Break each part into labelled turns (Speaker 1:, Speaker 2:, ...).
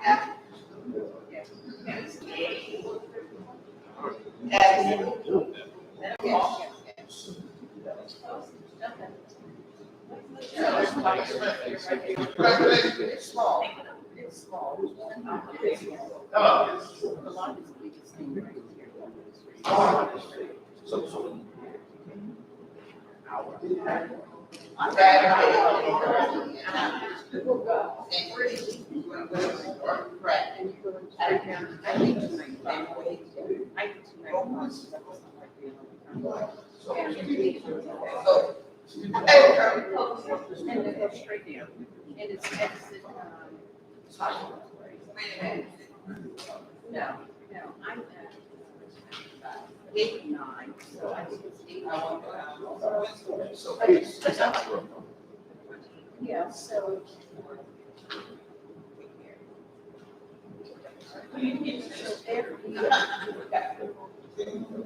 Speaker 1: It's small. It's small. A lot of the biggest thing right here. And then go straight down. And it's exit, no, I'm at 89, so I think it's 89. Yeah, so.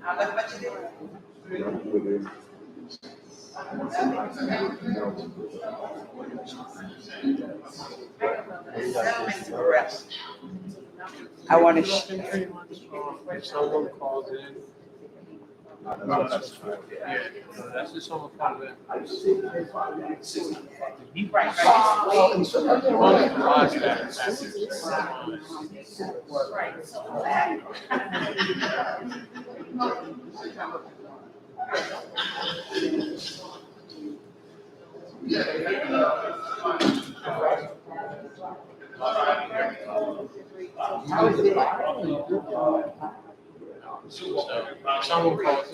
Speaker 1: How much is it? I want to.
Speaker 2: If someone calls in, no, that's fine. Yeah, that's just someone calls in. Someone calls in.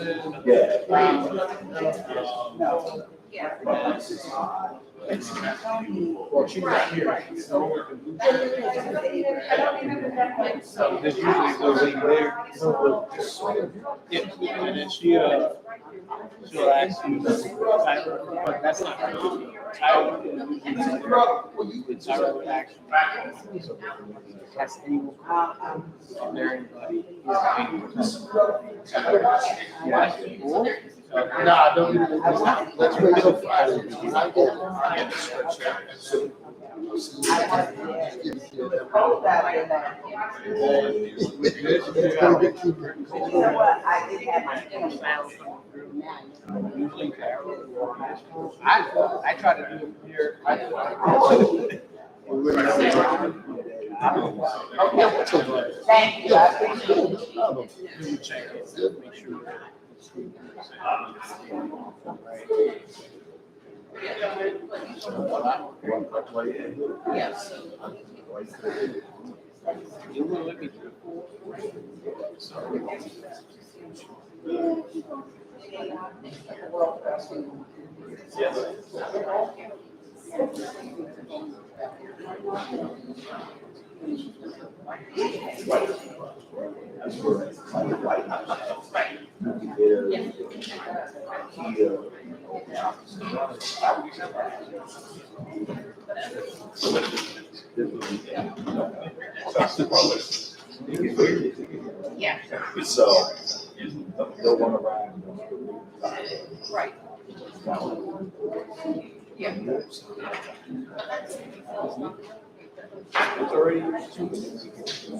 Speaker 2: Well, she's not here. So there's usually goes in there. Yeah, and then she'll ask you Tyler, but that's not her. Tyler it's Tyler action. That's anyone and everybody. Nah, don't do that. Let's wait till Friday. I try to do it here.
Speaker 1: Thank you. I appreciate it.
Speaker 2: Check it. Make sure.
Speaker 1: Yes.
Speaker 2: You will let me
Speaker 1: Yeah.
Speaker 3: So, no one around.
Speaker 1: Right. Yeah.
Speaker 2: It's already 2 minutes.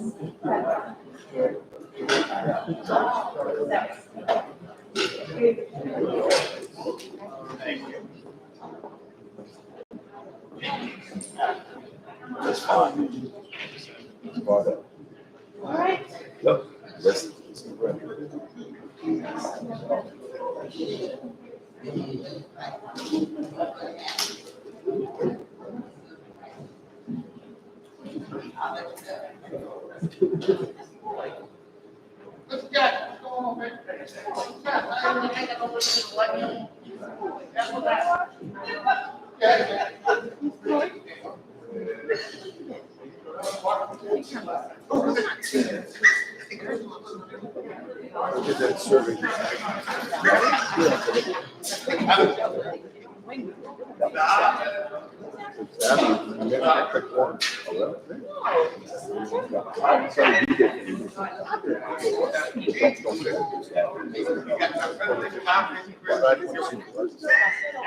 Speaker 2: Thank you.
Speaker 3: That's fine.
Speaker 1: All right.
Speaker 3: Look, let's run. Look at that survey.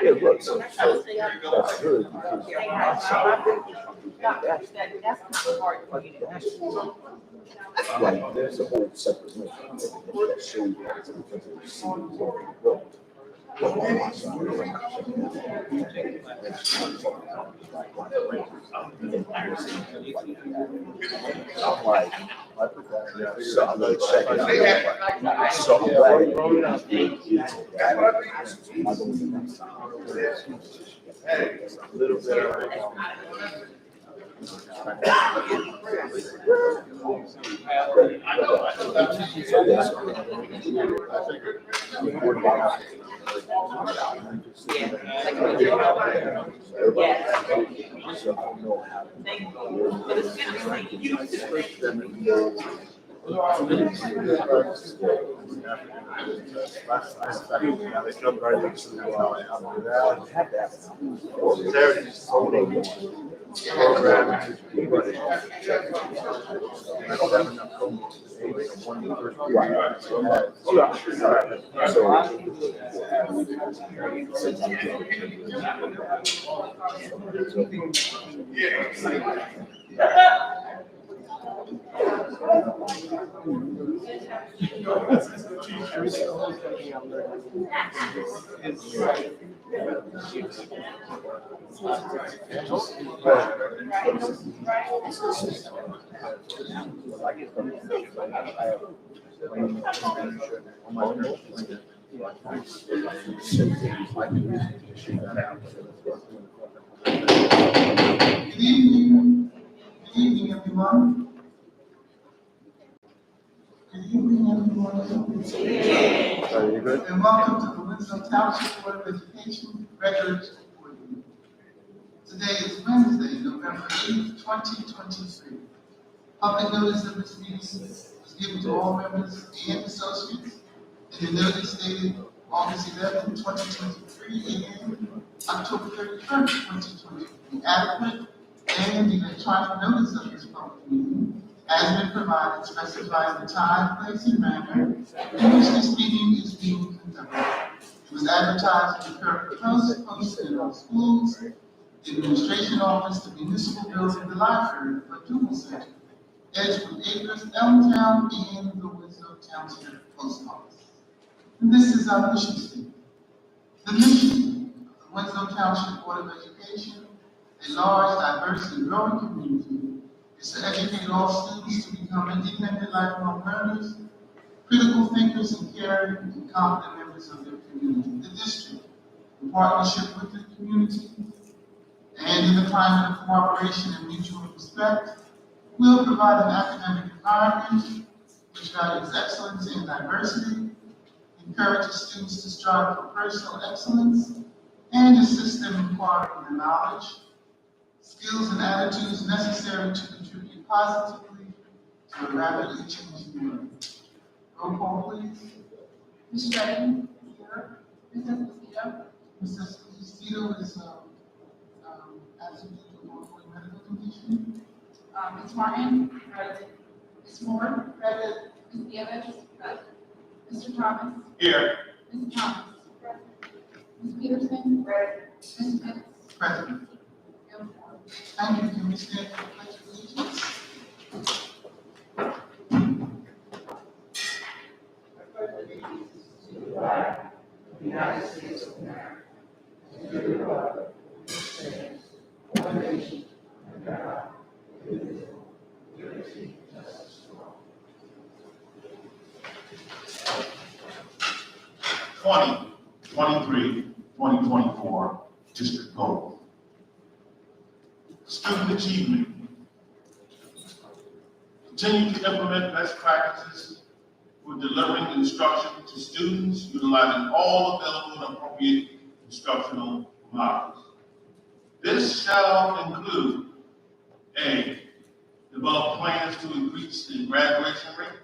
Speaker 3: Yeah, look, so that's good.
Speaker 1: That's kind of hard for you to do.
Speaker 3: Like, there's a whole separate link that shows you that it's because of the seeds already built. I'm like, so I'm gonna check it out. So I'm glad a little bit.
Speaker 4: Good evening. Good evening, everyone. Good evening, everyone. And welcome to the Winslow Township Board of Education Graduate Board Meeting. Today is Wednesday, November 8th, 2023. Public notice of this meeting was given to all members and associates, and the notice dated August 11th, 2023, and October 31st, 2023. Adequate and electronic notice of this public meeting has been provided, specifying the time, place, and manner in which this meeting is being conducted. It was advertised in the Current Post, posted in all schools, the administration office, the municipal building, the library, the Dual Center, Edgewood Acres, Elmtown, and the Winslow Township Post Office. And this is our mission statement. The mission of the Winslow Township Board of Education, a large, diverse, and growing community, is to educate all students to become independent, lifelong learners, critical thinkers, and caring and competent members of their community. The district, in partnership with the community, and in the climate of cooperation and mutual respect, will provide an academic environment which values excellence and diversity, encourages students to strive for personal excellence, and assist them in acquiring the knowledge, skills, and attitudes necessary to contribute positively to a rapidly changing world. Roll call, please.
Speaker 5: Ms. Redding? Here. Mrs. Lucido?
Speaker 4: Mrs. Lucido is absent due to a medical condition.
Speaker 5: Ms. Martin? Present. Ms. Moore? Present. Ms. Davis? Present. Mr. Thomas?
Speaker 4: Here.
Speaker 5: Ms. Thomas? Present. Ms. Peterson? Present. Ms. Pitts?
Speaker 4: Present. Thank you. Can we stand for the pledge of allegiance?
Speaker 1: United States of America, to the republic which stands one nation under God, indivisible, with liberty and justice for all.
Speaker 6: 2023-2024 district goals. Student achievement. Continue to implement best practices for delivering instruction to students utilizing all available and appropriate instructional models. This shall include A, develop plans to increase the graduation rate.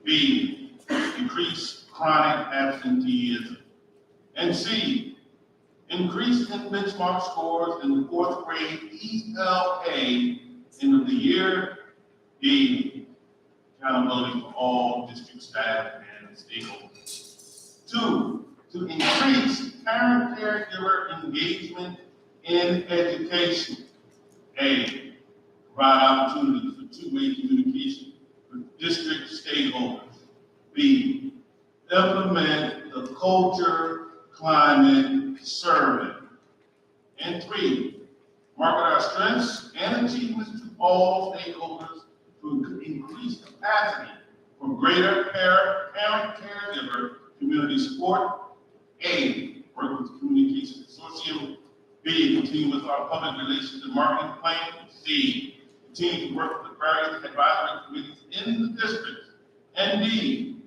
Speaker 6: B, decrease chronic absenteeism. And C, increase in benchmark scores in the 4th grade ELA end of the year. D, accountability for all district staff and stakeholders. 2, to increase parent-caregiver engagement in education. A, provide opportunities for two-way communication with district stakeholders. B, implement the culture climate survey. And 3, market our strengths and achievements to all stakeholders to increase capacity for greater parent-caregiver community support. A, work with the Communication Consortium. B, continue with our public relations and marketing plan. C, continue to work with the various advisory committees in the district. And D,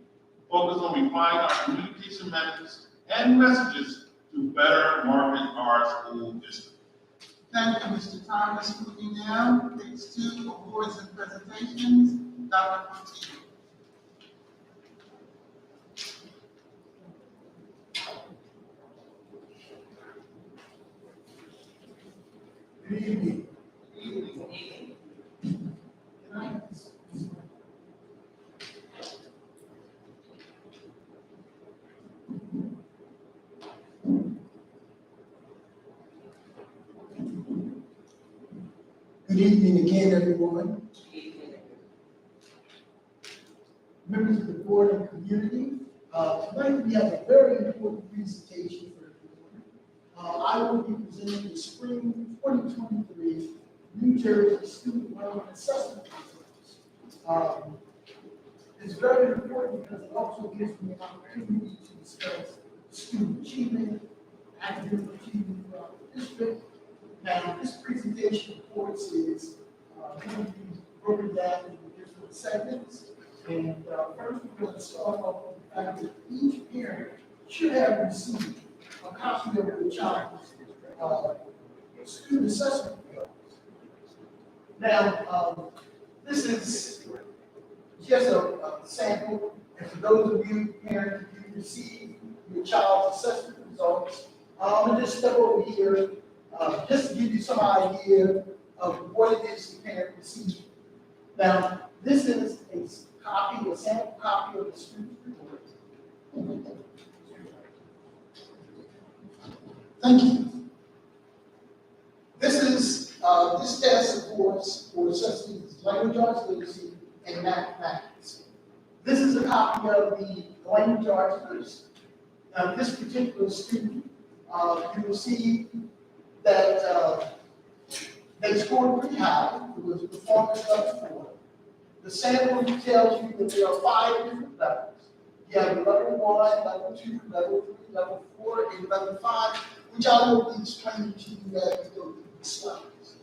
Speaker 6: focus on refining our communication methods and messages to better market our school district.
Speaker 4: Thank you, Mr. Thomas. Moving down, page 2, awards and presentations. Dr. Montiel.
Speaker 1: Good evening. Good evening again, everyone. Members of the board and community, tonight we have a very important presentation for everyone. I will be presenting the spring 2023 New Jersey Student Learning Assessment Results. It's very important because it also gives me an opportunity to discuss student achievement, academic achievement throughout the district. Now, this presentation, of course, is going to be broken down into different segments. And first, we're going to start off with the fact that each parent should have received a copy of their child's student assessment results. Now, this is just a sample. And for those of you parents who receive your child's assessment results, I'm going to just step over here just to give you some idea of what it is the parent receives. Now, this is a sample copy of the student report. Thank you. This test, of course, for assessing language arts literacy and mathematics. This is a copy of the language arts literacy. Now, this particular student, you will see that they scored pretty high. It was performance level 4. The sample tells you that there are 5 different levels. You have level 1, level 2, level 3, level 4, and level 5, which I will be explaining to you as we go through the slides.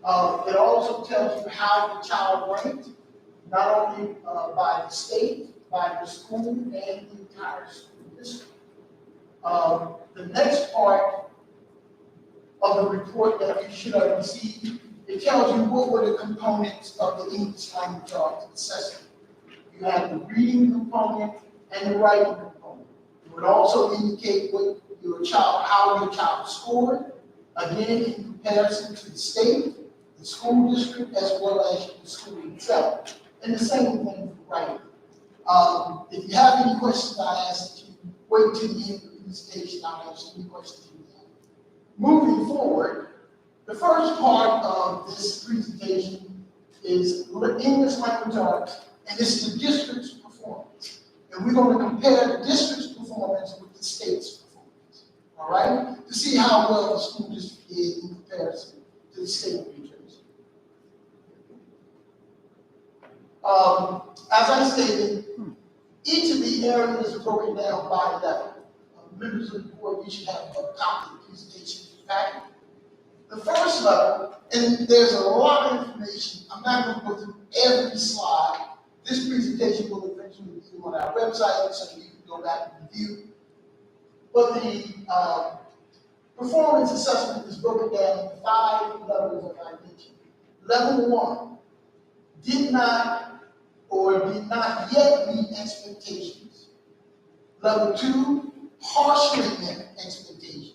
Speaker 1: It also tells you how the child ranked, not only by the state, by the school, and the entire school district. The next part of the report that you should have received, it tells you what were the components of the English language arts assessment. You have the reading component and the writing component. It would also indicate what how your child scored, again in comparison to the state, the school district, as well as the school itself. And the same thing for writing. If you have any questions, I ask that you wait till the end of the presentation. I'll answer any questions you have. Moving forward, the first part of this presentation is English language arts, and this is the district's performance. And we're going to compare the district's performance with the state's performance, all right? To see how well the school district did in comparison to the state of New Jersey. As I stated, each of the areas are broken down by level. Members of the board, you should have a copy of the presentation packet. The first level, and there's a lot of information. I'm not going to go through every slide. This presentation will eventually be on our website, so you can go back and review. But the performance assessment is broken down into 5 levels, as I mentioned. Level 1 did not yet meet expectations. Level 2, partially met expectations.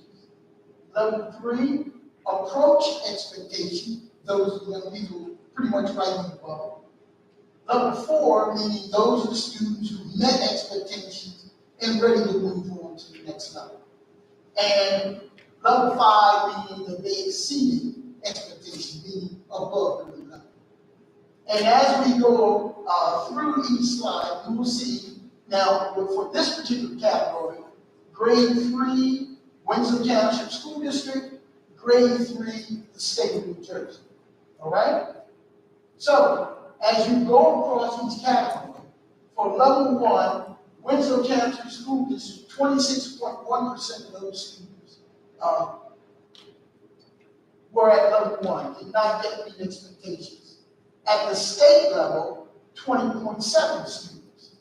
Speaker 1: Level 3, approach expectation. Those are the people pretty much right in the bubble. Level 4, meaning those are the students who met expectations and ready to move on to the next level. And level 5, meaning that they exceeded expectation, meaning above grade level. And as we go through each slide, you will see now for this particular category, grade 3, Winslow Township School District, grade 3, the state of New Jersey. All right? So, as you go across each category, for level 1, Winslow Township School District, 26.1% of those students were at level 1, did not yet meet expectations. At the state level, 20.7 students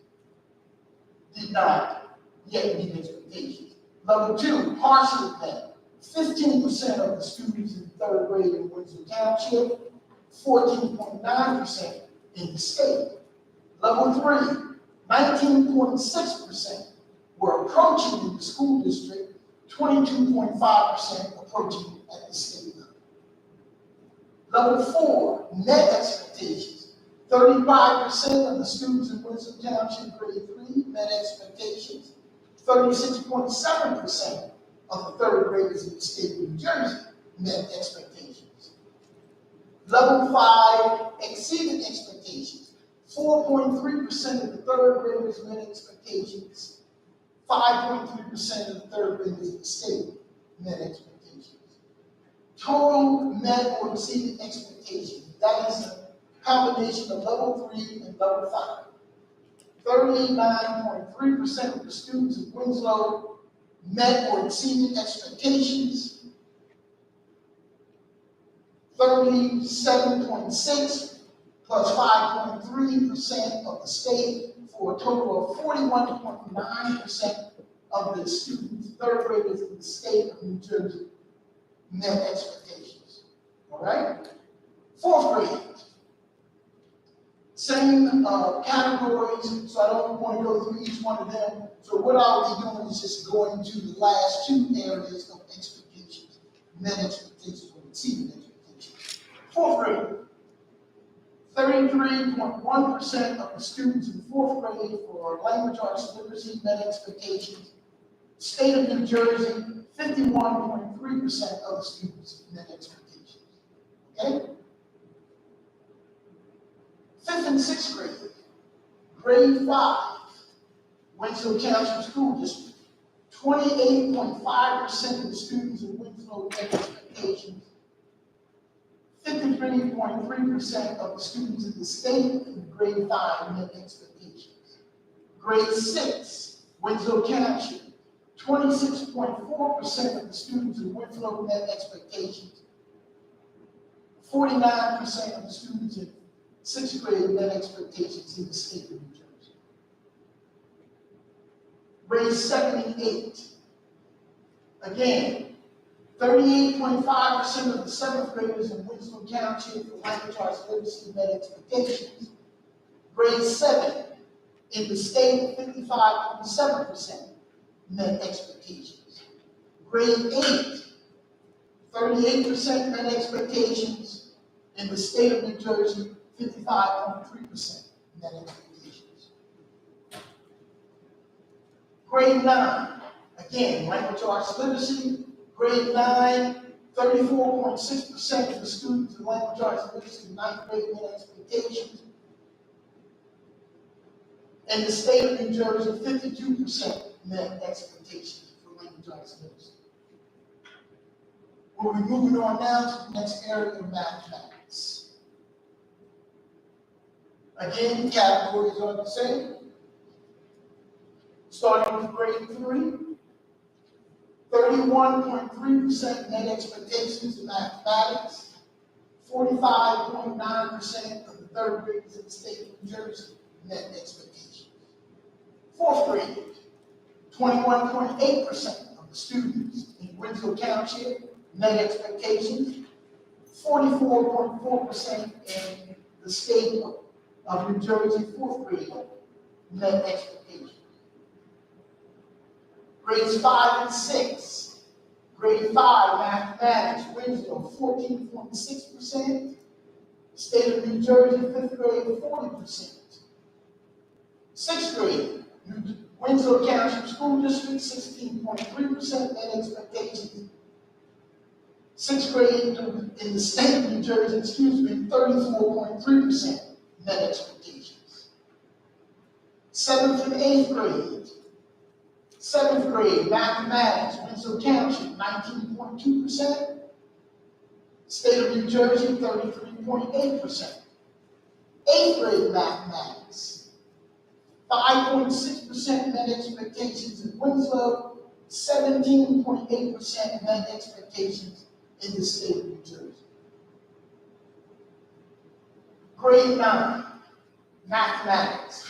Speaker 1: did not yet meet expectations. Level 2, partially met. 15% of the students in 3rd grade in Winslow Township, 14.9% in the state. Level 3, 19.6% were approaching in the school district, 22.5% approaching at the state level. Level 4, net expectations. 35% of the students in Winslow Township grade 3 met expectations. 36.7% of the 3rd graders in the state of New Jersey met expectations. Level 5 exceeded expectations. 4.3% of the 3rd graders met expectations. 5.3% of the 3rd graders in the state met expectations. Total met or exceeded expectations. That is a combination of level 3 and level 5. 39.3% of the students in Winslow met or exceeded expectations. 37.6 plus 5.3% of the state, for a total of 41.9% of the students, 3rd graders in the state of New Jersey, met expectations. All right? 4th grade. Same categories, so I don't want to go through each one of them. So what I'll be doing is just going to the last 2 areas of expectations. Met expectations or exceeded expectations. 4th grade. 33.1% of the students in 4th grade for language arts literacy met expectations. State of New Jersey, 51.3% of the students met expectations. Okay? 5th and 6th grade, grade 5, Winslow Township School District, 28.5% of the students in Winslow met expectations. 53.3% of the students in the state in grade 5 met expectations. Grade 6, Winslow Township, 26.4% of the students in Winslow met expectations. 49% of the students in 6th grade met expectations in the state of New Jersey. Grade 7 and 8, again, 38.5% of the 7th graders in Winslow Township for language arts literacy met expectations. Grade 7 in the state, 55.7% met expectations. Grade 8, 38% met expectations. In the state of New Jersey, 55.3% met expectations. Grade 9, again, language arts literacy. Grade 9, 34.6% of the students in language arts literacy in 9th grade met expectations. In the state of New Jersey, 52% met expectations for language arts literacy. We'll be moving on now to the next area of mathematics. Again, categories are the same. Starting with grade 3, 31.3% met expectations in mathematics, 45.9% of the 3rd graders in the state of New Jersey met expectations. 4th grade, 21.8% of the students in Winslow Township met expectations, 44.4% in the state of New Jersey 4th grade met expectations. Grades 5 and 6, grade 5 mathematics, Winslow 14.6%, state of New Jersey 5th grade 40%. 6th grade, Winslow Township School District 16.3% met expectations. Sixth grade in the state of New Jersey, 34.3% met expectations. Seventh and eighth grade. Seventh grade mathematics, Winslow Township, 19.2%. State of New Jersey, 33.8%. Eighth grade mathematics, 5.6% met expectations in Winslow, 17.8% met expectations in the state of New Jersey. Grade 9, mathematics,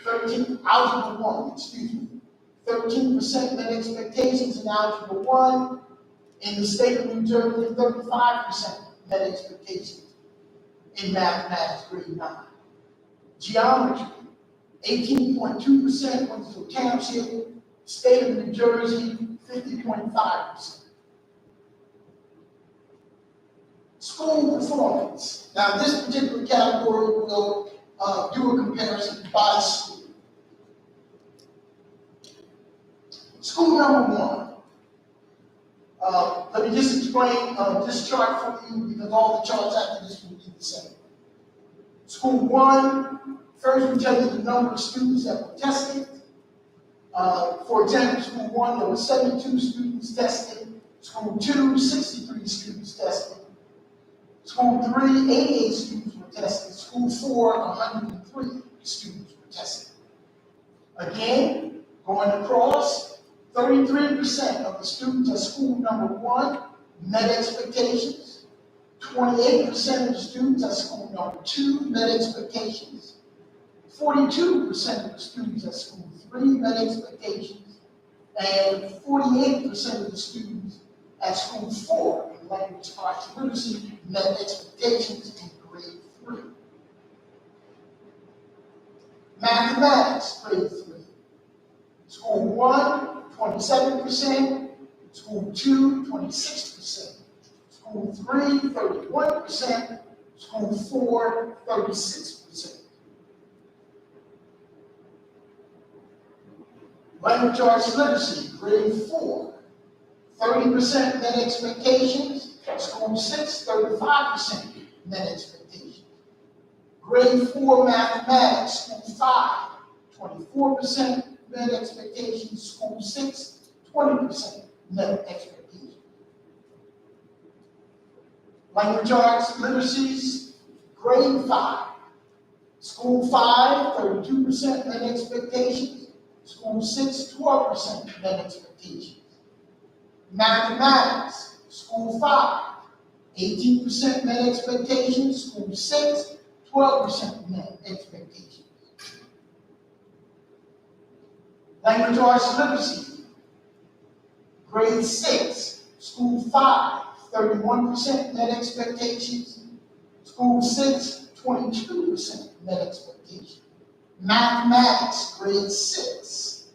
Speaker 1: 13% met expectations in algebra 1. In the state of New Jersey, 35% met expectations in mathematics, grade 9. Geometry, 18.2% Winslow Township, state of New Jersey, 50.5%. School performance. Now, this particular category will do a comparison by school. School number 1. Let me just explain this chart for you because all the charts after this will be the same. School 1, first we tell you the number of students that were tested. For example, school 1, there were 72 students tested. School 2, 63 students tested. School 3, 88 students were tested. School 4, 103 students were tested. Again, going across, 33% of the students at school number 1 met expectations. 28% of the students at school number 2 met expectations. 42% of the students at school 3 met expectations. And 48% of the students at school 4 in language arts and literacy met expectations in grade 3. Mathematics, grade 3. School 1, 27%, school 2, 26%, school 3, 31%, school 4, 36%. Language arts literacy, grade 4, 30% met expectations, school 6, 35% met expectations. Grade 4 mathematics, school 5, 24% met expectations, school 6, 20% met expectations. Language arts literacies, grade 5. School 5, 32% met expectations, school 6, 12% met expectations. Mathematics, school 5, 18% met expectations, school 6, 12% met expectations. Language arts literacy, grade 6, school 5, 31% met expectations, school 6, 22% met expectations. Mathematics, grade 6,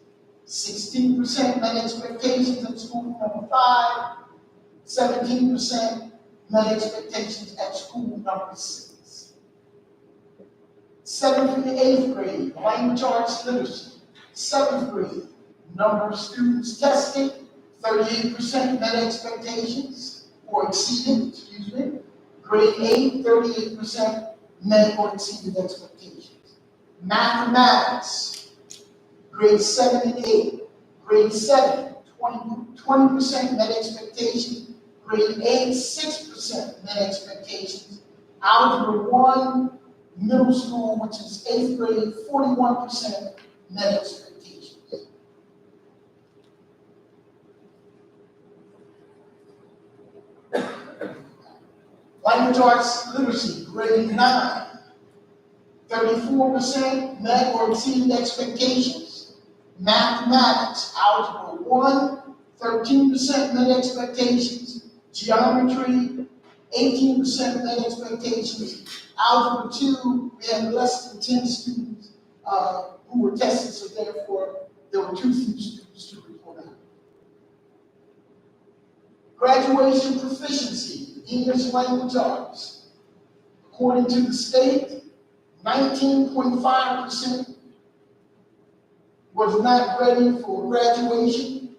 Speaker 1: 16% met expectations at school number 5, 17% met expectations at school number 6. 7th and 8th grade, language arts literacy. 7th grade, number of students tested, 38% met expectations or exceeded, Grade 8, 38% met or exceeded expectations. Mathematics, grade 7 and 8. Grade 7, 20% met expectations. Grade 8, 6% met expectations. Algebra 1, middle school, which is 8th grade, 41% met expectations. Language arts literacy, grade 9, 34% met or exceeded expectations. Mathematics, algebra 1, 13% met expectations. Geometry, 18% met expectations. Algebra 2, we had less than 10 students who were tested, so therefore there were too few students to report out. Graduation proficiency, English language arts. According to the state, 19.5% was not ready for graduation.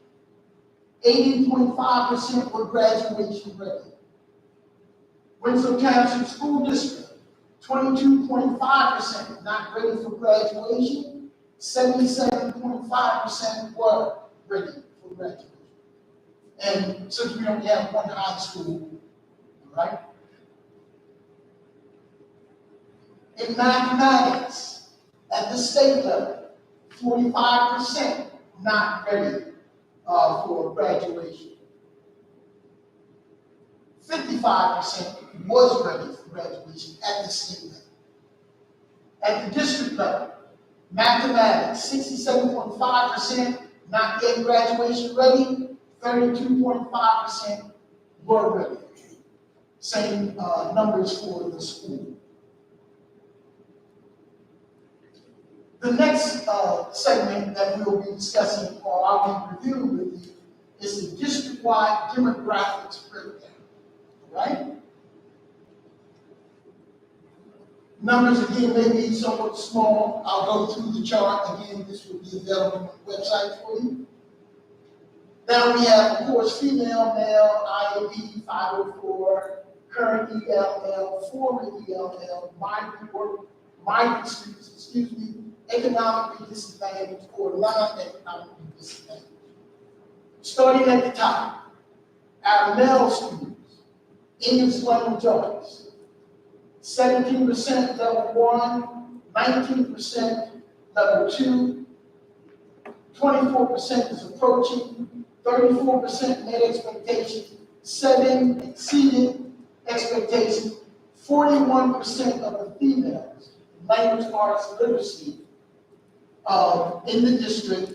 Speaker 1: 80.5% were graduation ready. Winslow Township School District, 22.5% not ready for graduation, 77.5% were ready for graduation. And since we only have one high school, right? In mathematics, at the state level, 45% not ready for graduation. 55% was ready for graduation at the state level. At the district level, mathematics, 67.5% not yet graduation ready, 32.5% were ready. Same numbers for the school. The next segment that we will be discussing, or I'll be reviewing with you, is the district-wide demographics breakdown. All right? Numbers again may be somewhat small. I'll go through the chart. Again, this will be available on the website for you. Then we have, of course, female, male, IAP 504, current ELL, former ELL, migrant students, economically disadvantaged or non-economically disadvantaged. Starting at the top, our male students, English language arts, 17% level 1, 19% level 2, 24% is approaching, 34% met expectation, 7 exceeded expectation, 41% of the females, language arts literacy in the district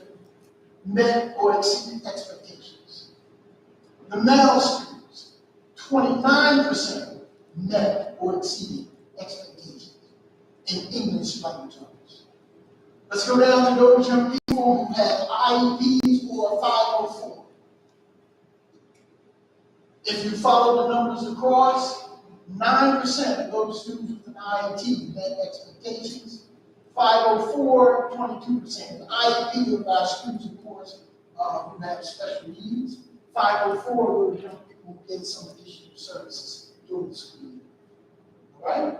Speaker 1: met or exceeded expectations. The male students, 29% met or exceeded expectations in English language arts. Let's go down to those young people who have IEPs or 504. If you follow the numbers across, 9% of those students with an IEP met expectations. 504, 22%. The IEP of our students, of course, who have special needs. 504 were the young people who get some additional services during the school year. All right?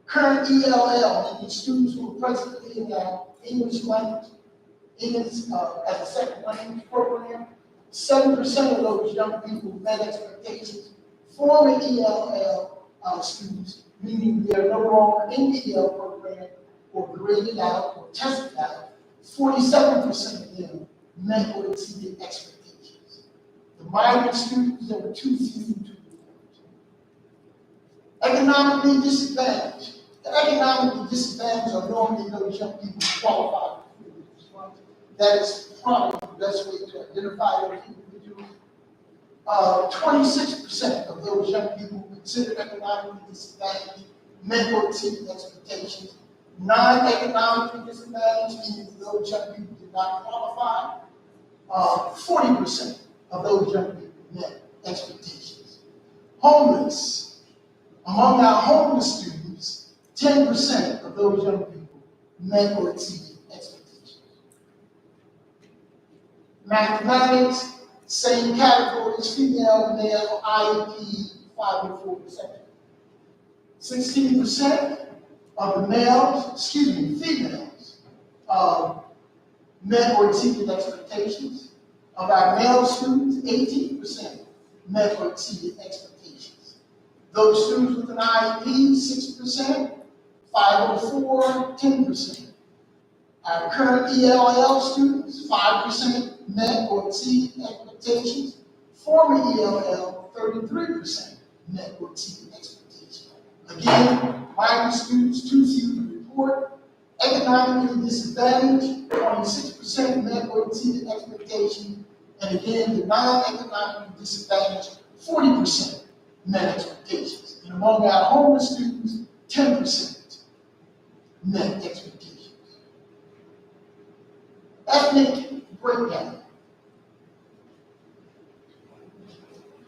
Speaker 1: Current ELL, meaning students who are presently in our English language, English as a second language program, 7% of those young people met expectations. Former ELL students, meaning they are no longer in the EL program or graded out or tested out, 47% of them met or exceeded expectations. The migrant students, there were too few to report. Economically disadvantaged. The economically disadvantaged are normally those young people who qualify for privileges. That is probably the best way to identify those individuals. 26% of those young people considered economically disadvantaged met or exceeded expectations. Non-economically disadvantaged, meaning those young people did not qualify. 40% of those young people met expectations. Homeless. Among our homeless students, 10% of those young people met or exceeded expectations. Mathematics, same categories, female, male, IEP, 504%. 16% of the females, met or exceeded expectations. Of our male students, 18% met or exceeded expectations. Those students with an IEP, 6%, 504, 10%. Our current ELL students, 5% met or exceeded expectations. Former ELL, 33% met or exceeded expectations. Again, migrant students, too few to report. Economically disadvantaged, 26% met or exceeded expectations. And again, the non-economically disadvantaged, 40% met expectations. And among our homeless students, 10% met expectations. Ethnic breakdown.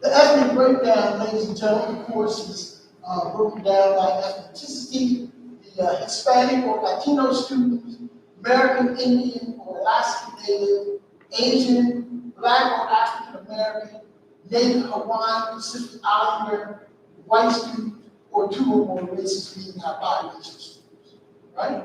Speaker 1: The ethnic breakdown, ladies and gentlemen, of course, is broken down by ethnicity. The Hispanic or Latino students, American Indian or Alaskan Native, Asian, Black or African American, Native Hawaiian, Pacific Islander, white student, or 2 or more races being our biracial students, right?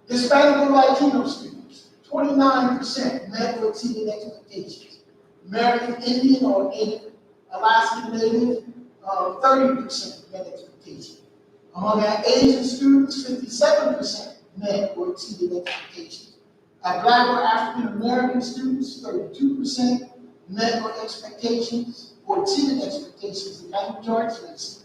Speaker 1: Hispanic and Latino students, 29% met or exceeded expectations. American Indian or Native, Alaskan Native, 30% met expectations. Among our Asian students, 57% met or exceeded expectations. Our Black or African American students, 32% met or expectations or exceeded expectations in language arts races.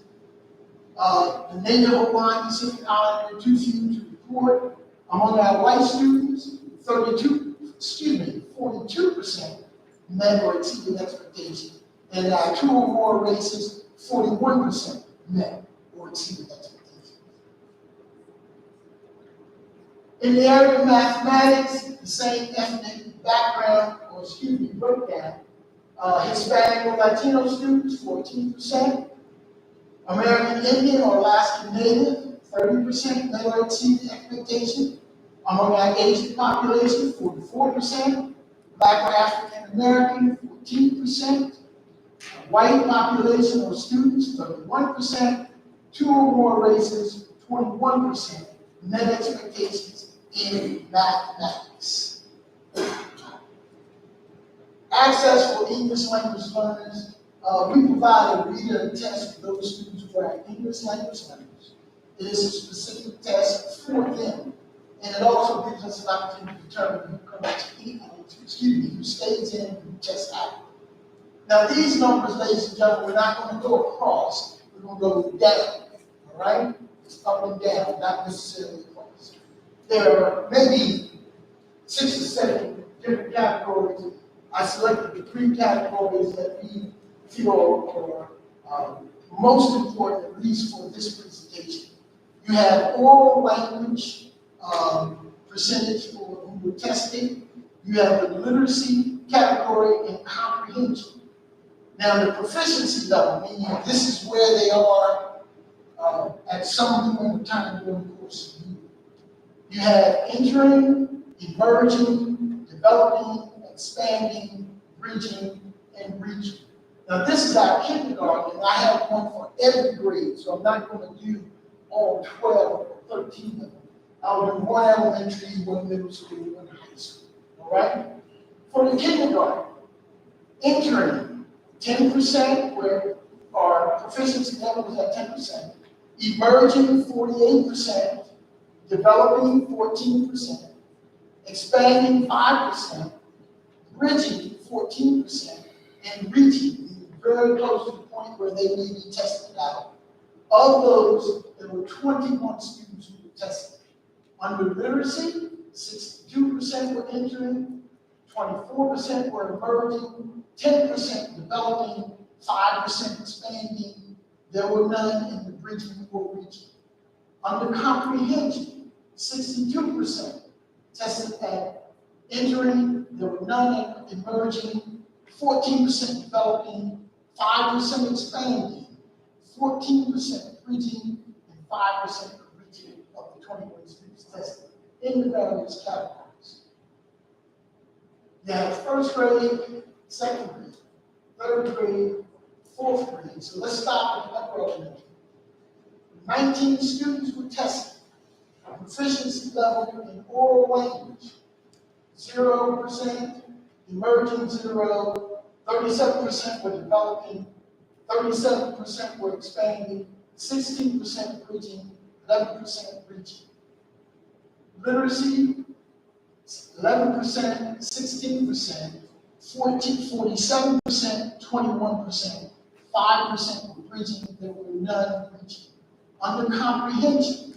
Speaker 1: The Native Hawaiian Pacific Islander, too few to report. Among our white students, 42% met or exceeded expectations. And our 2 or more races, 41% met or exceeded expectations. In the area of mathematics, the same ethnic background, breakdown. Hispanic or Latino students, 14%. American Indian or Alaskan Native, 30% met or exceeded expectations. Among our Asian population, 44%. Black or African American, 14%. White population or students, 31%. 2 or more races, 21%. Met expectations in mathematics. Access for English language learners. We provide a reader and test for those students who are English language learners. It is a specific test for them, and it also gives us an opportunity to determine who stays in and who tests out. Now, these numbers, ladies and gentlemen, we're not going to go across, we're going to go down, all right? It's up and down, not necessarily across. There are maybe 6 or 7 different categories. I selected the 3 categories that we feel are most important, at least for this presentation. You have oral language percentage for who we're testing. You have the literacy category and comprehension. Now, the proficiency level, meaning this is where they are at some point in time during the course of the year. You have entering, emerging, developing, expanding, bridging, and reaching. Now, this is our kindergarten, and I have one for every grade, so I'm not going to do all 12 or 13 of them. I'll do 1 elementary, 1 middle school, 1 high school, all right? For the kindergarten, entering, 10%, where our proficiency level is at 10%, emerging, 48%, developing, 14%, expanding, 5%, bridging, 14%, and reaching, very close to the point where they may be tested out. Of those, there were 21 students who were tested. Under literacy, 62% were entering, 24% were emerging, 10% developing, 5% expanding. There were none in the bridging or reaching. Under comprehension, 62% tested at entering, there were none emerging, 14% developing, 5% expanding, 14% bridging, and 5% reaching of the 21 students tested in the various categories. You have 1st grade, 2nd grade, 3rd grade, 4th grade. So let's stop at the upper elementary. 19 students were tested. Proficiency level in oral language, 0%, emerging 0, 37% were developing, 37% were expanding, 16% bridging, 11% reaching. Literacy, 11%, 16%, 47%, 21%, 5% were bridging, there were none reaching. Under comprehension,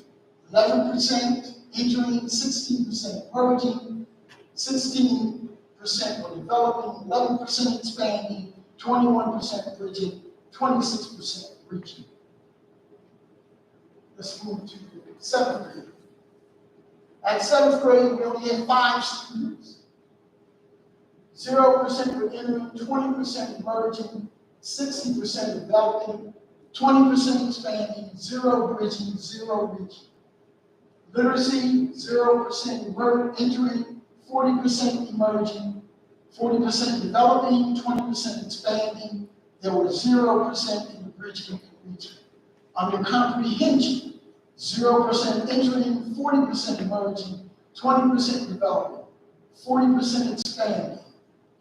Speaker 1: 11% entering, 16% emerging, 16% were developing, 11% expanding, 21% bridging, 26% reaching. Let's move to 7th grade. At 7th grade, we only had 5 students. 0% were entering, 20% emerging, 60% developing, 20% expanding, 0 bridging, 0 reaching. Literacy, 0% entering, 40% emerging, 40% developing, 20% expanding. There were 0% in the bridging, and reaching. Under comprehension, 0% entering, 40% emerging, 20% developing, 40% expanding,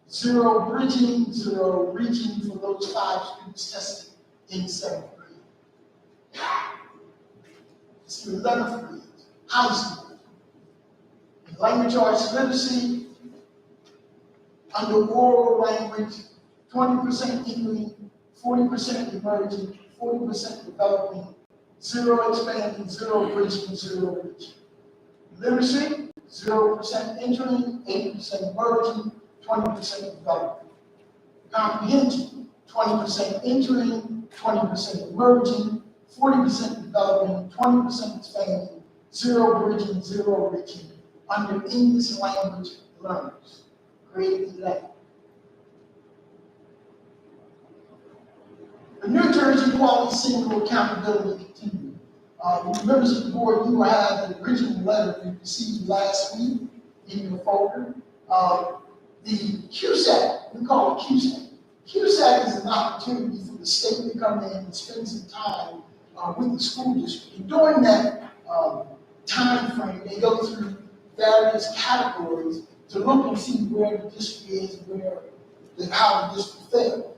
Speaker 1: 0 bridging, 0 reaching for those 5 students tested in 7th grade. It's 11th grade, high school. In language arts literacy, under oral language, 20% entering, 40% emerging, 40% developing, 0 expanding, 0 bridging, 0 reaching. Literacy, 0% entering, 80% emerging, 20% developing. Comprehension, 20% entering, 20% emerging, 40% developing, 20% expanding, 0 bridging, 0 reaching, under English language learners, grade 11. The New Jersey Quality Single Accountability Continuum. Members of the board, you have the original letter we received last week in your folder. The QSAC, we call it QSAC. QSAC is an opportunity for the state to come in and spend some time with the school district. And during that time frame, they go through various categories to look and see where the district is and how the district failed.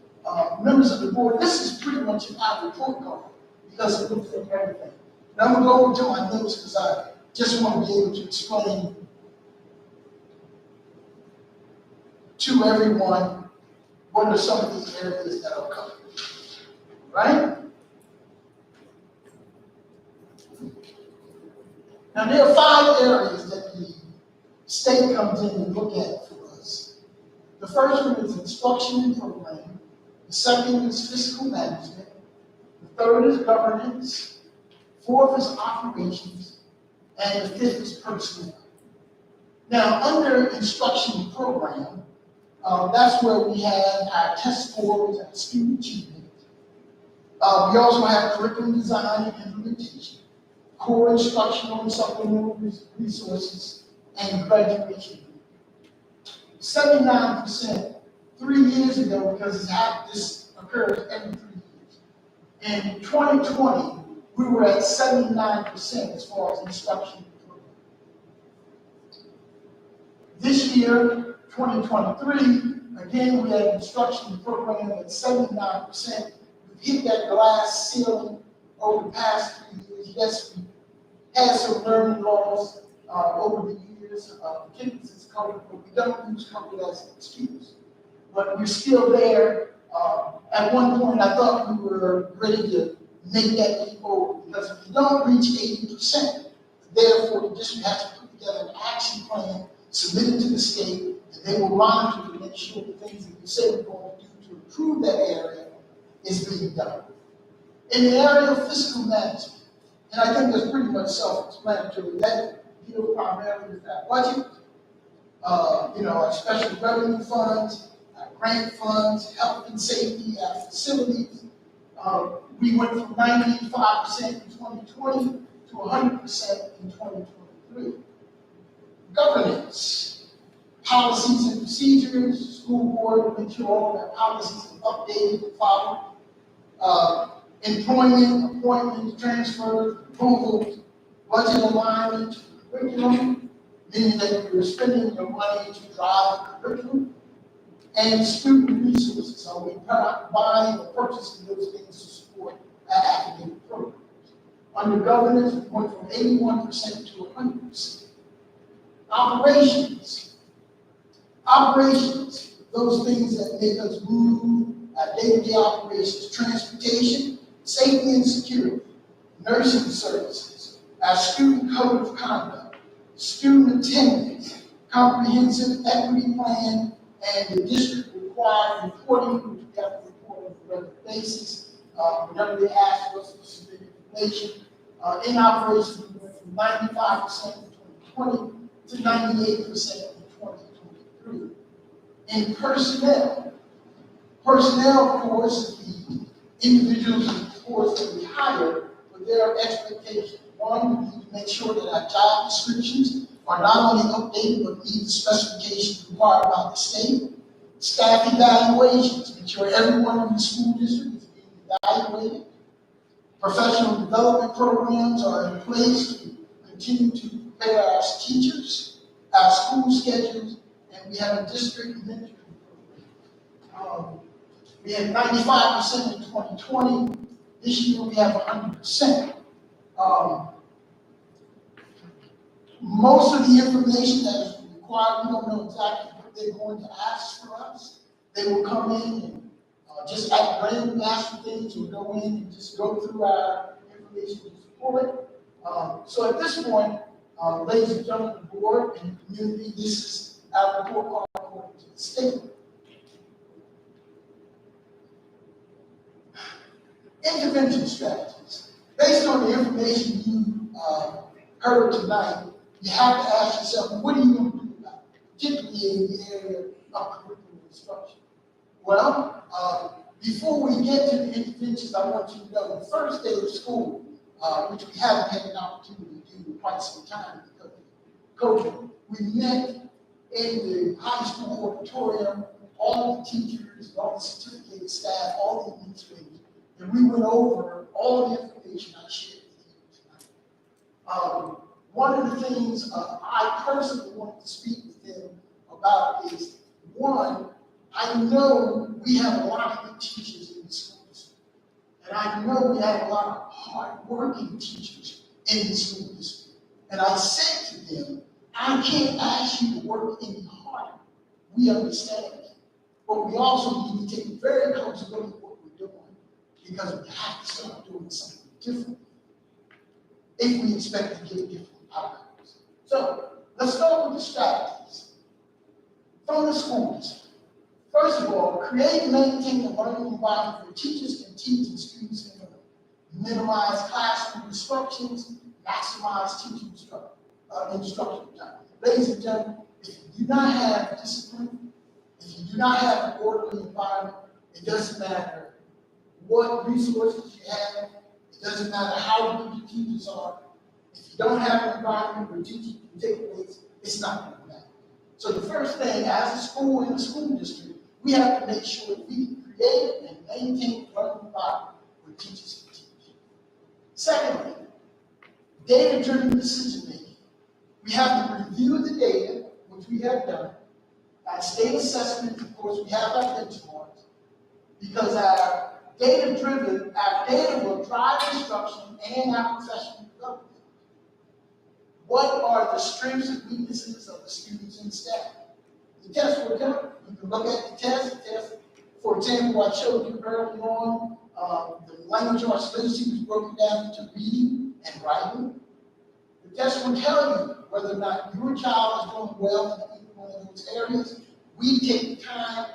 Speaker 1: Members of the board, this is pretty much our report card because it looks at everything. And I'm going to go over to my notes because I just want to be able to explain to everyone what are some of these areas that are covered. Right? Now, there are 5 areas that the state comes in and look at for us. The first one is instruction and programming. The second is fiscal management. The third is governance. 4th is operations. And the 5th is personnel. Now, under instruction and program, that's where we have our test scores and student achievement. We also have curriculum design and implementation, core instructional and supplemental resources, and graduation. 79% 3 years ago, because this occurs every 3 years. In 2020, we were at 79% as far as instruction and program. This year, 2023, again, we had instruction and program at 79%. We've hit that glass ceiling over the past 3 years. Yes, we had some learning loss over the years. Kids is covered, but we don't use COVID as an excuse. But we're still there. At one point, I thought we were ready to make that leap over because if you don't reach 80%, therefore the district has to put together an action plan, submit it to the state, and they will monitor to make sure the things that you say we're going to do to improve that area is being done. In the area of fiscal management, and I think that's pretty much self-explanatory, that deals primarily with our budget, our special revenue funds, our grant funds, health and safety, our facilities. We went from 95% in 2020 to 100% in 2023. Governance, policies and procedures, school board, make sure all of our policies are updated and followed. Employment, appointments, transfers, approvals, budget alignment, curriculum, meaning that you're spending your money to drive the curriculum. And student resources, so we buying or purchasing those things to support our academic programs. Under governance, we went from 81% to 100%. Operations, those things that make us move, our day-to-day operations, transportation, safety and security, nursing services, our student code of conduct, student attendance, comprehensive equity plan, and the district required reporting, which we have to report on a regular basis. Whenever they ask us to submit information, in operations, we went from 95% in 2020 to 98% in 2023. In personnel, of course, the individuals, of course, that we hire, but there are expectations. One, we need to make sure that our job descriptions are not only updated, but meet the specifications required by the state. Staff evaluations, make sure everyone in the school district is being evaluated. Professional development programs are in place to continue to prepare our teachers, our school schedules, and we have a district mentoring program. We had 95% in 2020. This year we have 100%. Most of the information that is required, we don't know exactly what they're going to ask for us. They will come in and just at random ask for things, or go in and just go through our information and just pull it. So at this point, ladies and gentlemen of the board and the community, this is our report card according to the state. Intervention strategies. Based on the information you heard tonight, you have to ask yourself, what are you going to do about it, particularly in the area of curriculum instruction? Well, before we get to the interventions, I want you to know the first day of school, which we haven't had an opportunity to do in quite some time because of COVID, we met in the high school auditorium, all the teachers, all the certificated staff, all the administrators, and we went over all the information I shared with you tonight. One of the things I personally want to speak with them about is, one, I know we have a lot of good teachers in the schools, and I know we have a lot of hard-working teachers in the school district. And I said to them, I can't ask you to work any harder. We understand that. But we also need to take a very close look at what we're doing, because we have to start doing something different if we expect to get different outcomes. So let's start with the strategies from the school district. First of all, create and maintain a learning environment where teachers can teach and students can learn. Minimize classroom disruptions, maximize teaching instruction time. Ladies and gentlemen, if you do not have discipline, if you do not have an orderly environment, it doesn't matter what resources you have, it doesn't matter how good your teachers are. If you don't have an environment where teaching can take place, it's not going to matter. So the first thing, as a school in a school district, we have to make sure that we create and maintain a learning environment where teachers can teach. Secondly, data-driven decision making. We have to review the data, which we have done. Our state assessment, of course, we have our benchmarks, because our data will drive instruction and our professional development. What are the strengths and weaknesses of the students and staff? The test will tell you. You can look at the test. For example, I showed you early on, the language arts literacy was broken down into reading and writing. The test will tell you whether or not your child is doing well in either one of those areas. We take the time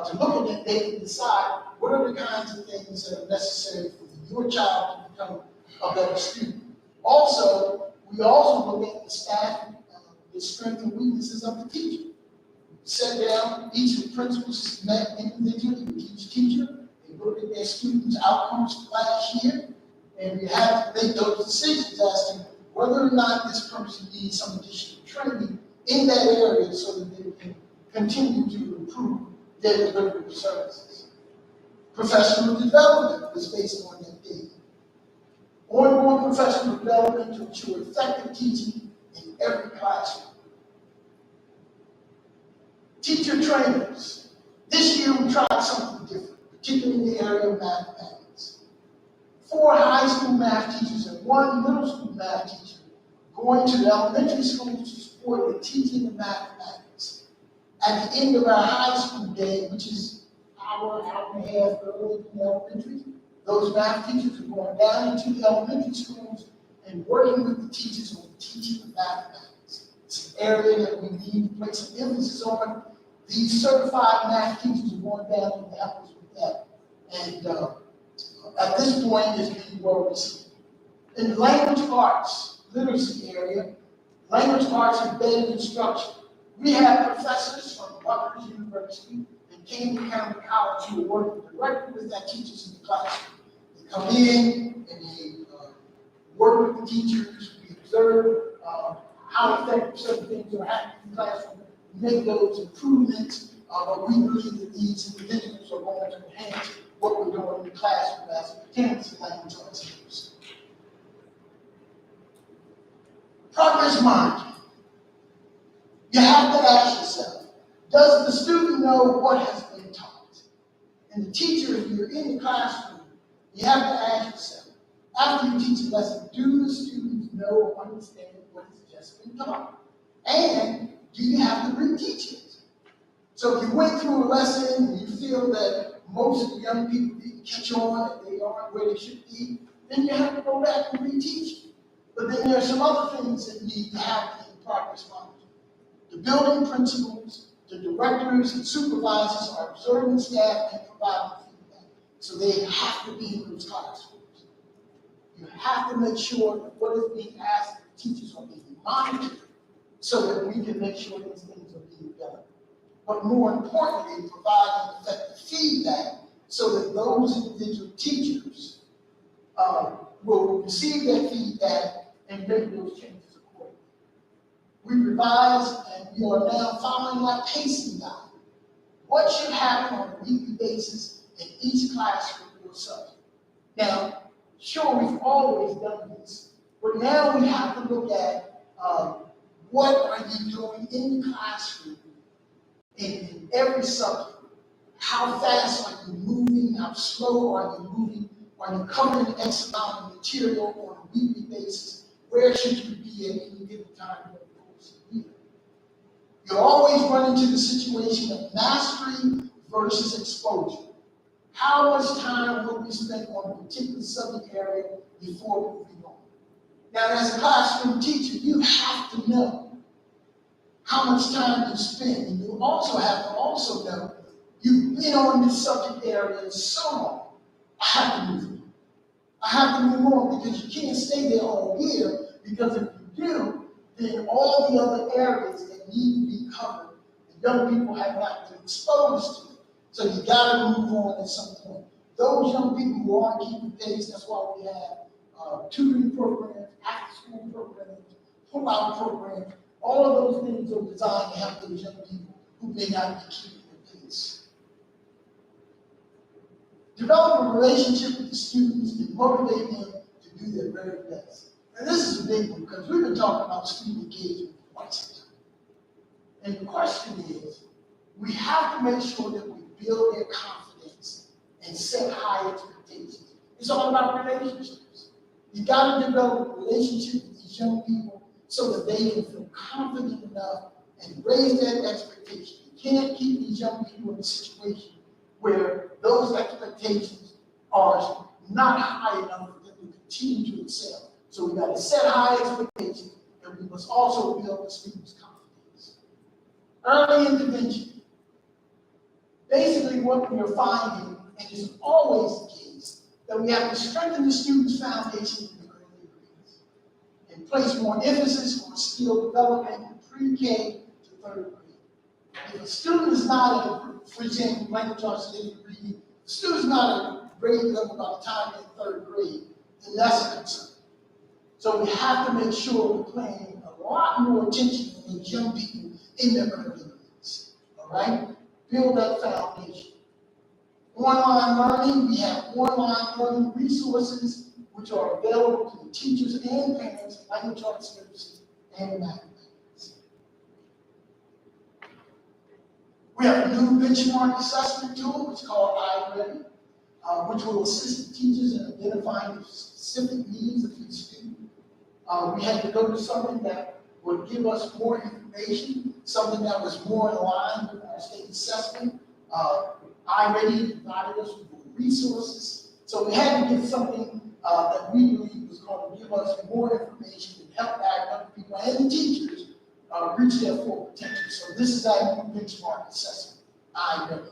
Speaker 1: to look at that data and decide what are the kinds of things that are necessary for your child to become a better student. Also, we also look at the staff, the strengths and weaknesses of the teacher. Sit down, each of the principals met individually with each teacher. They look at their students' outcomes for last year, and we have to make those decisions as to whether or not this person needs some additional training in that area so that they can continue to improve their delivery of services. Professional development is based on that data. Ongoing professional development to ensure effective teaching in every classroom. Teacher trainers. This year we tried something different, particularly in the area of mathematics. 4 high school math teachers and 1 middle school math teacher going to the elementary school to support the teaching of mathematics. At the end of our high school day, which is hour and a half early in the elementary, those math teachers are going down into the elementary schools and working with the teachers on the teaching of mathematics. It's an area that we need to place some emphasis on. These certified math teachers are going down and help us with that. And at this point, it's being well received. In the language arts literacy area, language arts embedded instruction. We have professors from Rutgers University and Cambridge County College who are working directly with our teachers in the classroom. They come in and they work with the teachers. We observe how effective certain things are happening in the classroom. We make those improvements, but we believe that these individuals are going to enhance what we're doing in the classroom as it pertains to language arts skills. Progress monitoring. You have to ask yourself, does the student know what has been taught? And the teacher, if you're in the classroom, you have to ask yourself, after you teach a lesson, do the students know or understand what has just been taught? And do you have to reteach it? So if you went through a lesson and you feel that most of the young people didn't catch on, that they aren't where they should be, then you have to go back and reteach it. But then there are some other things that need to happen in progress monitoring. The building principals, the directors and supervisors are observing staff and providing feedback. So they have to be in those classrooms. You have to make sure that what is being asked of the teachers are being monitored so that we can make sure these things are being done. But more importantly, providing effective feedback so that those individual teachers will receive that feedback and make those changes accordingly. We revise and we are now following our pacing guide. What should happen on a weekly basis in each classroom or subject? Now, sure, we've always done this, but now we have to look at what are you doing in the classroom in every subject. How fast are you moving? How slow are you moving? Are you covering X amount of material on a weekly basis? Where should you be at any given time during the course of the week? You always run into the situation of mastery versus exposure. How much time will we spend on a particular subject area before moving on? Now, as a classroom teacher, you have to know how much time you spend, and you also have to know you've been on this subject area so long. I have to move on. I have to move on because you can't stay there all year, because if you do, then all the other areas that need to be covered, the young people have not been exposed to it. So you gotta move on at some point. Those young people who aren't keeping pace, that's why we have tutoring programs, after-school programs, pull-out programs. All of those things are designed to help those young people who may not be keeping the pace. Develop a relationship with the students and motivate them to do their very best. And this is a big one because we've been talking about student engagement for quite some time. And the question is, we have to make sure that we build their confidence and set high expectations. It's all about relationships. You got to develop a relationship with these young people so that they can feel confident enough and raise that expectation. You can't keep these young people in a situation where those expectations are not high enough for them to continue to excel. So we got to set high expectations, and we must also build the students' confidence. Early intervention. Basically, what we are finding, and it's always the case, that we have to strengthen the students' foundation in the early grades and place more emphasis on skill development in pre-K to third grade. If a student is not at, for example, language arts and reading, the student's not at a grade level by the time they're in third grade, then that's a concern. So we have to make sure we're paying a lot more attention to those young people in their early grades. All right? Build that foundation. Online learning, we have online learning resources which are available to the teachers and parents of language arts services and mathematics. We have a new benchmark assessment tool, which is called iReady, which will assist the teachers in identifying the specific needs of each student. We had to go to something that would give us more information, something that was more in line with our state assessment. iReady provided us with resources, so we had to get something that we believe was going to give us more information and help our young people and the teachers reach their full potential. So this is our new benchmark assessment, iReady.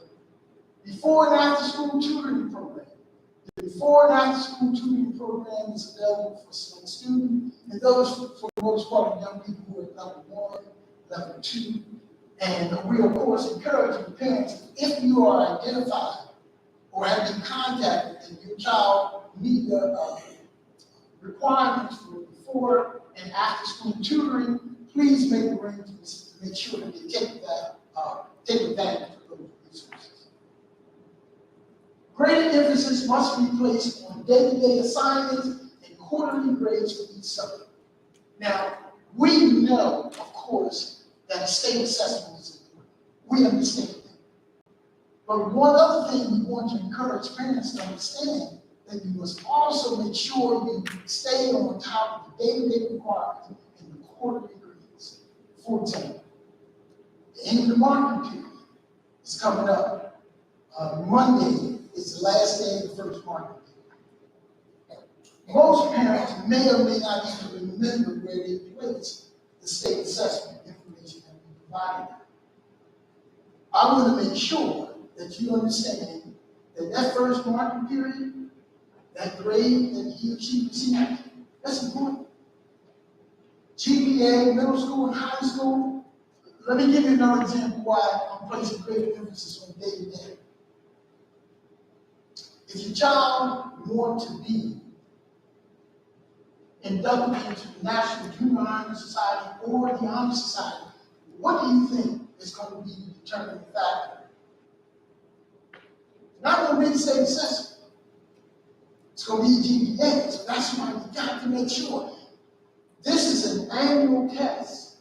Speaker 1: Before and after school tutoring program. The before and after school tutoring program is available for select students, and those for the most part are young people who are at level 1, level 2. And we, of course, encourage the parents, if you are identified or have been contacted and your child meet the requirements for before and after school tutoring, please make arrangements to make sure that they take advantage of those resources. Greater emphasis must be placed on day-to-day assignments and quarterly grades for each subject. Now, we know, of course, that state assessment is important. We understand that. But one other thing we want to encourage parents to understand that you must also make sure you stay on top of the day-to-day requirements and the quarterly grades. For example, the end of the marking period is coming up. Monday is the last day of the first marking period. Most parents may or may not even remember where they placed the state assessment information that we provided them. I want to make sure that you understand that that first marking period, that grade that he or she receives, that's important. GPA, middle school and high school, let me give you another example why I'm placing greater emphasis on day-to-day. If your child wants to be inducted into the National Junior Honor Society or the Honor Society, what do you think is going to be the determining factor? It's not going to be the state assessment. It's going to be GPA, so that's why you got to make sure. This is an annual test,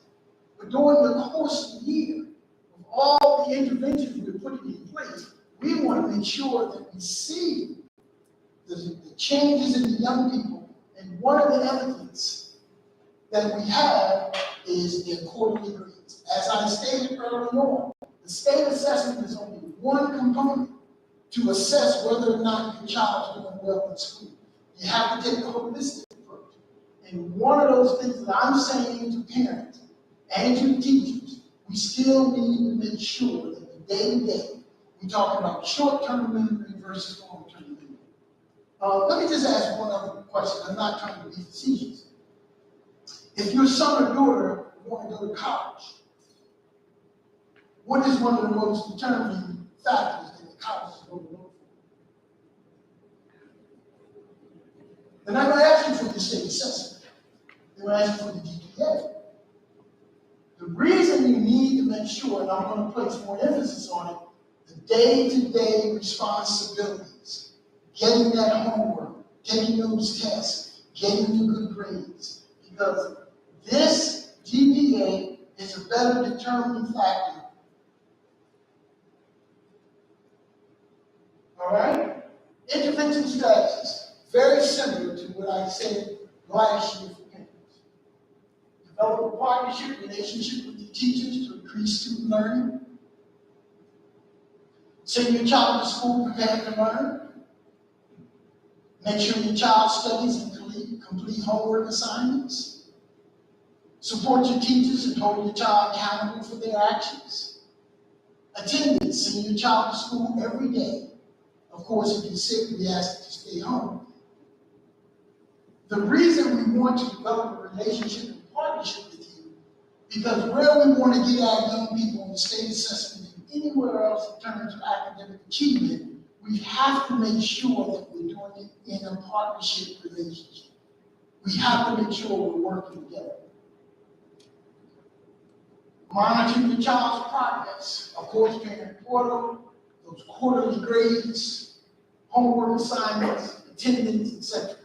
Speaker 1: but during the course of the year, of all the interventions we're putting in place, we want to make sure that we see the changes in the young people, and one of the evidence that we have is their quarterly grades. As I stated earlier on, the state assessment is only one component to assess whether or not your child is doing well in school. You have to take a holistic approach. And one of those things that I'm saying to parents and to teachers, we still need to make sure that the day-to-day, we talk about short-term memory versus long-term memory. Let me just ask one other question. I'm not trying to be facetious. If your son or daughter want to go to college, what is one of the most determining factors that the college is going to look for? They're not going to ask you for your state assessment. They're going to ask you for the GPA. The reason you need to make sure, and I'm going to place more emphasis on it, the day-to-day responsibilities, getting that homework, taking those tests, getting the good grades, because this GPA is a better determining factor. All right? Intervention strategies, very similar to what I said last year for parents. Develop a partnership relationship with the teachers to increase student learning. Send your child to school prepared to learn. Make sure your child studies and complete homework assignments. Support your teachers and hold your child accountable for their actions. Attendance, send your child to school every day. Of course, if you're sick, we ask you to stay home. The reason we want to develop a relationship and partnership with you, because where we want to get our young people in the state assessment and anywhere else in terms of academic achievement, we have to make sure that we're doing it in a partnership relationship. We have to make sure we're working together. Monitor your child's progress. Of course, parent portal, those quarterly grades, homework assignments, attendance, etc.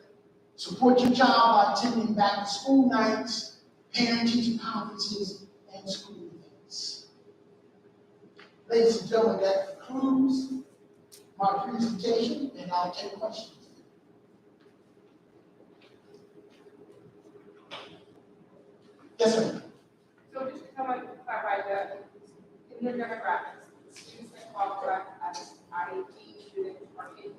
Speaker 1: Support your child by attending back-to-school nights, parent-teacher conferences, and school events. Ladies and gentlemen, that concludes my presentation, and I'll take questions. Yes, sir.
Speaker 5: So just to come and clarify, in the demographics, students that qualify as IEP students are in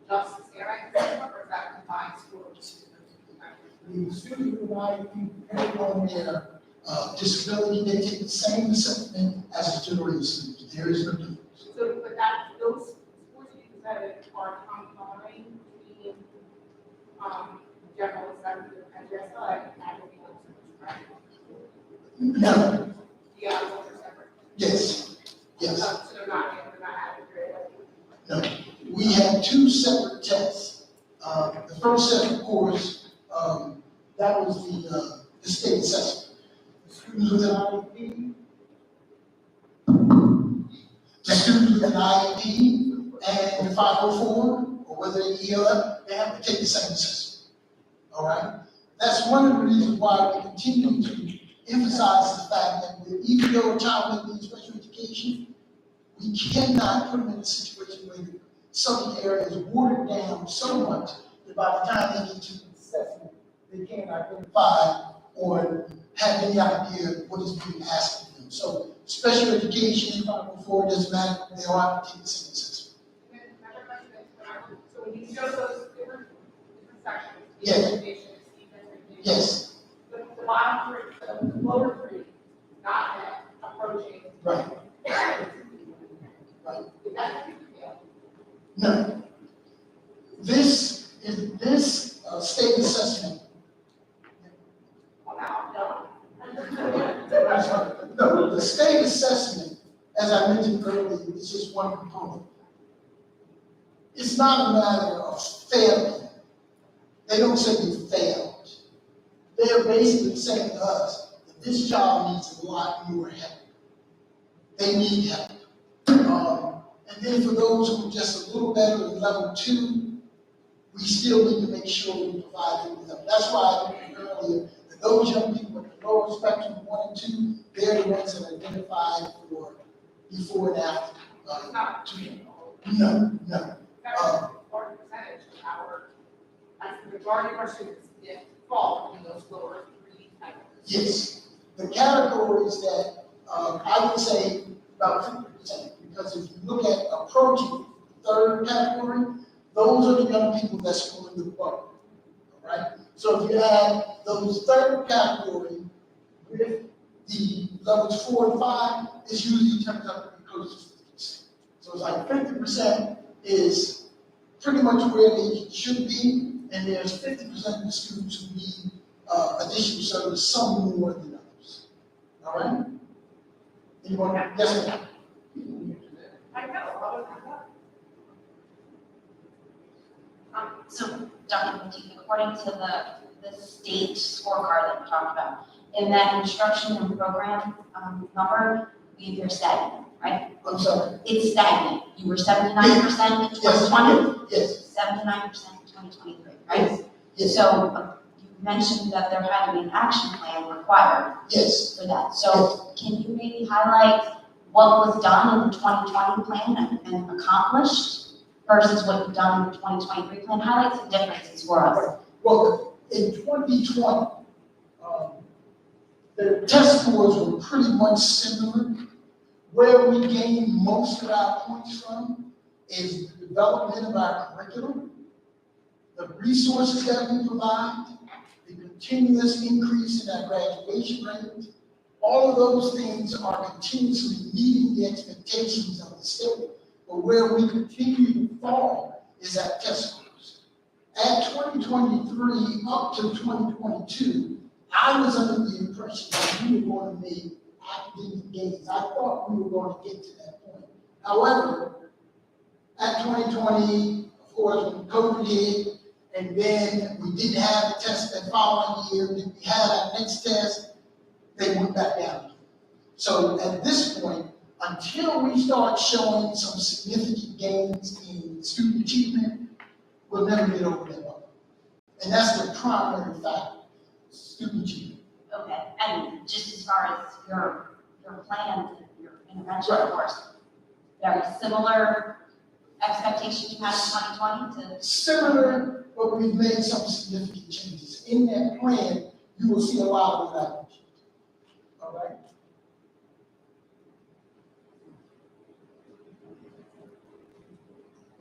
Speaker 5: just the standardized framework, or is that combined school?
Speaker 1: The students with IEP, depending on their disability, they take the same assessment as the general students. There is no difference.
Speaker 5: So, but that, those school students that are combined between general assessment and GSL and academic assessment, right?
Speaker 1: No.
Speaker 5: Yeah, those are separate.
Speaker 1: Yes. Yes.
Speaker 5: So they're not adequate.
Speaker 1: No. We have two separate tests. The first set, of course, that was the state assessment. The students with an IEP, and the 504, or whether they're ELF, they have to take the same assessment. All right? That's one of the reasons why we continue to emphasize the fact that even though a child may be in special education, we cannot put them in a situation where the subject area is watered down so much that by the time they get to the assessment, they can't identify or have any idea what is being asked of them. So special education, 504, doesn't matter, they all have to take the same assessment.
Speaker 5: Another question is, so when you show those different sections,
Speaker 1: Yes.
Speaker 5: education, defense,
Speaker 1: Yes,
Speaker 5: the bottom three, the lower three, not that approaching.
Speaker 1: right. Right.
Speaker 5: Is that yeah.
Speaker 1: No. This state assessment.
Speaker 5: Well, now,
Speaker 1: No, the state assessment, as I mentioned earlier, is just one component. It's not a matter of failing. They don't say you failed. They're basically saying to us that this child needs a lot more help. They need help. And then for those who are just a little better at level 2, we still need to make sure we provide them with help. That's why I mentioned earlier that those young people at the lower spectrum, 1 and 2, they're the ones that are identified for before and after.
Speaker 5: not
Speaker 1: No.
Speaker 5: very large percentage of our, as the majority of our students, fall in those lower three categories.
Speaker 1: Yes. The categories that I would say about 50%, because if you look at approaching the third category, those are the young people that score in the book. All right? So if you add those third category with the levels 4 and 5, it's usually turns out to be close to 50%. So it's like 50% is pretty much where they should be, and there's 50% of the students who need additional service, some more than others. All right? Anyone? Yes, ma'am.
Speaker 5: I know, I was
Speaker 7: So, Dr. Matee, according to the state scorecard that we talked about, in that instruction and program number, you're stagnant, right?
Speaker 1: I'm sorry.
Speaker 7: It's stagnant. You were 79% in 2020,
Speaker 1: Yes.
Speaker 7: 79% in 2023, right?
Speaker 1: Yes.
Speaker 7: So, you mentioned that there had to be an action plan required
Speaker 1: Yes.
Speaker 7: for that. So, can you maybe highlight what was done in the 2020 plan and accomplished versus what you've done in the 2023 plan? Highlight the differences for us.
Speaker 1: Well, in 2020, the test scores were pretty much similar. Where we gained most of our points from is the development of our curriculum, the resources that we provide, the continuous increase in our graduation rate. All of those things are continuously meeting the expectations of the state. But where we continue to fall is at test scores. At 2023 up to 2022, I was under the impression that we were going to make academic gains. I thought we were going to get to that point. However, at 2020, of course, when COVID hit, and then we didn't have the test that following year, then we had our next test, they went back down. So at this point, until we start showing some significant gains in student achievement, we'll never get over that bump. And that's the primary factor, student achievement.
Speaker 7: Okay, and just as far as your plan, your intervention course, very similar expectations you had in 2020 to?
Speaker 1: Similar, but we've made some significant changes. In that plan, you will see a lot of what I mentioned. All right?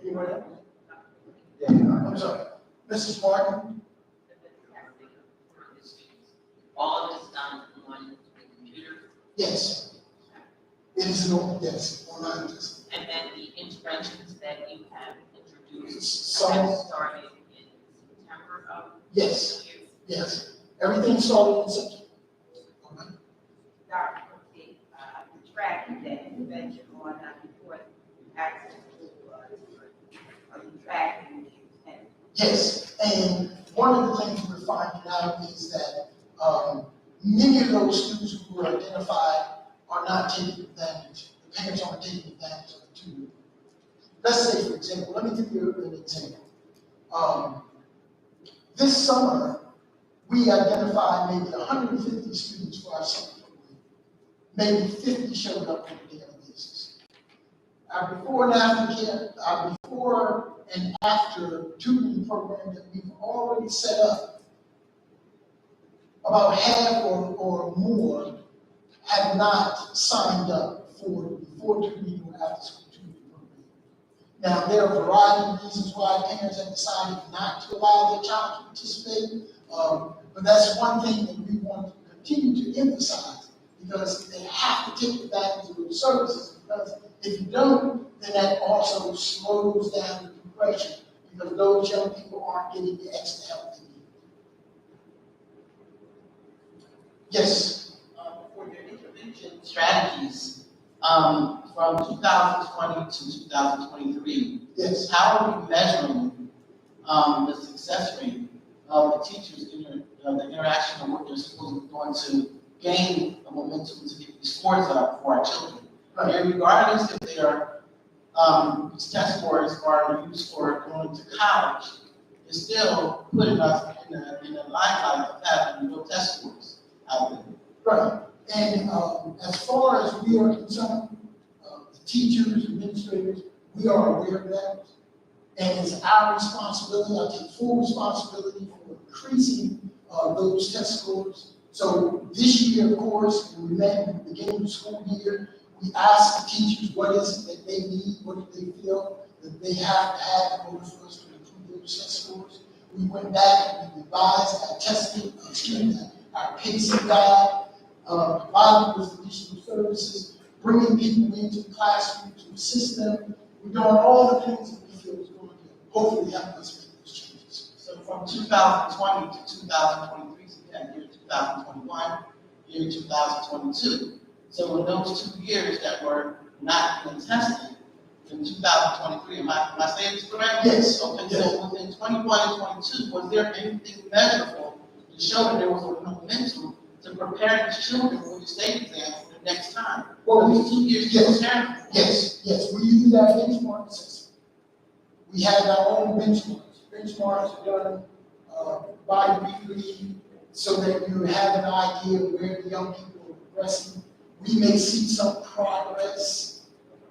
Speaker 1: Anyone else? Yeah, I'm sorry. Mrs. Martin?
Speaker 8: All of this done on the computer,
Speaker 1: Yes. It is yes, online testing.
Speaker 8: and then the interventions that you have introduced
Speaker 1: Some,
Speaker 8: have started in September of
Speaker 1: yes,
Speaker 8: this year.
Speaker 1: yes. Everything started in September. All right.
Speaker 9: Dr. Matee, tracking that intervention on before access to tracking these.
Speaker 1: Yes, and one of the things we're finding out is that many of those students who were identified are not taking advantage. The parents aren't taking advantage of the tutor. let's say, for example, let me give you an example. This summer, we identified maybe 150 students for our summer program. Maybe 50 showed up on a daily basis. Our before and after tutoring program that we've already set up, about half or more have not signed up for the before tutoring or after school tutoring program. Now, there are a variety of reasons why parents have decided not to allow their child to participate, but that's one thing that we want to continue to emphasize, because they have to take advantage of those services, because if you don't, then that also slows down the progression, because those young people aren't getting the extra help they need. Yes?
Speaker 4: For your intervention strategies, from 2020 to 2023,
Speaker 1: Yes.
Speaker 4: how are we measuring the success rate of the teachers in the interaction of what they're supposed to be doing to gain a momentum to get these scores up for our children? And regardless if they are test scores are used for going to college, it's still putting us in the limelight of having real test scores out there.
Speaker 1: Right. And as far as we are concerned, the teachers, administrators, we are aware of that. And it's our responsibility, I take full responsibility for increasing those test scores. So this year, of course, when we met at the beginning of the school year, we asked the teachers what is it that they need, what do they feel that they have to have in order for us to improve those test scores. We went back and we revised our testing, our pacing guide, providing those additional services, bringing people into the classroom to assist them. We're doing all the things that we feel is going to hopefully help us make those changes.
Speaker 4: So from 2020 to 2023, so we had year 2021, year 2022. So in those 2 years that were not being tested, in 2023, am I saying this correct?
Speaker 1: Yes.
Speaker 4: Okay,
Speaker 1: Yes.
Speaker 4: so within 21 and 22, was there anything measurable to show that there was a momentum to prepare the children for the state exam for the next time?
Speaker 1: Well,
Speaker 4: Those 2 years,
Speaker 1: yes.
Speaker 4: yes.
Speaker 1: We use our benchmark assessment. We have our own benchmarks. Benchmarks are done bi-weekly so that you have an idea of where the young people are progressing. We may see some progress,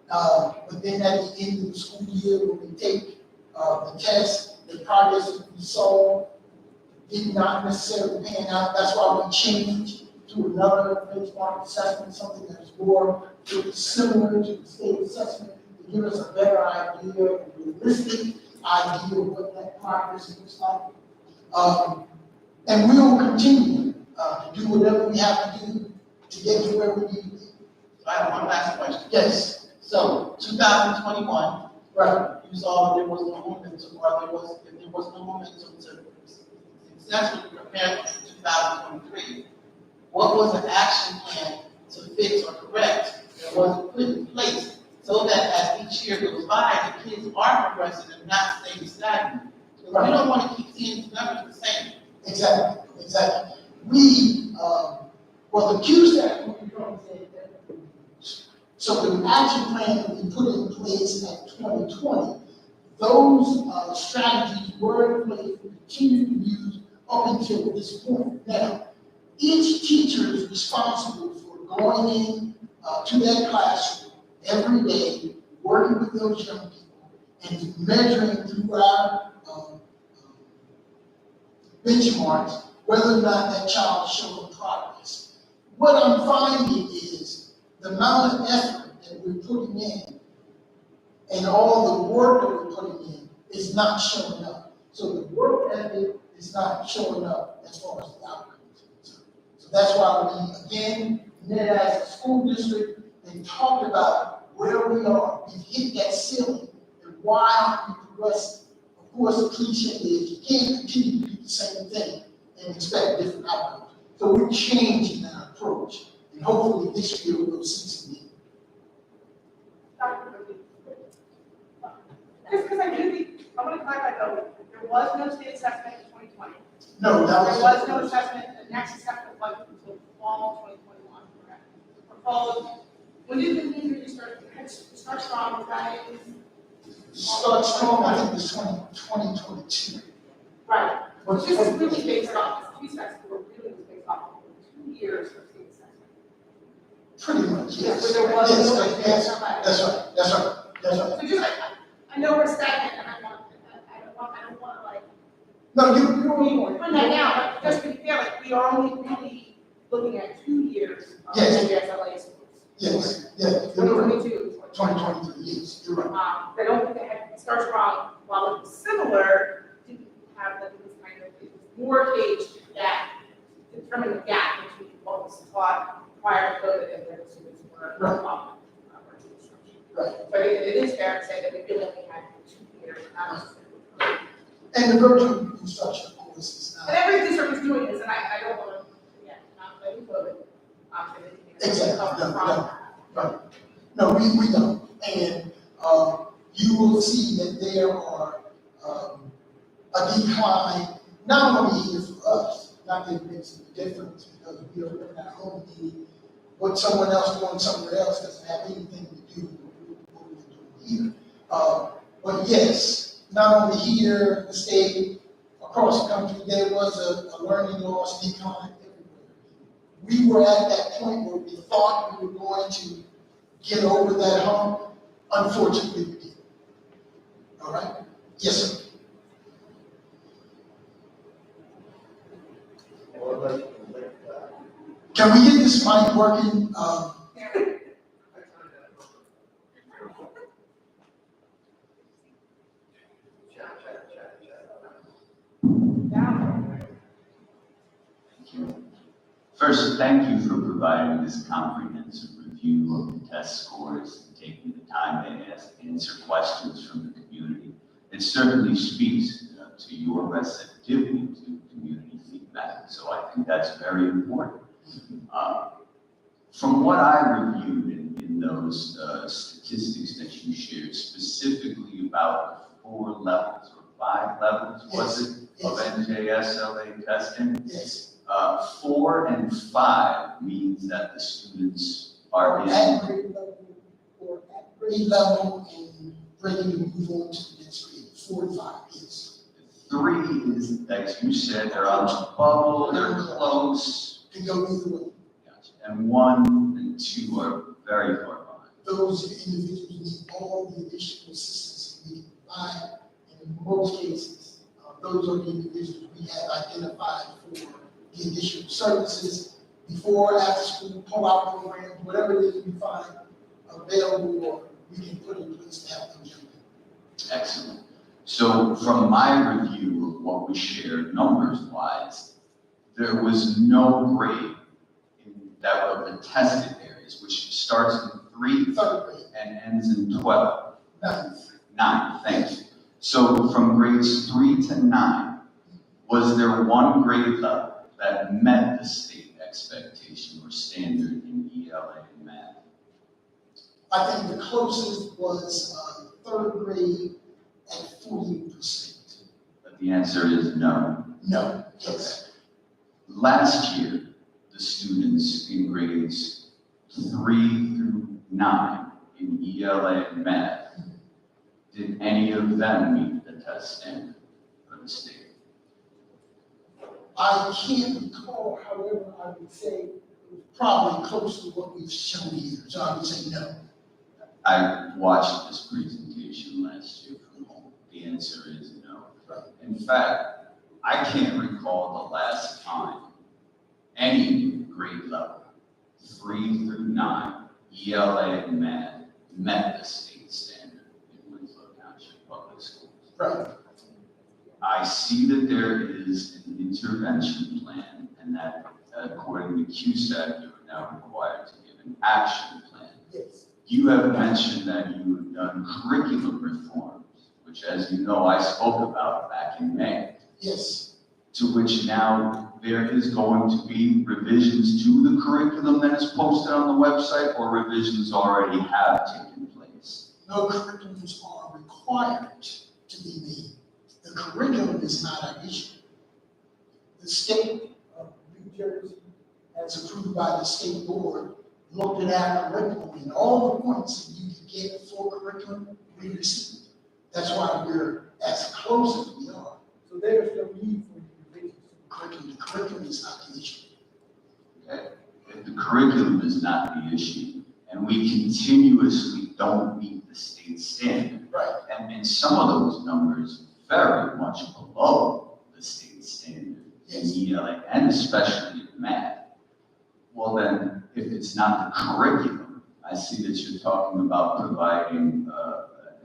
Speaker 1: but then at the end of the school year, when we take the test, the progress that we saw did not necessarily pan out. That's why we changed to another benchmark assessment, something that is more similar to the state assessment, to give us a better idea, a realistic idea of what that progress looks like. And we will continue to do whatever we have to do to get to where we need to be.
Speaker 4: So I have one last question.
Speaker 1: Yes.
Speaker 4: So 2021,
Speaker 1: Right.
Speaker 4: you saw there was no momentum, or if there was no momentum to successfully prepare for 2023. What was the action plan to fix or correct that wasn't put in place so that as each year goes by, the kids are progressing and not staying stagnant? Because we don't want to keep seeing the numbers the same.
Speaker 1: Exactly. We, well, the Q stack, what we're trying to say, so the action plan that we put in place at 2020, those strategies were in place, we continue to use up until this point. Now, each teacher is responsible for going in to that classroom every day, working with those young people, and measuring through our benchmarks whether or not that child is showing progress. What I'm finding is the amount of effort that we're putting in and all the work that we're putting in is not showing up. So the work ethic is not showing up as far as the outcomes. So that's why we, again, met as a school district and talked about where we are. We've hit that ceiling and why aren't we progressing? Of course, the cliche is you can't continue to do the same thing and expect different outcomes. So we're changing our approach, and hopefully this year we'll see some gain.
Speaker 5: Just because I do think, I want to clarify though, there was no state assessment in 2020.
Speaker 1: No, that
Speaker 5: There was no assessment, the next assessment wasn't until fall 2021, correct? Proposed, when did the new year start strong, right?
Speaker 1: Start strong, I think it's 2022.
Speaker 5: Right.
Speaker 1: But
Speaker 5: This is really based off, this two-sex score really was based off of 2 years of state assessment.
Speaker 1: pretty much, yes.
Speaker 5: But there was no
Speaker 1: Yes, yes, that's right, that's right, that's right.
Speaker 5: So just, I know we're stagnant, and I don't want to like,
Speaker 1: No, you're
Speaker 5: put that down, but just to be fair, like, we are only really looking at 2 years of
Speaker 1: Yes.
Speaker 5: NJSLA schools.
Speaker 1: yes, yes, you're correct.
Speaker 5: 2022.
Speaker 1: 2023, yes, you're right.
Speaker 5: They don't think they had Start Strong, while it was similar, didn't have like this kind of, it was more caged that determine the gap between what was taught prior to COVID and where the students were.
Speaker 1: Right. Right.
Speaker 5: But it is fair to say that we feel like we had 2 years, not necessarily.
Speaker 1: And the virtual instruction, of course, is
Speaker 5: And
Speaker 1: not.
Speaker 5: every district is doing this, and I don't want to, again, not letting COVID,
Speaker 1: Exactly, right. No, we don't. And, you will see that there are, a decline, not only here for us, not that it makes a difference because we are living at home, meaning what someone else doing somewhere else doesn't have anything to do with what we're doing here. But yes, not only here, the state, across the country, there was a learning loss decline everywhere. We were at that point where we thought we were going to get over that hump. Unfortunately, we didn't. All right? Yes, sir. Can we get this mic working?
Speaker 10: First, thank you for providing this comprehensive review of the test scores and taking the time to answer questions from the community. It certainly speaks to your receptivity to community feedback, so I think that's very important. From what I reviewed in those statistics that you shared, specifically about the 4 levels or 5 levels, was it, of NJSLA testing?
Speaker 1: Yes.
Speaker 10: 4 and 5 means that the students are
Speaker 1: At
Speaker 10: in
Speaker 1: grade level, or at grade level, and ready to move on to the next grade, 4 and 5, yes.
Speaker 10: 3 is, as you said, they're on the bubble, they're close.
Speaker 1: To go either way.
Speaker 10: Gotcha. And 1 and 2 are very far behind.
Speaker 1: Those individuals need all the additional assistance we can provide. And in most cases, those are the individuals we have identified for the additional services before, after school, pull-out programs, whatever it is we find available or we can put in place to help them jump in.
Speaker 10: Excellent. So from my review of what we shared numbers-wise, there was no grade that were the tested areas, which starts in 3
Speaker 1: 3rd grade,
Speaker 10: and ends in 12.
Speaker 1: 9th.
Speaker 10: Thank you. So from grades 3 to 9, was there one grade level that met the state expectation or standard in ELA and math?
Speaker 1: I think the closest was 3rd grade at 40%.
Speaker 10: But the answer is no.
Speaker 1: No, yes.
Speaker 10: Last year, the students in grades 3 through 9 in ELA and math, did any of them meet the test standard for the state?
Speaker 1: I can't recall, however, I would say it was probably close to what we've shown here, so I would say no.
Speaker 10: I watched this presentation last year from home. The answer is no.
Speaker 1: Right.
Speaker 10: In fact, I can't recall the last time any grade level, 3 through 9, ELA and math, met the state standard in Winslow Township Public Schools.
Speaker 1: Right.
Speaker 10: I see that there is an intervention plan and that according to QSAC, you are now required to give an action plan.
Speaker 1: Yes.
Speaker 10: You have mentioned that you have done curriculum reforms, which as you know, I spoke about back in May.
Speaker 1: Yes.
Speaker 10: To which now there is going to be revisions to the curriculum that is posted on the website, or revisions already have taken place?
Speaker 1: No curriculums are required to be made. The curriculum is not an issue. The state of New Jersey, as approved by the state board, looked at our curriculum and all the points that you could get for curriculum, we received. That's why we're as close as we are.
Speaker 11: So there's no need for revisions.
Speaker 1: The curriculum is not the issue.
Speaker 10: Okay? If the curriculum is not the issue, and we continuously don't meet the state standard,
Speaker 1: Right.
Speaker 10: and some of those numbers very much below the state standard in ELA, and especially in math, well then, if it's not the curriculum, I see that you're talking about providing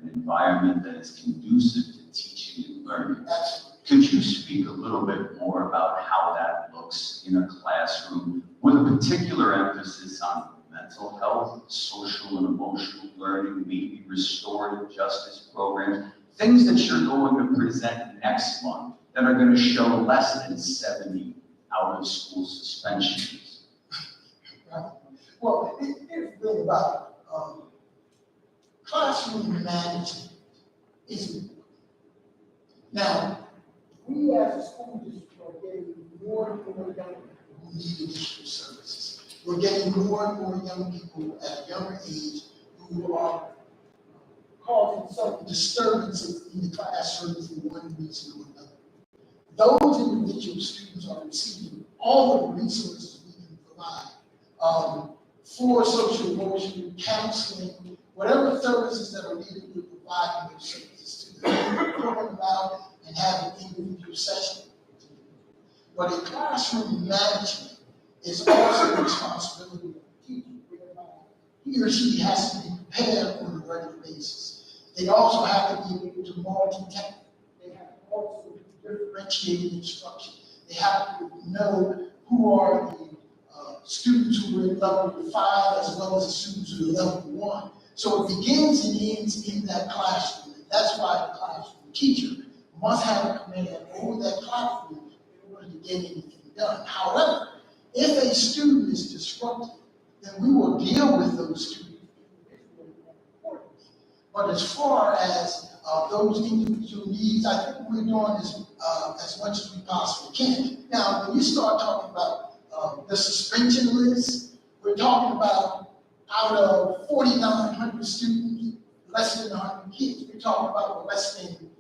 Speaker 10: an environment that is conducive to teaching and learning.
Speaker 1: Absolutely.
Speaker 10: Could you speak a little bit more about how that looks in a classroom with a particular emphasis on mental health, social and emotional learning, maybe restorative justice programs, things that you're going to present next month that are going to show less than 70 out-of-school suspensions?
Speaker 1: Right. Well, here's the thing about classroom management is important. Now, we as a school district are getting more and more young people who need additional services. We're getting more and more young people at a younger age who are causing some disturbances in the classroom for one reason or another. Those individual students are receiving all of the resources we can provide for social emotional counseling, whatever services that are needed, we're providing those services to them. We're pulling them out and having individual sessions. But in classroom management is also the responsibility of the teacher, whereby he or she has to be prepared on a regular basis. They also have to be able to multitask. They have to also differentiate instruction. They have to know who are the students who are in level 5 as well as the students who are level 1. So it begins and ends in that classroom. And that's why the classroom teacher must have a command over that classroom in order to get anything done. However, if a student is disrupted, then we will deal with those students individually and accordingly. But as far as those individual needs, I think we're doing as much as we possibly can. Now, when you start talking about the suspension list, we're talking about out of 4,900 students, less than 100 kids. We're talking about less than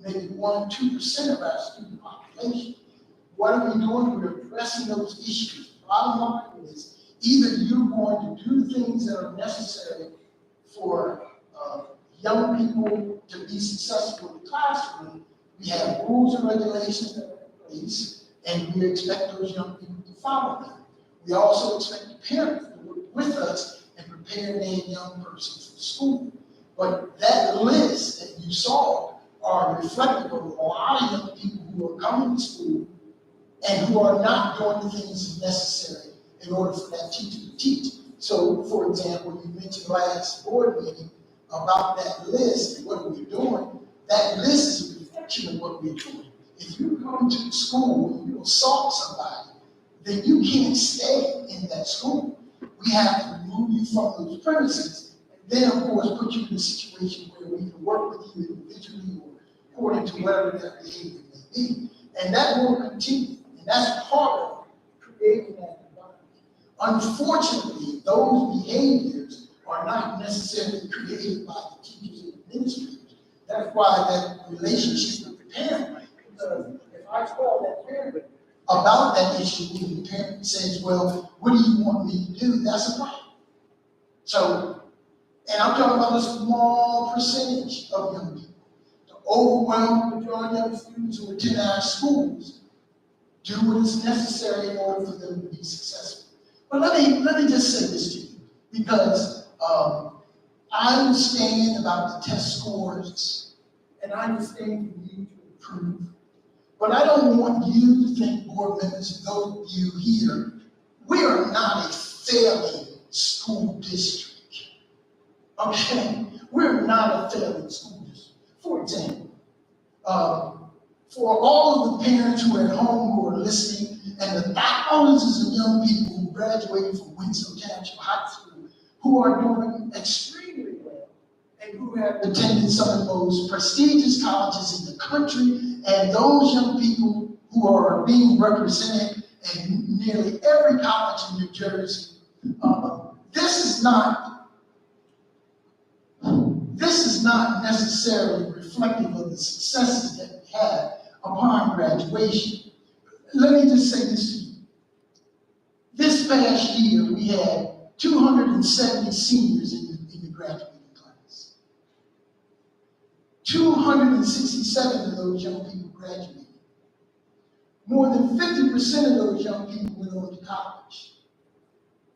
Speaker 1: maybe 1-2% of our student population. What are we doing? We're addressing those issues. Bottom line is either you're going to do things that are necessary for young people to be successful in the classroom. We have rules and regulations that are in place, and we expect those young people to follow them. We also expect the parents to work with us and prepare their young person for school. But that list that you saw are reflective of a lot of young people who are coming to school and who are not doing the things necessary in order for that teacher to teach. So, for example, you mentioned last board meeting about that list and what we're doing. That list is a reflection of what we're doing. If you come to the school and you assault somebody, then you can't stay in that school. We have to remove you from those premises, and then, of course, put you in a situation where we can work with you individually or according to whatever that behavior may be. And that will continue, and that's part of creating that environment. Unfortunately, those behaviors are not necessarily created by the teachers and administrators. That's why that relationship with the parent, because if I call that parent about that issue and the parent says, well, what do you want me to do? That's a problem. So, and I'm talking about a small percentage of young people. The overwhelming majority of the students who attend our schools do what is necessary in order for them to be successful. But let me just say this to you, because I understand about the test scores, and I understand the need to improve. But I don't want you to think, board members, and those of you here, we are not a failing school district. Okay? We're not a failing school district. For example, for all of the parents who are at home who are listening, and the thousands of young people who graduated from Winslow Township High School who are doing extremely well and who have attended some of the most prestigious colleges in the country, and those young people who are being represented in nearly every college in New Jersey, this is not necessarily reflective
Speaker 4: reflective of the successes that we had upon graduation. Let me just say this to you. This past year, we had 270 seniors in the graduating class. 267 of those young people graduated. More than 50% of those young people went on to college.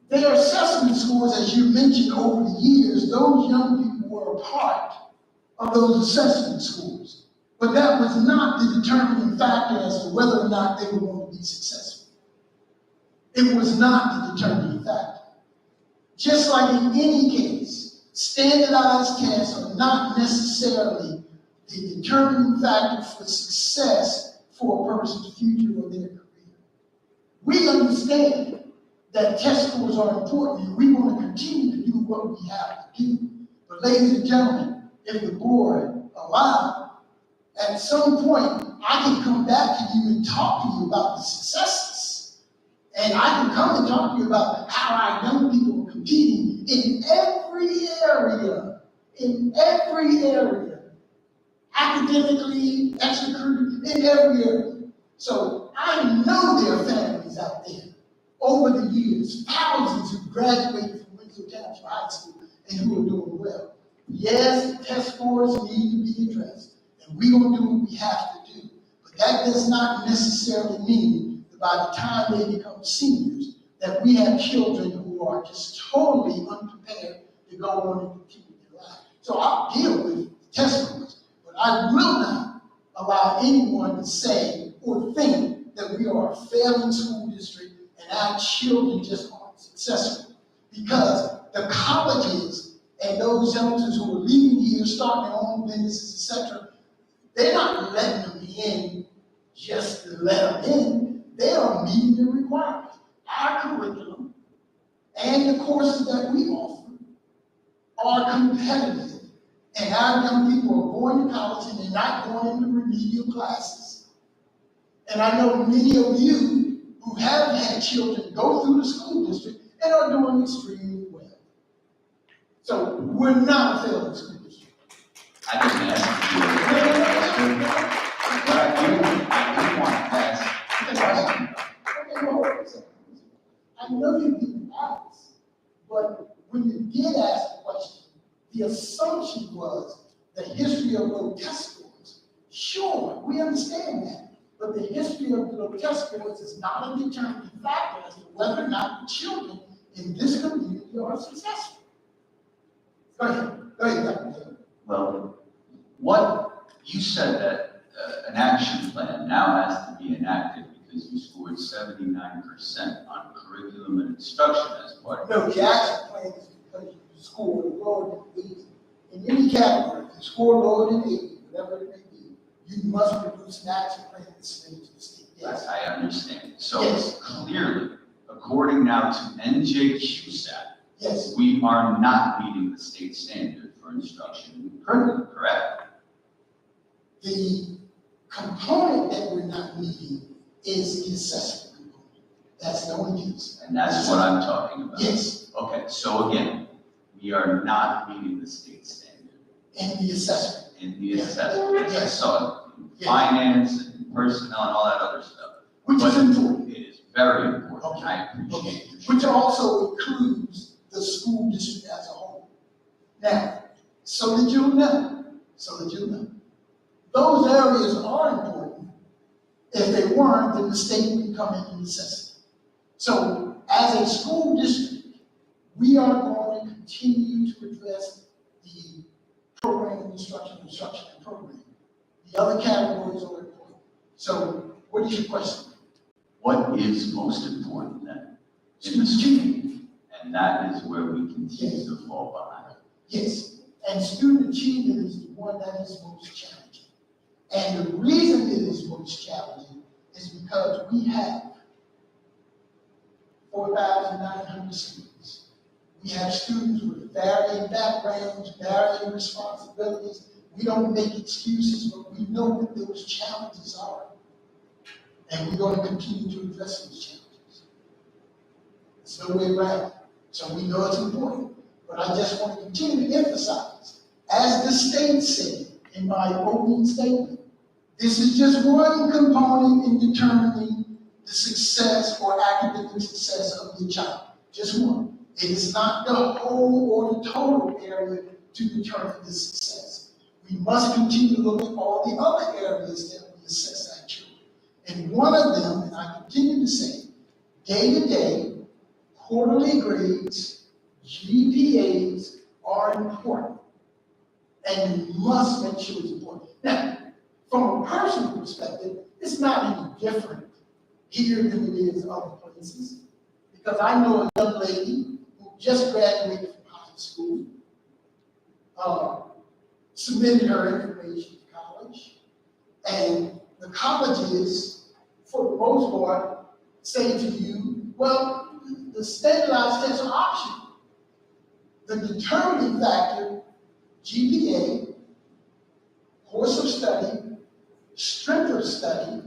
Speaker 4: Their assessment scores, as you mentioned over the years, those young people were a part of those assessment scores. But that was not the determining factor as to whether or not they were going to be successful. It was not the determining factor. Just like in any case, standardized tests are not necessarily the determining factor for success for a person's future or their career. We understand that test scores are important and we want to continue to do what we have to do. But ladies and gentlemen, if the board allows, at some point, I can come back to you and talk to you about the successes. And I can come and talk to you about how our young people are competing in every area, academically, extracurricular, in every area. So I know there are families out there over the years, thousands who graduated from Winslow Township High School and who are doing well. Yes, test scores need to be addressed, and we're going to do what we have to do. But that does not necessarily mean that by the time they become seniors, that we have children who are just totally unprepared to go on and continue their life. So I'll deal with test scores, but I will not allow anyone to say or think that we are a failing school district and our children just aren't successful. Because the colleges and those youngsters who are leaving here, starting their own businesses, etc., they're not letting them in just to let them in. They are meeting the requirements. Our curriculum and the courses that we offer are competitive. And our young people are going to college and they're not going into remedial classes. And I know many of you who have had children go through the school district and are doing extremely well. So we're not a failing school district.
Speaker 10: I didn't ask you. But I do want to ask a question.
Speaker 4: Okay, well, hold on a second. I know you didn't ask, but when you did ask the question, the assumption was the history of low test scores. Sure, we understand that. But the history of the test scores is not a determining factor as to whether or not the children in this community are successful. Go ahead, Dr.
Speaker 10: Well, what you said that an action plan now has to be enacted because you scored 79% on curriculum and instruction as part of it.
Speaker 4: No, the action plan is because you score lower than 80. In any category, if you score lower than 80, whatever it may be, you must produce an action plan that submit to the state. Yes.
Speaker 10: I understand. So
Speaker 4: Yes.
Speaker 10: clearly, according now to NJQSAT,
Speaker 4: Yes.
Speaker 10: we are not meeting the state standard for instruction and curriculum, correct?
Speaker 4: The component that we're not meeting is the assessment component. That's the only piece.
Speaker 10: And that's what I'm talking about.
Speaker 4: Yes,
Speaker 10: Okay, so again, we are not meeting the state standard
Speaker 4: and the assessment.
Speaker 10: in the
Speaker 4: Yes.
Speaker 10: assessment. As I
Speaker 4: Yes.
Speaker 10: saw it in
Speaker 4: Yes.
Speaker 10: finance and personnel and all that other stuff.
Speaker 4: Which is
Speaker 10: But
Speaker 4: important.
Speaker 10: it is very important.
Speaker 4: Okay.
Speaker 10: I appreciate
Speaker 4: Okay,
Speaker 10: your.
Speaker 4: which also includes the school district as a whole. Now, so that you'll know, those areas are important. If they weren't, then the state would come in and assess it. So, as a school district, we are going to continue to address the program of instruction and program. The other categories are important. So, what is your question?
Speaker 10: What is most important then? In the
Speaker 4: Student
Speaker 10: school?
Speaker 4: achievement.
Speaker 10: And that is where we continue to fall behind.
Speaker 4: Yes, and student achievement is the one that is most challenging. And the reason it is most challenging is because we have 4,900 students. We have students with varying backgrounds, varying responsibilities. We don't make excuses, but we know what those challenges are. And we're going to continue to address those challenges. There's no way around it. So we know it's important. But I just want to continue to emphasize, as the state said
Speaker 1: in my opening statement. This is just one component in determining the success or academic success of your child. Just one. It is not the whole or the total area to determine the success. We must continue to look at all the other areas that we assess our children. And one of them, and I continue to say, day-to-day, quarterly grades, GPAs are important. And you must make sure it's important. Now, from a personal perspective, it's not any different here than it is other places. Because I know a young lady who just graduated from high school, submitted her information to college, and the colleges, for the most part, say to you, well, the standardized tests are optional. The determining factor, GPA, course of study, strength of study,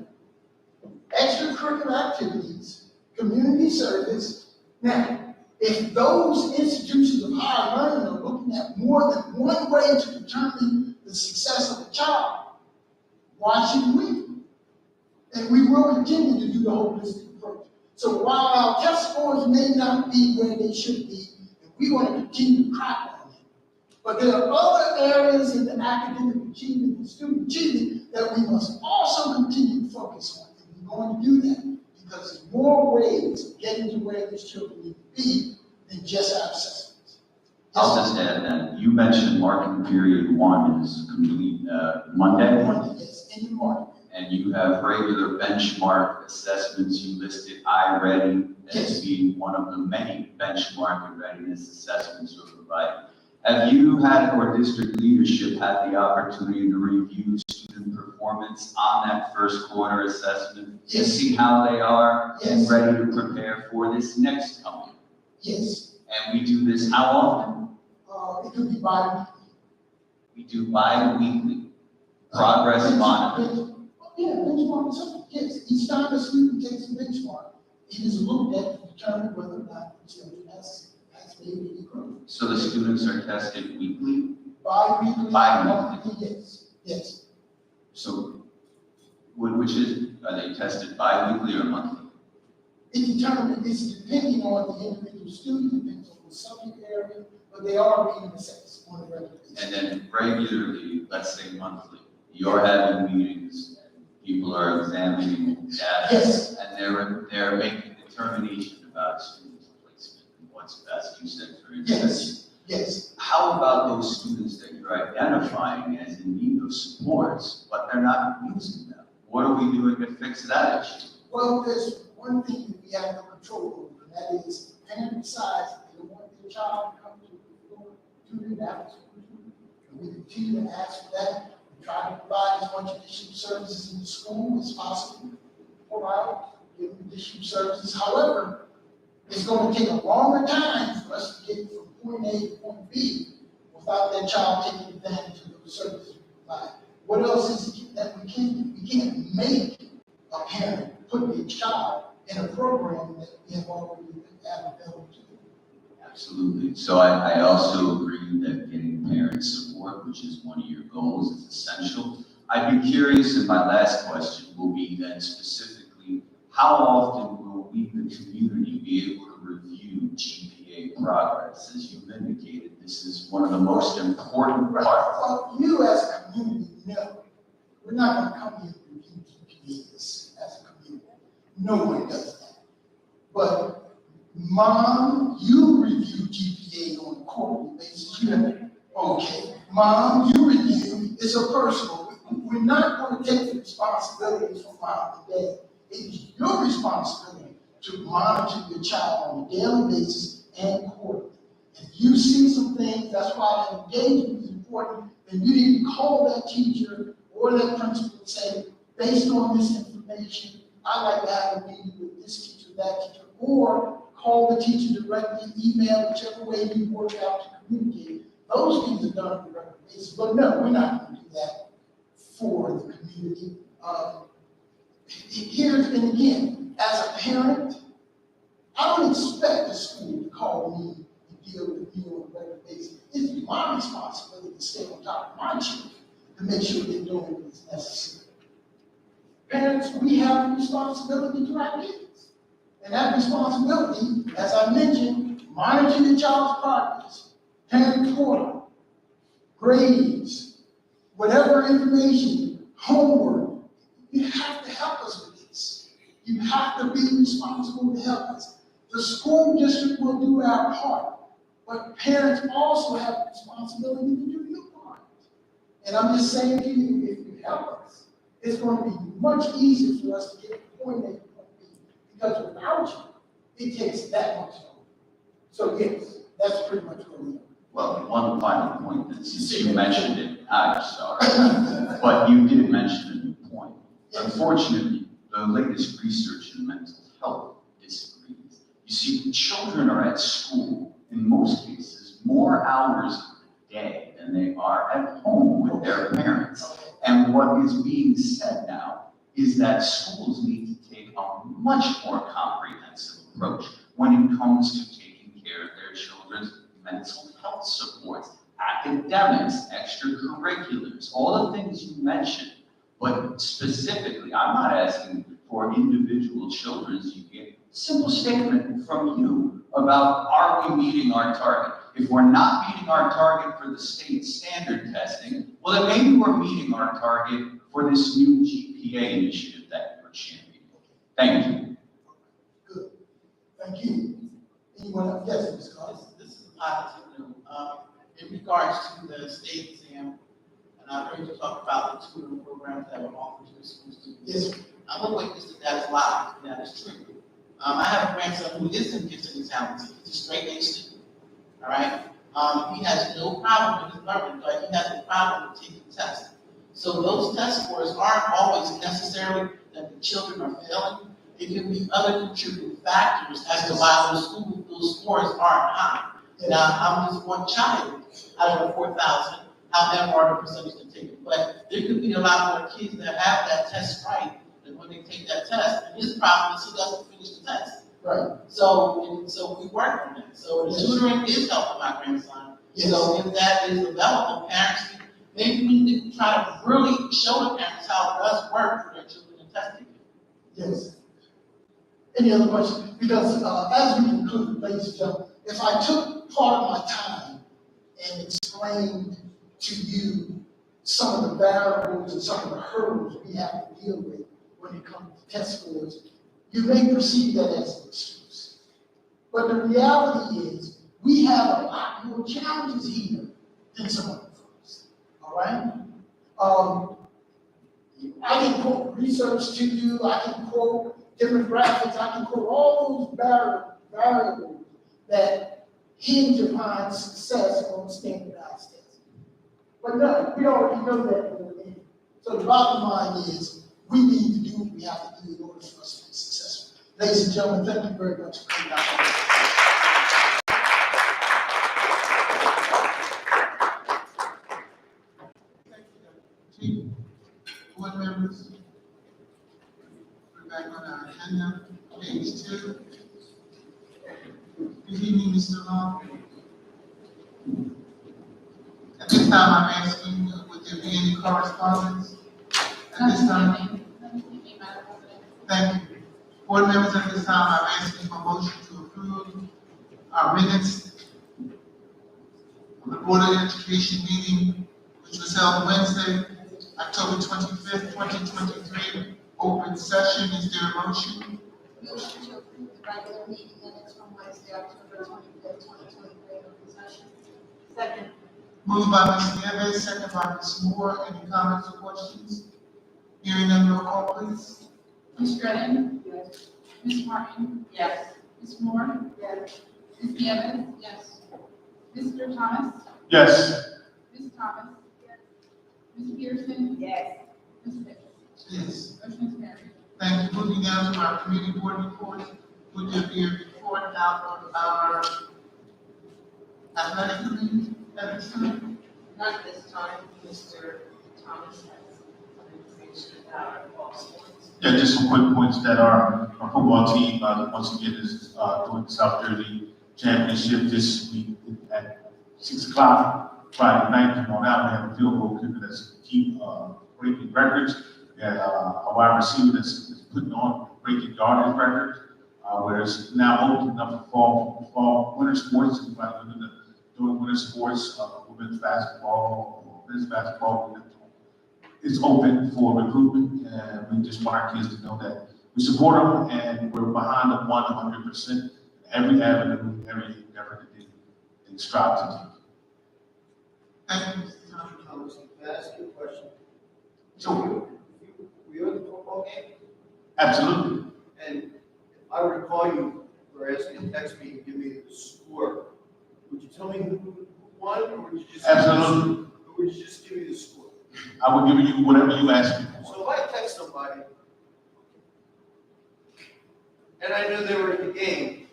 Speaker 1: extracurricular activities, community service. Now, if those institutions of higher learning are looking at more than one way to determine the success of a child, why shouldn't we? And we will continue to do the holistic approach. So while our test scores may not be where they should be, and we want to continue to crack on them, but there are other areas in the academic achievement and student achievement that we must also continue to focus on. And we're going to do that because there's more ways of getting to where these children need to be than just our assessments.
Speaker 10: I'll just add that you mentioned marking period 1 is complete Monday.
Speaker 1: Monday, yes, in the morning.
Speaker 10: And you have regular benchmark assessments. You listed iReady as being one of the many benchmark and readiness assessments you're providing. Have you had, or district leadership had the opportunity to review student performance on that first quarter assessment to see how they are and ready to prepare for this next coming?
Speaker 1: Yes.
Speaker 10: And we do this how often?
Speaker 1: It could be bi-weekly.
Speaker 10: We do bi-weekly progress monitoring.
Speaker 1: Yeah, benchmark is something. Yes, each time a student takes a benchmark, it is looked at to determine whether or not the children has made any growth.
Speaker 10: So the students are tested weekly?
Speaker 1: Bi-weekly.
Speaker 10: Bi-weekly.
Speaker 1: Yes, yes.
Speaker 10: So, which is, are they tested bi-weekly or monthly?
Speaker 1: It's depending on the individual student, depends on the subject area, but they are being assessed on a regular basis.
Speaker 10: And then regularly, let's say monthly, you're having meetings, and people are examining data,
Speaker 1: Yes.
Speaker 10: and they're making a determination about student placement and what's best. You said for instance.
Speaker 1: Yes.
Speaker 10: How about those students that you're identifying as in need of supports, but they're not using them? What are we doing to fix that issue?
Speaker 1: Well, there's one thing that we have no control over, and that is the parent decides they don't want their child to come to the after school. And we continue to ask for that. We try to provide as much additional services in the school as possible. Give them additional services. However, it's going to take a longer time for us to get from point A to point B without that child taking advantage of those services we provide. What else is it that we can do? We can't make a parent put their child in a program that we have already available to them.
Speaker 10: Absolutely. So I also agree that getting parent support, which is one of your goals, is essential. I'd be curious, and my last question will be then specifically, how often will we, the community, be able to review GPA progress? As you indicated, this is one of the most important parts.
Speaker 1: Well, you as a community know, we're not going to come here and review GPAs as a community. No one does that. But Mom, you review GPA on a quarterly basis. You have, okay. Mom, you review, it's a personal. We're not going to take the responsibilities from Mom today. It's your responsibility to monitor your child on a daily basis and quarterly. If you see some things, that's why that engagement is important, then you need to call that teacher or that principal and say, based on this information, I'd like to have a meeting with this teacher, that teacher, or call the teacher directly, email, whichever way you work out to communicate. Those things are done on a regular basis. But no, we're not going to do that for the community. Here's, and again, as a parent, I don't expect the school to call me and deal with me on a regular basis. It's my responsibility to stay on top of my children. to make sure they're doing what is necessary. Parents, we have a responsibility to our kids. And that responsibility, as I mentioned, monitoring the child's progress, parent portal, grades, whatever information, homework, you have to help us with this. You have to be responsible to help us. The school district will do our part, but parents also have a responsibility to do your part. And I'm just saying to you, if you help us, it's going to be much easier for us to get the point A to point B. Because without you, it takes that much longer. So yes, that's pretty much what we are.
Speaker 10: Well, one final point, that since you mentioned it, I'm sorry, but you did mention a new point. Unfortunately, the latest research in mental health disagrees. You see, children are at school, in most cases, more hours a day than they are at home with their parents. And what is being said now is that schools need to take a much more comprehensive approach when it comes to taking care of their children's mental health supports, academics, extracurriculars, all the things you mentioned. But specifically, I'm not asking for individual children's. You get a simple statement from you about, are we meeting our target? If we're not meeting our target for the state standard testing, well, then maybe we're meeting our target for this new GPA initiative that you're championing. Thank you.
Speaker 1: Good. Thank you. Anyone else? Yes, Ms. Scott.
Speaker 4: This is a positive note. In regards to the state exam, and I've heard you talk about the tutoring programs that were offered to the school students.
Speaker 1: Yes.
Speaker 4: I'm a witness that is live, and that is true. I have a grandson who isn't gifted and talented. He's a straight A student. All right. He has no problem with his learning, but he has a problem with taking tests. So those test scores aren't always necessarily that the children are failing. It can be other contributing factors as to why those scores aren't high. Now, I'm just one child out of the 4,000, however are the percentage to take it. But there could be a lot more kids that have that test right than when they take that test. And his problem is he doesn't finish the test.
Speaker 1: Right.
Speaker 4: So we work on that. So the tutoring is helping my grandson.
Speaker 1: Yes.
Speaker 4: So if that is available, parents, maybe we need to try to really show the parents how it does work for their children in testing.
Speaker 1: Yes. Any other questions? Because as we conclude, ladies and gentlemen, if I took part of my time and explained to you some of the variables and some of the hurdles we have to deal with when it comes to test scores, you may perceive that as an excuse. But the reality is, we have a lot more challenges here than some other folks. All right? I can quote research to you, I can quote different graphics, I can quote all those variables that hinge upon success on standardized tests. But no, we already know that going in. So the bottom line is, we need to do what we have to do in order for us to be successful. Ladies and gentlemen, thank you very much for coming out.
Speaker 4: Board members, we're back on our agenda, page 2. Good evening, Mr. Long. At this time, I'm asking, would there be any correspondence? At this time? Thank you. Board members, at this time, I'm asking for a motion to approve our minutes of the Board of Education meeting, which was held Wednesday, October 25th, 2023, open session. Is there a motion?
Speaker 12: Motion to approve the regular meeting minutes from Wednesday, October 25th, 2023, open session. Second.
Speaker 4: Moved by Ms. Nieves, second by Ms. Moore. Any comments or questions? Hearing none, roll call, please.
Speaker 5: Ms. Brennan?
Speaker 12: Yes.
Speaker 5: Ms. Martin?
Speaker 8: Yes.
Speaker 5: Ms. Moore?
Speaker 12: Yes.
Speaker 5: Ms. Nieves? Yes. Mr. Thomas?
Speaker 6: Yes.
Speaker 5: Ms. Thomas? Yes. Ms. Pearson?
Speaker 12: Yes.
Speaker 5: Ms. Fitz?
Speaker 4: Yes.
Speaker 5: Motion is carried.
Speaker 4: Thank you. Moving down to our committee board reports. Would there be a report out of our athletic committee at this time?
Speaker 8: Not this time, Mr. Thomas has some information about our sports.
Speaker 6: Yeah, just some quick points that our football team, once again, is doing the South Jersey Championship this week at 6 o'clock Friday night. Tomorrow night, we have a field goal kicker that's keep breaking records. And a wide receiver is putting on breaking yardage records, where it's now open up for fall winter sports. Anybody doing winter sports, women's basketball, men's basketball, it's open for recruitment, and we just want our kids to know that we support them and we're behind them 100%. Every avenue, every effort that they strive to do.
Speaker 4: Thank you, Mr. Thomas.
Speaker 11: Can I ask you a question?
Speaker 6: Sure.
Speaker 11: Were you at the football game?
Speaker 6: Absolutely.
Speaker 11: And if I were to call you or ask you to text me and give me the score, would you tell me who won, or would you just?
Speaker 6: Absolutely.
Speaker 11: Or would you just give me the score?
Speaker 6: I will give you whatever you ask me for.
Speaker 11: So if I text somebody, and I knew they were at the game,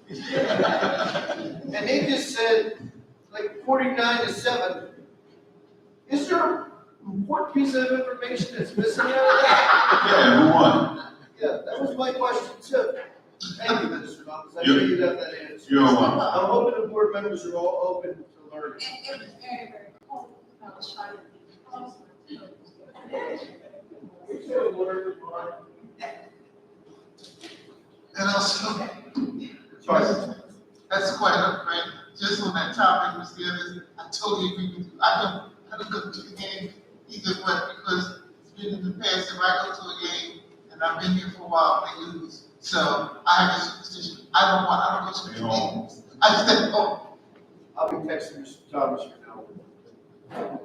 Speaker 11: and they just said, like 49-7, is there an important piece of information that's missing out of that?
Speaker 6: Yeah, who won?
Speaker 11: Yeah, that was my question too. Thank you, Mr. Thomas. I know you got that answer.
Speaker 6: You're welcome.
Speaker 11: I'm hoping the board members are all open to learning.
Speaker 12: And it was very, very cold. I was trying to be close.
Speaker 4: And also,
Speaker 11: Sorry.
Speaker 4: that's quite a right. Just on that topic, Mr. Evans, I totally agree with you. I don't go to the game either way, because it's been in the past, if I go to a game and I've been here for a while, they lose. So I have a superstition. I don't go to the games. I just think, oh,
Speaker 11: I'll be texting Mr. Thomas from now.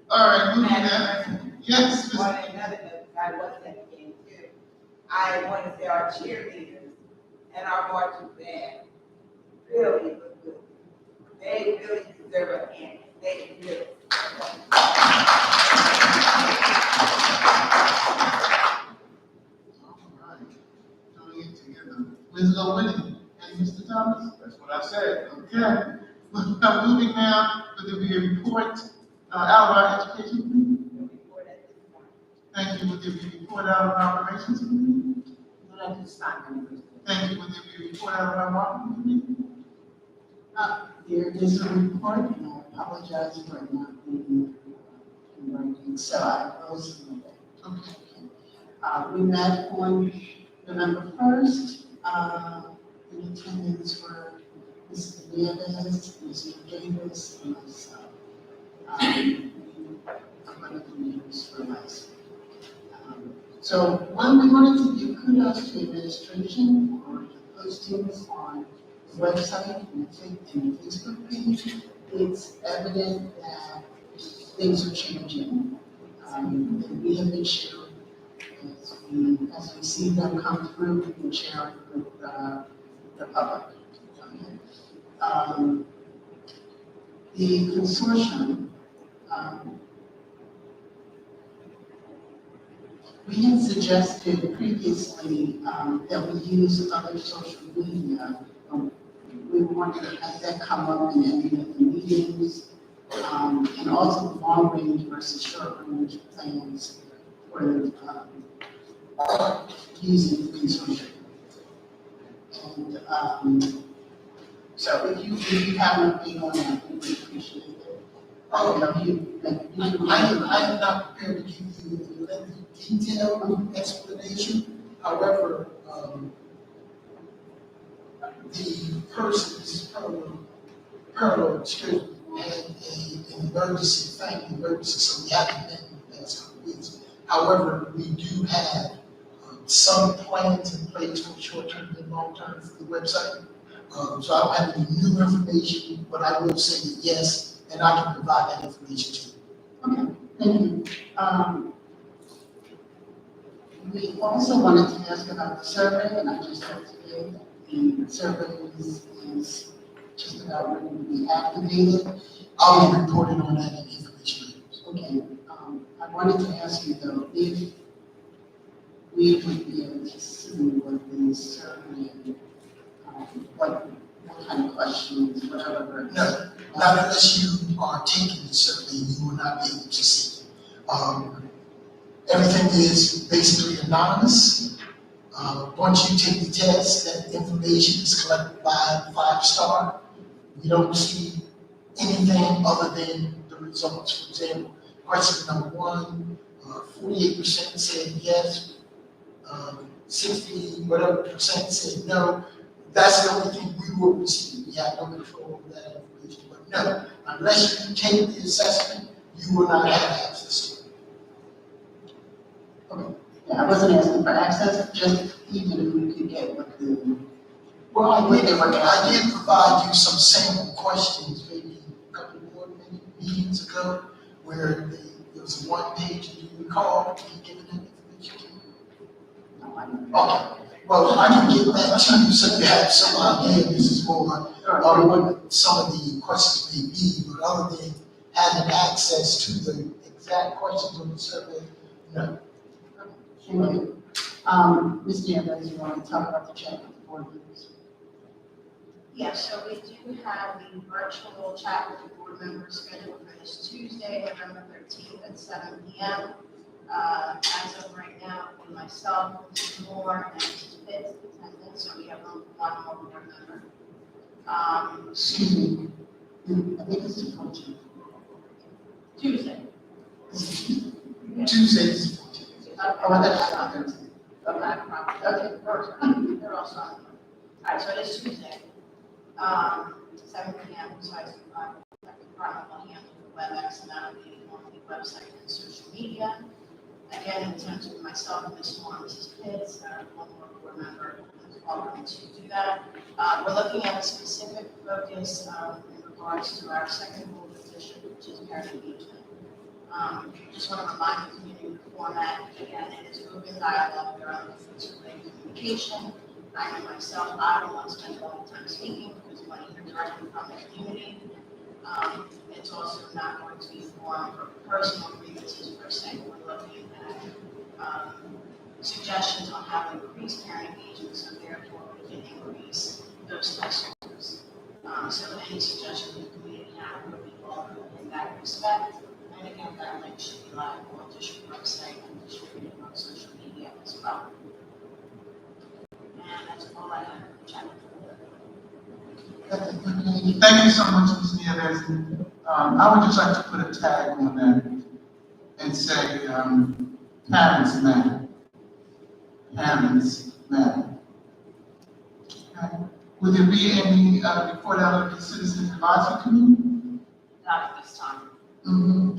Speaker 4: all right, moving on. Yes, Mr.
Speaker 9: On another note, I was at the game too. I want to say our cheerleaders and our marching band really look good. They really deserve a hand. They really.
Speaker 4: All right, doing it together. Winslow winning, and Mr. Thomas?
Speaker 6: That's what I said.
Speaker 4: Okay. Moving now, will there be a report out of our education committee? Thank you. Will there be a report out of our operations committee?
Speaker 9: Not at this time.
Speaker 4: Thank you. Will there be a report out of our marketing committee?
Speaker 13: There is a report, and I apologize for not being in writing, so I will submit it.
Speaker 4: Okay.
Speaker 13: We met on November 1st. In attendance were Mr. Nieves, Mr. Davis, and myself. One of the names for myself. So one, we wanted to give kudos to administration for the postings on the website and the Facebook page. It's evident that things are changing. And we have been sharing as we see them come through, we can share it with the public. The consortium, we had suggested previously that we use other social media. We wanted to have that come up in any of the meetings, and also long range versus short range plans for using the consortium. And so if you have an update on that, we would appreciate it.
Speaker 4: I am not prepared to give you a detailed explanation. However, the person's parallel, excuse me, had an emergency, family emergency, so we haven't been in the past couple weeks. However, we do have some plans in place for short-term and long-term for the website. So I don't have any new information, but I will say that yes, and I can provide that information to you.
Speaker 13: Okay, thank you. We also wanted to ask about the survey, and I just heard today that the survey is just about ready to be activated.
Speaker 4: I'll be reporting on that in information.
Speaker 13: Okay, I wanted to ask you though, if we would be able to see what the survey, what kind of questions, whatever.
Speaker 4: No, not unless you are taking the survey, you will not be able to see. Everything is basically anonymous. Once you take the test, that information is collected by 5-star. We don't see anything other than the
Speaker 13: results. For example, question number 1, 48% said yes, 60 whatever percent said no. That's the only thing we will receive. We have no control over that information. But no, unless you take the assessment, you will not have access to it.
Speaker 2: Okay. Yeah, I wasn't asking for access, just even if we could get what the.
Speaker 13: Well, I did provide you some sample questions maybe a couple of more meetings ago where there was a 1-page, do you recall me giving that information?
Speaker 2: No, I don't.
Speaker 13: Okay, well, I can get that to you so you have some idea, Mrs. Moore, of what some of the questions may be, but other than having access to the exact questions on the survey, no.
Speaker 2: Thank you. Ms. Danvers, you want to talk about the chat with the board members?
Speaker 12: Yes, so we do have the virtual chat with the board members scheduled for this Tuesday, November 13th at 7 p.m. As of right now, for myself, Mrs. Moore, and Mrs. Pitts attending, so we have one more board member.
Speaker 13: Excuse me, I think it's the 14th.
Speaker 12: Tuesday.
Speaker 13: Tuesday is the 14th.
Speaker 12: Oh, that's not Thursday. Okay, perfect. They're also on. All right, so it is Tuesday. 7 p.m. Besides, the department will handle the WebEx and that'll be on the website and social media. Again, in terms of myself, Ms. Moore, Mrs. Pitts, one more board member is welcome to do that. We're looking at a specific focus in regards to our second goal position, which is parent engagement. Just want to remind the community of the format. Again, it is open dialogue. We're on the two-way communication. I know myself, I don't want to spend a lot of time speaking because we want to hear directly from the community. It's also not going to be forum for personal grievances per se. We're looking at suggestions on how to increase parent engagement, so therefore we can increase those types of groups. So any suggestions the community have will be welcome in that respect. And again, that link should be live on the district website and distributed on social media as well. And that's all I have for the chat.
Speaker 4: Thank you so much, Ms. Nieves. I would just like to put a tag on that and say, parents matter. Parents matter. Okay. Would there be any report out of the Citizens Advisory Committee?
Speaker 7: Not at this time.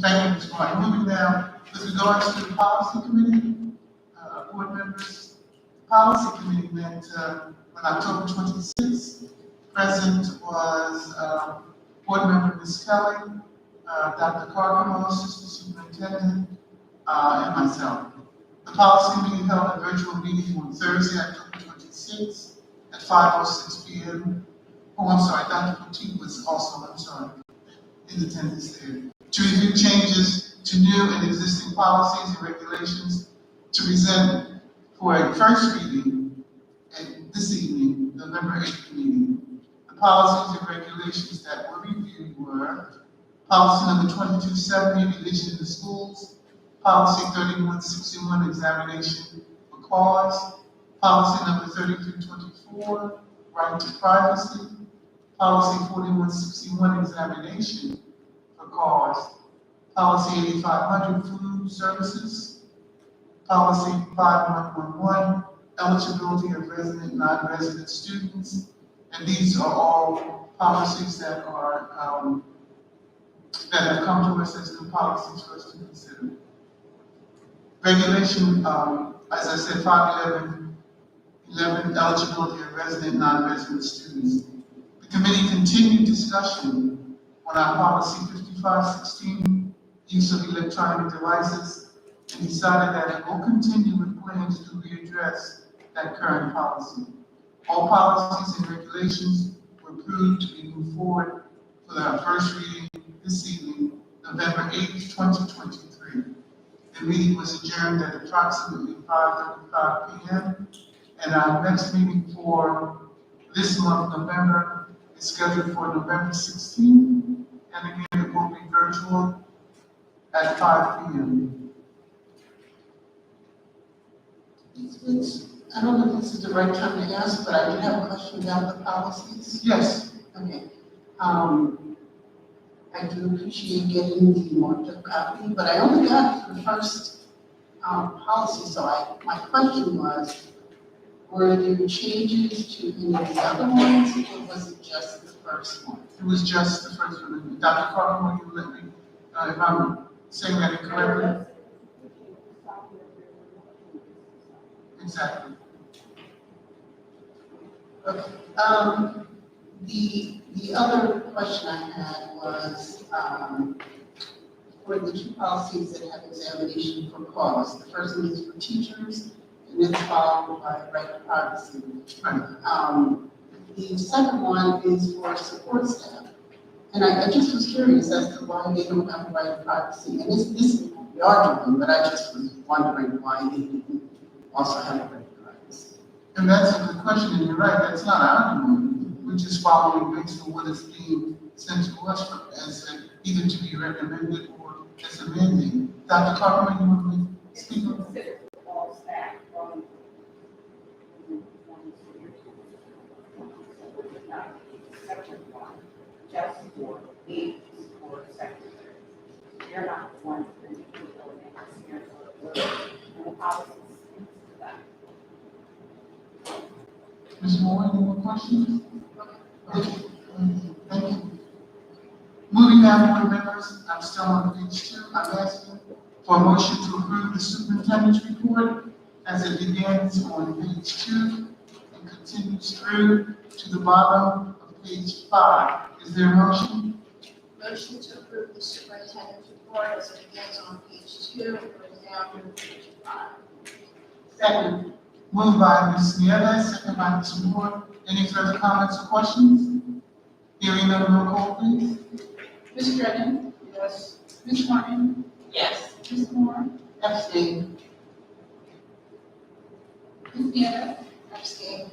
Speaker 4: Thank you, Ms. Martin. Moving now, with regards to the Policy Committee, board members, Policy Committee met on October 26th. Present was Board Member Ms. Kelly, Dr. Carcamo, Assistant Superintendent, and myself. The Policy Committee held a virtual meeting on Thursday, October 26th at 5:06 p.m. Oh, I'm sorry, Dr. Petit was also, in attendance there. To review changes to new and existing policies and regulations to present for a first reading this evening, November 8th meeting. The policies and regulations that were reviewed were policy number 2270, religion in the schools, policy 3161, examination for cause, policy number 3324, right to privacy, policy 4161, examination for cause, policy 8500, food services, policy 5111, eligibility of resident, non-resident students, and these are all policies that are that have come to us as new policies for us to consider. Regulation, as I said, 511, eligibility of resident, non-resident students. The committee continued discussion on our policy 5516, use of electronic devices, and decided that it will continue with plans to readdress that current policy. All policies and regulations were approved to be moved forward for our first reading this evening, November 8th, 2023. The meeting was adjourned at approximately 5:35 p.m. And our next meeting for this month, November, is scheduled for November 16th. And again, it will be virtual at 5 p.m.
Speaker 13: I don't know if this is the right time to ask, but I do have a question about the policies.
Speaker 4: Yes.
Speaker 13: Okay. I do appreciate getting the marked up copy, but I only got the first policy, so my question was, were there changes to any of the other ones, or was it just the first one?
Speaker 4: It was just the first one. Dr. Carter, will you let me, if I'm saying that incorrectly? Exactly.
Speaker 13: Okay, the other question I had was, for the two policies that have examination for cause. The first one is for teachers, and it's followed by right to privacy. The second one is for support staff. And I just was curious as to why they don't have the right to privacy. And this we are doing, but I just was wondering why they didn't also have the right to privacy.
Speaker 4: And that's a good question, and you're right, that's not our doing. We're just following based on what is being sent to us as either to be recommended or as a mandate. Dr. Carter, you want to speak on that?
Speaker 14: All staff from section one, just for aides or secretaries. They're not the ones that need to go in and the policy speaks to that.
Speaker 4: Ms. Moore, any more questions? Okay. Thank you. Moving now, board members, I'm still on page 2. I'm asking for a motion to approve the superintendent's report as it begins on page 2 and continues through to the bottom of page 5. Is there a motion?
Speaker 12: Motion to approve the superintendent's report as it begins on page 2 and goes down through page 5.
Speaker 4: Second. Moved by Ms. Nieves, second by Ms. Moore. Any further comments or questions? Hearing none, roll call, please.
Speaker 12: Ms. Dredden? Yes. Ms. Martin?
Speaker 9: Yes.
Speaker 12: Ms. Moore?
Speaker 13: Abstain.
Speaker 12: Ms. Nieves? Abstain.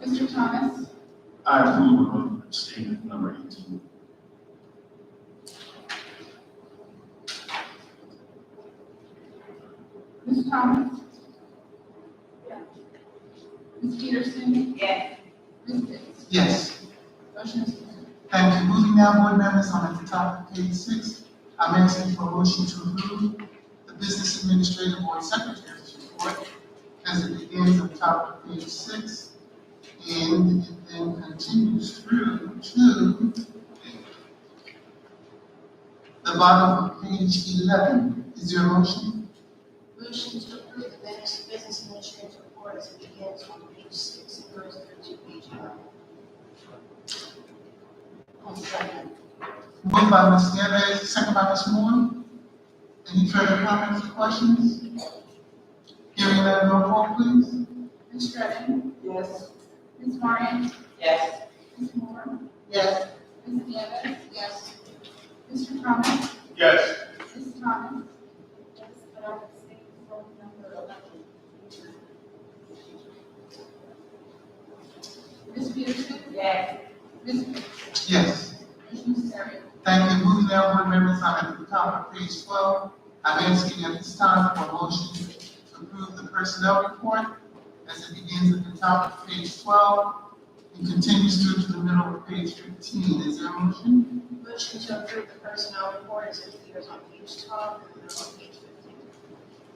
Speaker 12: Mr. Thomas?
Speaker 6: I approve of statement number 18.
Speaker 12: Ms. Thomas? Ms. Peterson?
Speaker 9: Yes.
Speaker 12: Ms. Pitts?
Speaker 4: Yes.
Speaker 12: Motion is carried.
Speaker 4: Thank you. Moving now, board members, I'm at the top of page 6. I'm asking for a motion to approve the Business Administrative Board Secretary's report as it begins at the top of page 6 and it then continues through to the bottom of page 11. Is there a motion?
Speaker 12: Motion to approve the business administrative report as it begins on page 6 and goes through to page 11.
Speaker 13: I'll second.
Speaker 4: Moved by Ms. Nieves, second by Ms. Moore. Any further comments or questions? Hearing none, roll call, please.
Speaker 12: Ms. Dredden?
Speaker 13: Yes.
Speaker 12: Ms. Martin?
Speaker 9: Yes.
Speaker 12: Ms. Moore?
Speaker 13: Yes.
Speaker 12: Ms. Nieves? Yes. Mr. Thomas?
Speaker 6: Yes.
Speaker 12: Ms. Thomas?
Speaker 14: Yes, but I would say from number 11.
Speaker 12: Ms. Peterson?
Speaker 9: Yes.
Speaker 12: Ms. Pitts?
Speaker 4: Yes.
Speaker 12: Motion is carried.
Speaker 4: Thank you. Moving now, board members, I'm at the top of page 12. I'm asking at this time for a motion to approve the personnel report as it begins at the top of page 12 and continues through to the middle of page 15. Is there a motion?
Speaker 12: Motion to approve the personnel report as it appears on page 12 and then on page 15.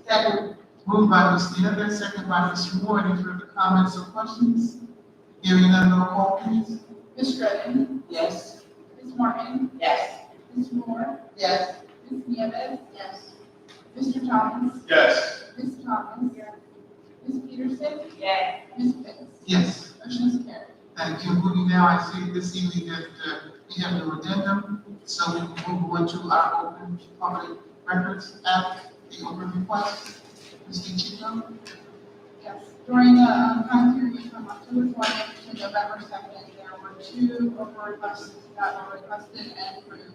Speaker 13: Second.
Speaker 4: Moved by Ms. Nieves, second by Ms. Moore. Any further comments or questions? Hearing none, roll call, please.
Speaker 12: Ms. Dredden?
Speaker 13: Yes.
Speaker 12: Ms. Martin?
Speaker 9: Yes.
Speaker 12: Ms. Moore?
Speaker 13: Yes.
Speaker 12: Ms. Nieves? Yes. Mr. Thomas?
Speaker 6: Yes.
Speaker 12: Ms. Thomas? Yes. Ms. Peterson?
Speaker 9: Yes.
Speaker 12: Ms. Pitts?
Speaker 4: Yes.
Speaker 12: Motion is carried.
Speaker 4: Thank you. Moving now, I see this evening that we have no addendum, so we will move on to our Open Public Records Act, the open request. Mr. Chico?
Speaker 12: Yes. During the time period from October 20th to November 2nd, there were 2 open requests that were requested and approved.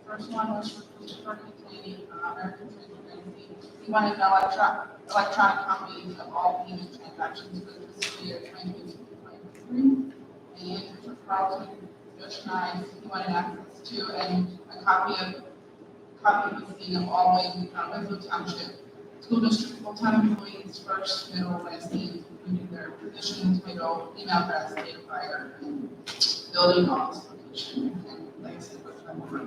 Speaker 12: The first one was for Christopher McLean, American Transparency. He wanted an electronic copies of all payment transactions for the fiscal year 2022-2023. And for Carlton Yoshnice, he wanted access to and a copy of the scene of all Winslow Township school district full-time employees, first, middle, last name, including their position, title, email address, date of hire, and building office location, and
Speaker 4: Okay,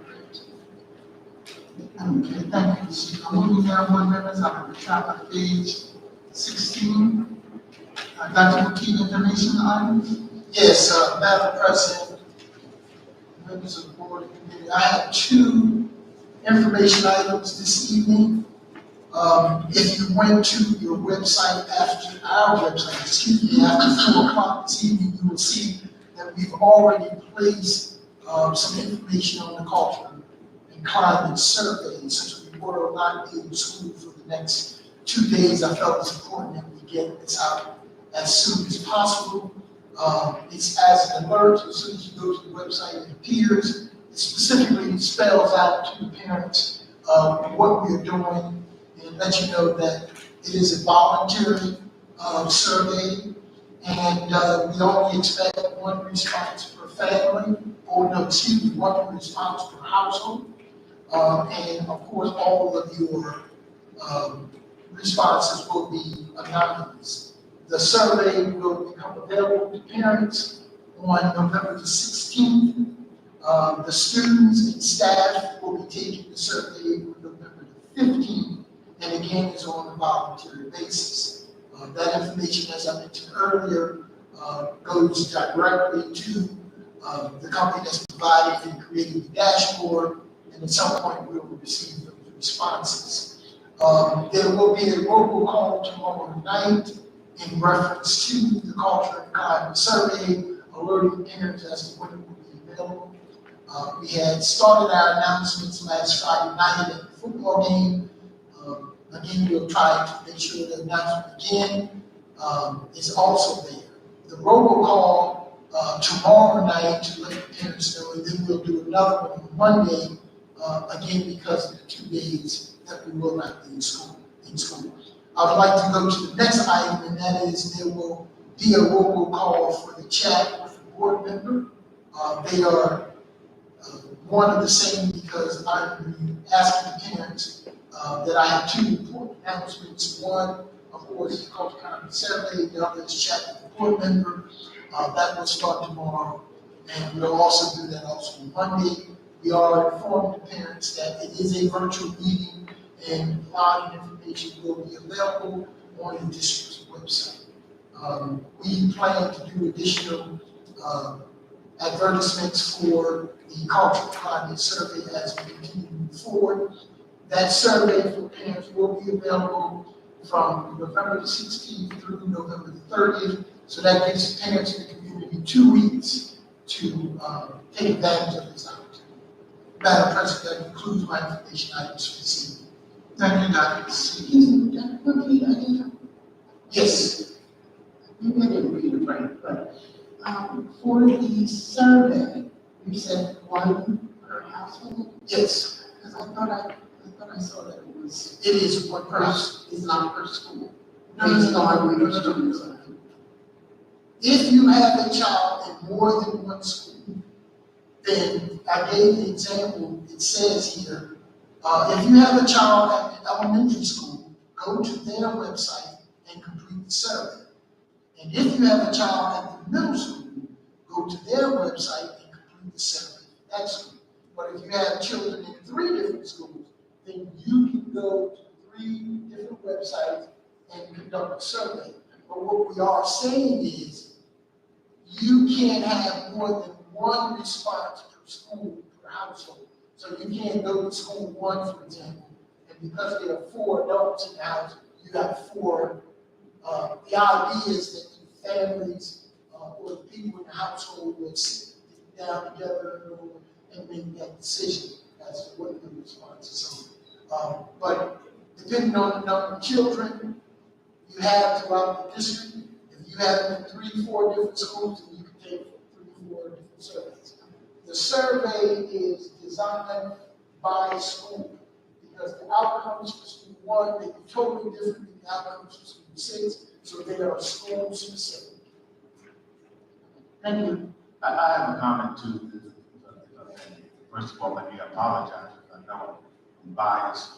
Speaker 4: thank you, Mr. I'm moving down board members, I'm at the top of page 16. Dr. McKee, information items?
Speaker 1: Yes, Madam President, members of the board and committee, I have 2 information items this evening. If you went to your website after after 4 o'clock this evening, you will see that we've already placed some information on the culture and climate survey. Since we were not in school for the next 2 days, I felt it's important that we get this out as soon as possible. It's as an alert. As soon as you go to the website, it appears. It specifically spells out to the parents what we're doing and let you know that it is a voluntary survey, and we only expect 1 response per family, or no, excuse me, 1 response per household. And of course, all of your responses will be anonymous. The survey will become available to parents on November the 16th. The students and staff will be taking the survey on November the 15th, and again is on a voluntary basis. That information, as I mentioned earlier, goes directly to the company that's providing and creating the dashboard, and at some point we will receive those responses. There will be a robocall tomorrow night in reference to the culture and climate survey, alerting parents as to when it will be available. We had started our announcements last Friday night at the football game. Again, we'll try to make sure the announcement again is also there. The robocall tomorrow night to let the parents know, and then we'll do another one on Monday, again because of the 2 days that we will not be in school. I would like to go to the next item, and that is there will be a robocall for the chat with the board member. They are one of the same because I'm asking the parents that I have 2 important announcements. One, of course, is called the climate survey. The other is chat with the board member. That will start tomorrow, and we'll also do that also on Monday. We are informing the parents that it is a virtual meeting, and a lot of information will be available on the district's website. We plan to do additional advertisements for the cultural climate survey as we continue to move forward. That survey for parents will be available from November the 16th through November the 30th. So that gives parents in the community 2 weeks to take advantage of this opportunity. Madam President, that concludes my information items for this evening.
Speaker 4: Thank you, Dr.
Speaker 13: Excuse me, Dr. McKee, I didn't,
Speaker 1: Yes.
Speaker 13: maybe I didn't read it right, but for the survey, you said 1 per household?
Speaker 1: Yes.
Speaker 13: Because I thought I saw that it was.
Speaker 1: It is 1 person.
Speaker 13: It's not per school.
Speaker 1: No,
Speaker 13: Based on where your
Speaker 1: no.
Speaker 13: students are.
Speaker 1: If you have a child in more than 1 school, then I gave the example, it says here, if you have a child at the elementary school, go to their website and complete the survey. And if you have a child at the middle school, go to their website and complete the survey. That's good. But if you have children in 3 different schools, then you can go to 3 different websites and conduct a survey. But what we are saying is, you can't have more than 1 response per school per household. So you can't go to school 1, for example, and because there are 4 adults in the house, you have 4. The idea is that the families or the people in the household will sit down together and make that decision as to what the responses are. But depending on the number of children you have throughout the district, if you have them in 3, 4 different schools, then you can take 3, 4 different surveys. The survey is designed by school because the outcomes for school 1 may be totally different than the outcomes for school 6, so they are school specific.
Speaker 13: Thank you.
Speaker 6: I have a comment too. First of all, let me apologize if I know I'm biased.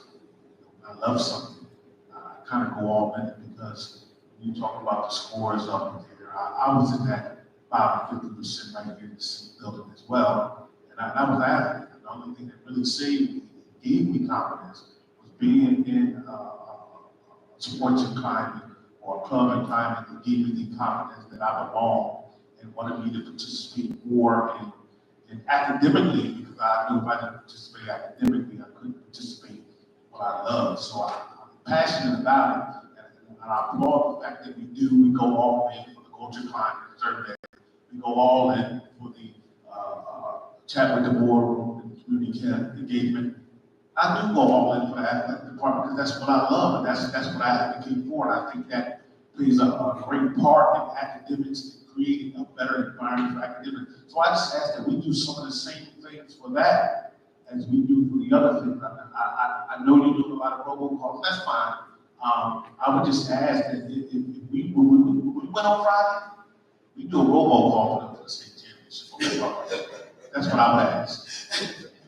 Speaker 6: I love something. I kind of go all in it because you talk about the scores up there. I was in that 50% right here in this building as well. And I was adamant. I the only thing that really saved me, gave me confidence, was being in sports and climbing or club and climbing that gave me the confidence that I belong and wanted me to participate more in academically, because I knew if I didn't participate academically, I couldn't participate in what I love. So I'm passionate about it, and I applaud the fact that we go all in for the culture climb survey. We go all in for the chat with the board and community engagement. I do go all in for the athletic department because that's what I love, and that's what I advocate for. And I think that plays a great part in academics and creating a better environment for academics. So I just ask that we do some of the same things for that as we do for the other things. I know you're doing a lot of robocalls, that's fine. I would just ask that if we went on Friday, we do a robocall for the state championship. That's what I would ask.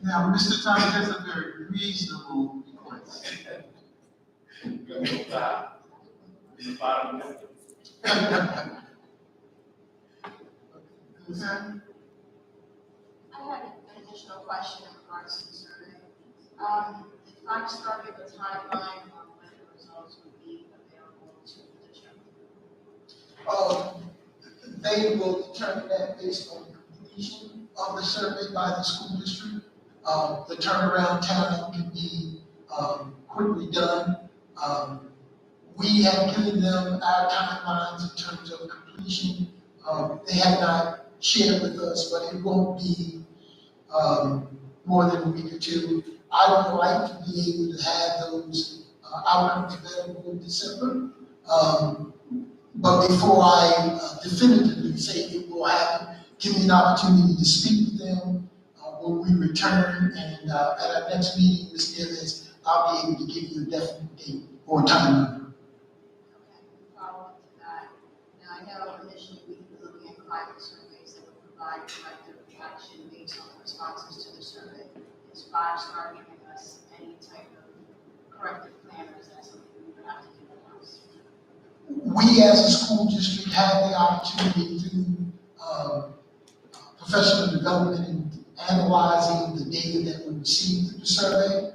Speaker 4: Now, Mr. Thomas, that's a very reasonable request.
Speaker 12: I had an additional question in regards to the survey. If I started a timeline on when the results would be available to the district.
Speaker 1: They will determine that based on completion of the survey by the school district. The turnaround time can be quickly done. We have given them our timelines in terms of completion. They have not shared with us, but it won't be more than a week or two. I would like to be able to have those outcomes available in December. But before I definitively say it will happen, give me an opportunity to speak with them when we return, and at our next meeting, Ms. Davis, I'll be able to give you a definite date or time number.
Speaker 12: Follow up to that. Now, I know initially we were looking at climate surveys that would provide corrective action based on the responses to the survey. Is 5-star giving us any type of corrective plan, or is that something we would have to do in-house?
Speaker 1: We as a school district have the opportunity through professional development and analyzing the data that we receive through the survey.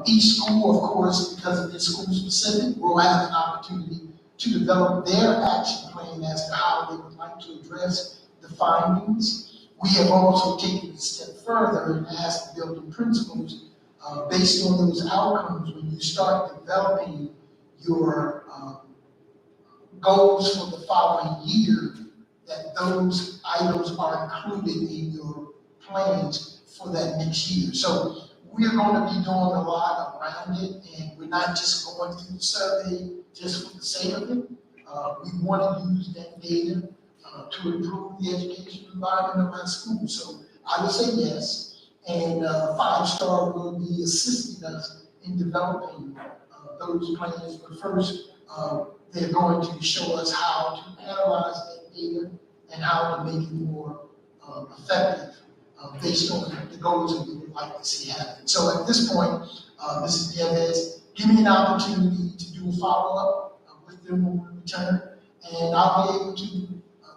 Speaker 1: Each school, of course, because it is school specific, will have an opportunity to develop their action plan as to how they would like to address the findings. We have also taken it a step further and asked the building principals, based on those outcomes, when you start developing your goals for the following year, that those items are included in your plans for that next year. So we're going to be doing a lot around it, and we're not just going through the survey just for the sake of it. We want to use that data to improve the education environment of our school. So I would say yes, and 5-star will be assisting us in developing those plans. But first, they're going to show us how to analyze that data and how to make it more effective based on the goals that we would like to see happen. So at this point, Mrs. Nieves, give me an opportunity to do a follow-up with them when we return, and I'll be able to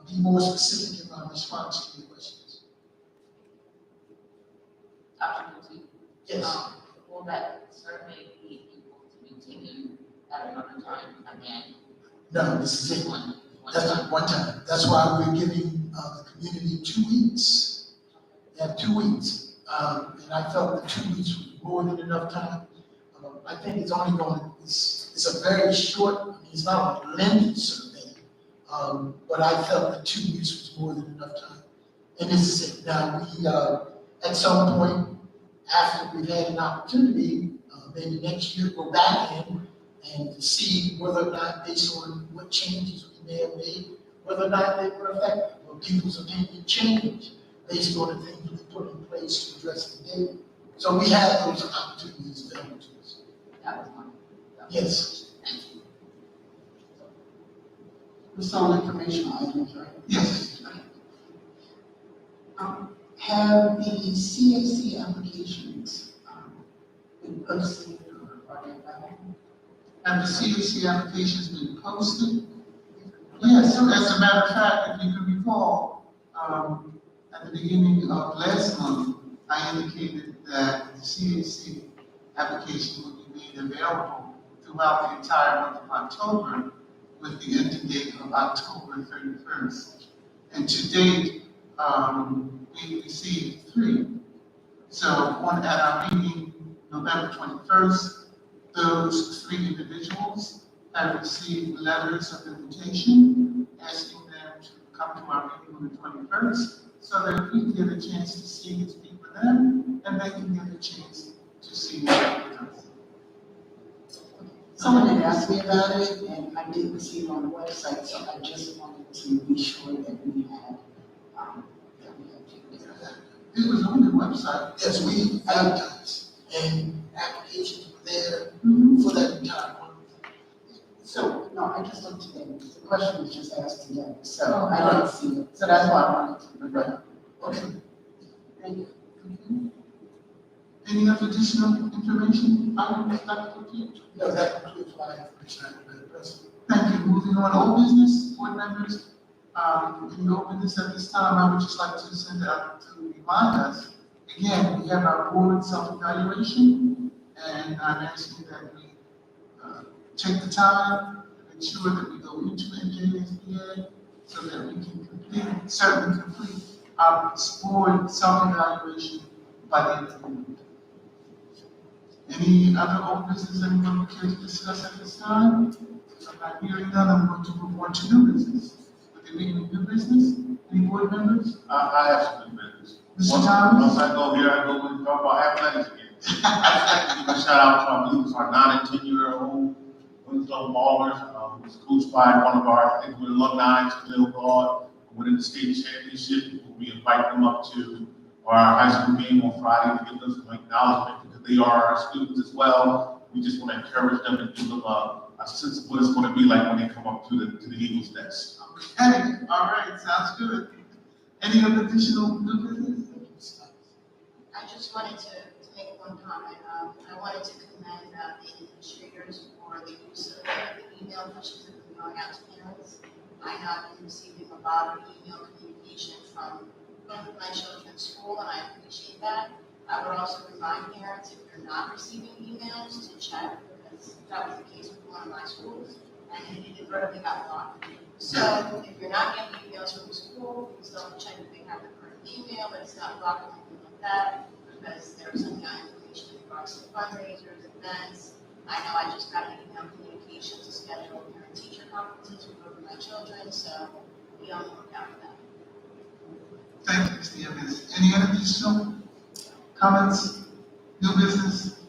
Speaker 1: be more specific in my response to your questions.
Speaker 14: Dr. Moody?
Speaker 1: Yes.
Speaker 14: Will that survey be able to be taken at another time again?
Speaker 1: No, this is it. That's one time. That's why we're giving the community 2 weeks. They have 2 weeks, and I felt that 2 weeks was more than enough time. I think it's only going to, it's a very short, I mean, it's not a lengthy survey, but I felt that 2 weeks was more than enough time. And this is it. Now, we, at some point, after we've had an opportunity, maybe next year, go back in and see whether or not, based on what changes we may have made, whether or not they were effective, or people's opinion changed based on the things we put in place to address the data. So we have those opportunities available to us.
Speaker 14: That was one.
Speaker 1: Yes.
Speaker 13: It's on information items, right?
Speaker 4: Yes.
Speaker 13: Have the CAC applications been posted or are they available?
Speaker 4: Have the CAC applications been posted? Yes, as a matter of fact, if you can recall, at the beginning of last month, I indicated that the CAC application would be made available throughout the entire month of October with the ending date of October 31st. And to date, we received 3. So at our meeting November 21st, those 3 individuals have received letters of invitation asking them to come to our meeting on the 21st so that we can get a chance to see and speak with them, and they can get a chance to see and speak with us.
Speaker 13: Someone had asked me about it, and I did receive it on the website, so I just wanted to be sure that we had,
Speaker 4: It was on the website.
Speaker 13: Yes, we advertised, and applications were there for that entire month. So, no, I just looked today, because the question was just asked today, so I didn't see it, so that's why I wanted to bring it up. Okay. Thank you.
Speaker 4: Any other additional information?
Speaker 13: No, that concludes what I have presented, Madam President.
Speaker 4: Thank you. Moving on, old business, board members. In the open this at this time, I would just like to send out to remind us, again, we have our board self-evaluation, and I'm asking that we take the time to ensure that we go into NJSBA so that we can certainly complete our board self-evaluation by the end of the month. Any other old business anyone would care to discuss at this time? I'm not hearing none, I'm going to move on to new business. Would there be any new business? Any board members?
Speaker 6: I have some new business.
Speaker 4: Mr. Thomas?
Speaker 6: Once I go here, I go and talk about athletics again. I'd like to give a shout out to our youth, our 9 and 10-year-old Winslow Ballers, who's coached by one of our, I think, we're alumni, Khalil God, winning the state championship. We invite them up to our high school game on Friday to give them some acknowledgement because they are our students as well. We just want to encourage them and give them a sense of what it's going to be like when they come up to the Eagles' nest.
Speaker 4: Okay, all right, sounds good. Any other additional new business?
Speaker 12: I just wanted to make one comment. I wanted to commend the administrators for the use of the email pushes that have been going out to parents. I have been receiving a lot of email communication from both of my children's school, and I appreciate that. I would also remind parents, if you're not receiving emails, to check, because that was the case with one of my schools, and it inadvertently got blocked. So if you're not getting emails from the school, please double check if they have the correct email, but it's not blocked or anything like that, because they're sending out information in regards to fundraisers, events. I know I just got an email communication to schedule parent-teacher conferences with both of my children, so be on the lookout for that.
Speaker 4: Thank you, Mr. Evans. Any other additional comments? New business?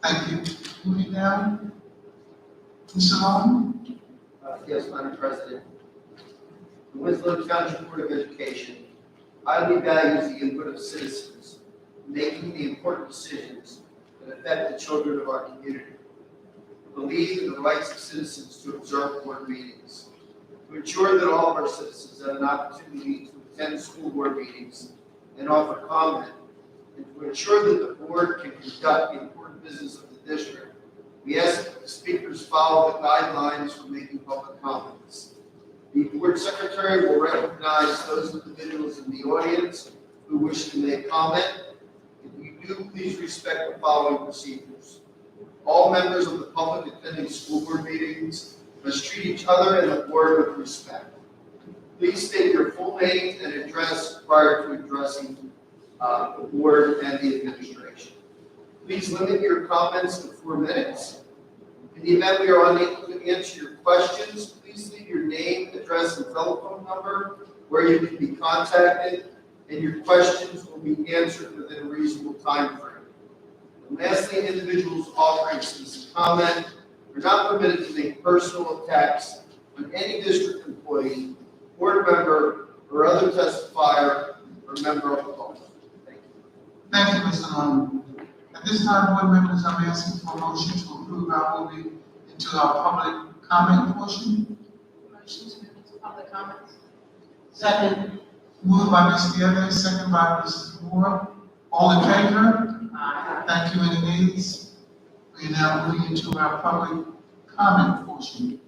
Speaker 4: Thank you. Moving down. Mr. Long?
Speaker 11: Yes, Madam President. The Winslow Township Board of Education highly values the input of citizens in making the important decisions that affect the children of our community. We believe in the rights of citizens to observe board meetings. To ensure that all of our citizens have an opportunity to attend school board meetings and offer comment, and to ensure that the board can conduct the important business of the district, we ask that the speakers follow the guidelines for making public comments. The board secretary will recognize those individuals in the audience who wish to make comment. If you do, please respect the following procedures. All members of the public attending school board meetings must treat each other and the board with respect. Please state your full name and address prior to addressing the board and the administration. Please limit your comments to 4 minutes. In the event we are unable to answer your questions, please leave your name, address, and telephone number where you can be contacted, and your questions will be answered within a reasonable time frame. And lastly, individuals offering citizen comment are not permitted to make personal attacks on any district employee, board member, or other testifier or member of the public. Thank you.
Speaker 4: Thank you, Mr. Long. At this time, board members, I'm asking for a motion to approve our moving into our public comment portion.
Speaker 12: Motion to move into public comments.
Speaker 13: Second.
Speaker 4: Moved by Mr. Evans, second by Mrs. Moore. All in favor?
Speaker 12: Aye.
Speaker 4: Thank you. Any nays? We are now moving into our public comment portion.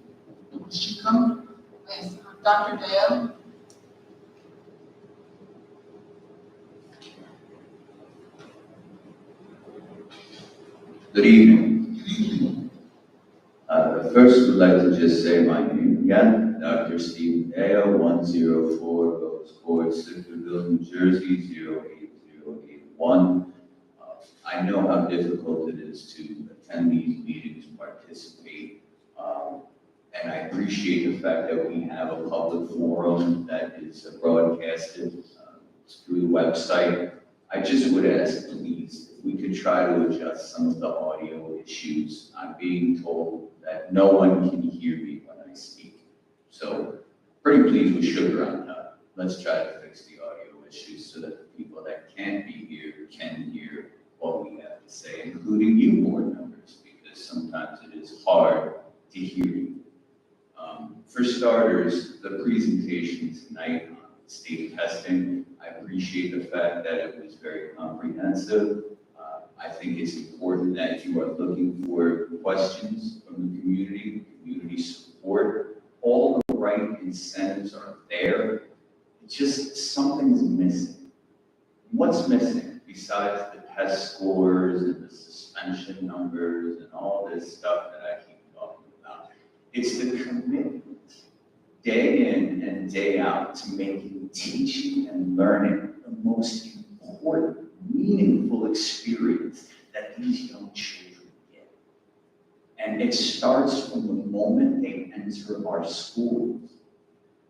Speaker 4: Will she come?
Speaker 12: Yes, Dr. Dale.
Speaker 10: Good evening.
Speaker 4: Good evening.
Speaker 10: First, would like to just say my name again, Dr. Stephen Dale, 104 Rose Court, Sisterville, New Jersey, 08081. I know how difficult it is to attend these meetings, participate, and I appreciate the fact that we have a public forum that is broadcasted through the website. I just would ask, please, if we could try to adjust some of the audio issues. I'm being told that no one can hear me when I speak. So, pretty pleased with sugar on top. Let's try to fix the audio issues so that the people that can't be here can hear what we have to say, including you board members, because sometimes it is hard to hear you. For starters, the presentation tonight on state testing, I appreciate the fact that it was very comprehensive. I think it's important that you are looking for questions from the community support. All the right incentives are there. It's just something's missing. What's missing besides the test scores and the suspension numbers and all this stuff that I keep talking about? It's the commitment, day in and day out, to making teaching and learning the most important, meaningful experience that these young children get. And it starts from the moment they enter our schools.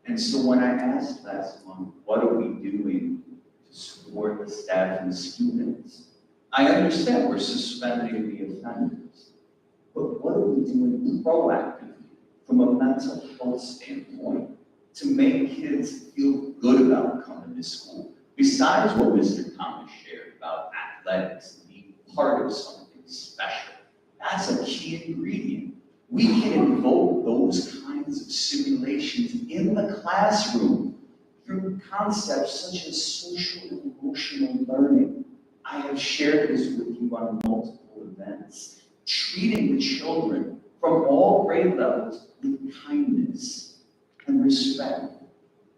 Speaker 10: And so when I asked last month, what are we doing to support the staff and students? I understand we're suspending the offenders, but what are we doing proactively from a mental health standpoint to make kids feel good about coming to school? Besides what Mr. Thomas shared about athletics and being part of something special, that's a key ingredient. We can invoke those kinds of simulations in the classroom through concepts such as social and emotional learning. I have shared this with you on multiple events. Treating the children from all grade levels with kindness and respect,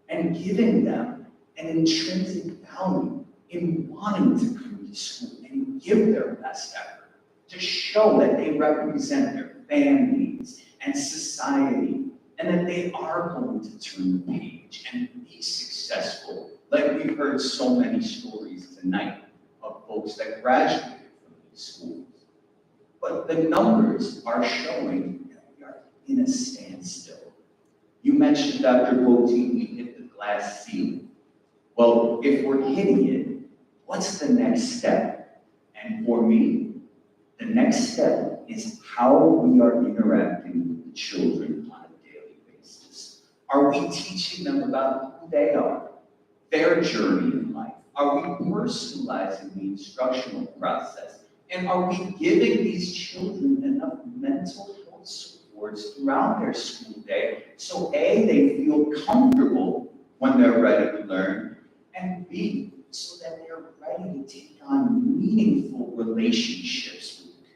Speaker 10: and giving them an intrinsic value in wanting to come to school and give their best effort to show that they represent their families and society, and that they are going to turn the page and be successful. Like we've heard so many stories tonight of folks that graduated from these schools. But the numbers are showing that we are in a standstill. You mentioned, Dr. Botein, we hit the glass ceiling. Well, if we're hitting it, what's the next step? And for me, the next step is how we are interacting with the children on a daily basis. Are we teaching them about who they are, their journey in life? Are we personalizing the instructional process? And are we giving these children enough mental health supports throughout their school day so A, they feel comfortable when they're ready to learn, and B, so that they're ready to take on meaningful relationships with the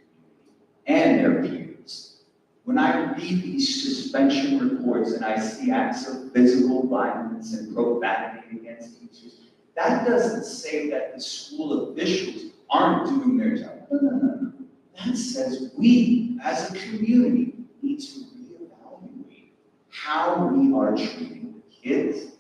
Speaker 10: community and their peers. When I read these suspension reports and I see acts of physical violence and profanity against teachers, that doesn't say that the school officials aren't doing their job. No. That says we, as a community, need to reevaluate how we are treating the kids,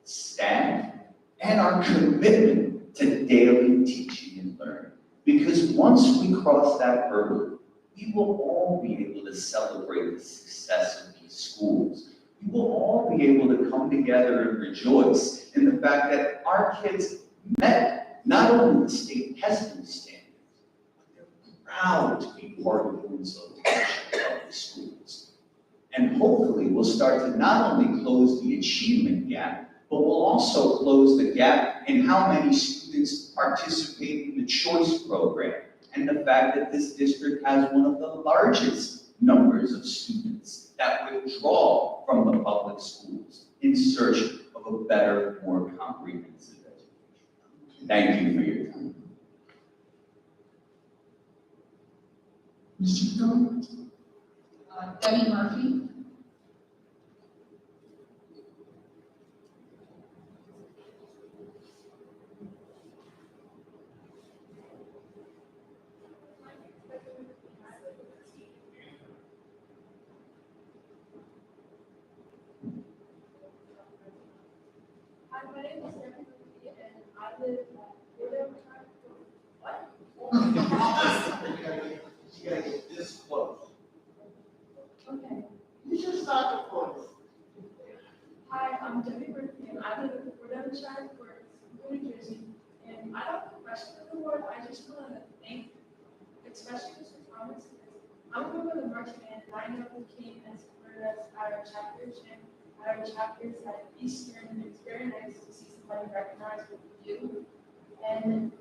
Speaker 10: staff, and our commitment to daily teaching and learning. Because once we cross that hurdle, we will all be able to celebrate the success of these schools. We will all be able to come together and rejoice in the fact that our kids met not only the state testing standards, but they're proud to be part of the Winslow Township public schools. And hopefully we'll start to not only close the achievement gap, but we'll also close the gap in how many students participate in the choice program, and the fact that this district has one of the largest numbers of students that withdraw from the public schools in search of a better, more comprehensive education. Thank you for your time.
Speaker 4: Ms. Chico?
Speaker 12: Debbie Murphy.
Speaker 11: You gotta get this close.
Speaker 12: Okay.
Speaker 1: You just start the voice.
Speaker 12: Hi, I'm Debbie Murphy, and I live in Fort Shire, New Jersey. And I don't have a question for the board. I just want to thank, especially Mr. Thomas. I'm a member of the Marching Band, and I know who came and supported us at our chapters and at our chapters at Eastern, and it's very nice to see somebody recognize what we do. And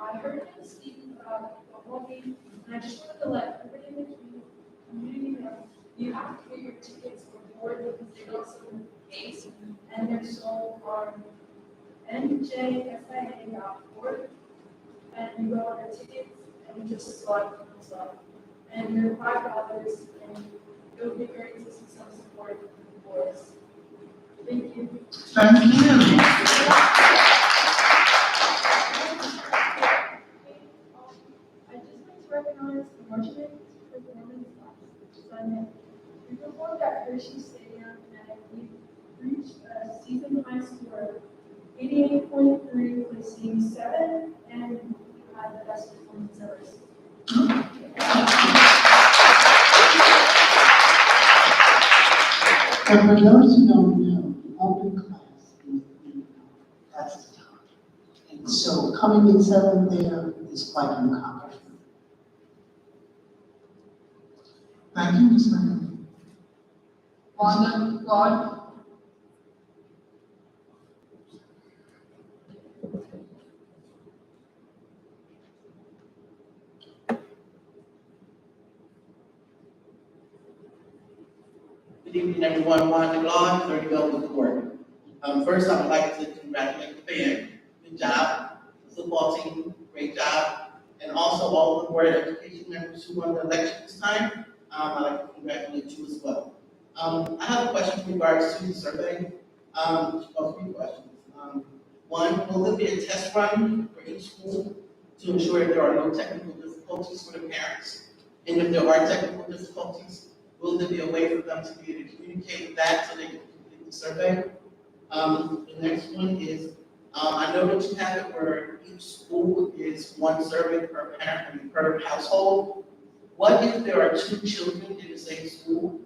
Speaker 12: I heard him speak about football game, and I just wanted to let everybody in the community know you have to get your tickets before because they go so case, and they're sold on njfia.org, and you go on the tickets and you just select them as well. And they're $5, and it would be great to see some support for us. Thank you.
Speaker 4: Thank you.
Speaker 12: I just like to recognize the marching performance last Sunday. We performed at Hershey Stadium, and we reached a season high score of 88.3, placing 7, and we had the best performance ever.
Speaker 13: And for those who don't know, open class is that's the time. And so coming in 7th there is quite an accomplishment.
Speaker 4: Thank you, Ms. Murphy.
Speaker 12: Rod.
Speaker 15: Good evening, everyone. Wanda Glon, 30 Bellwood Court. First, I would like to congratulate the band. Good job. The football team, great job. And also all the Board of Education members who won the election this time. I'd like to congratulate you as well. I have a question in regards to the survey. Three questions. One, will there be a test run for each school to ensure there are no technical difficulties for the parents? And if there are technical difficulties, will there be a way for them to be able to communicate that so they can complete the survey? The next one is, I know that you have it where each school is one survey per parent and per household. What if there are 2 children in the same school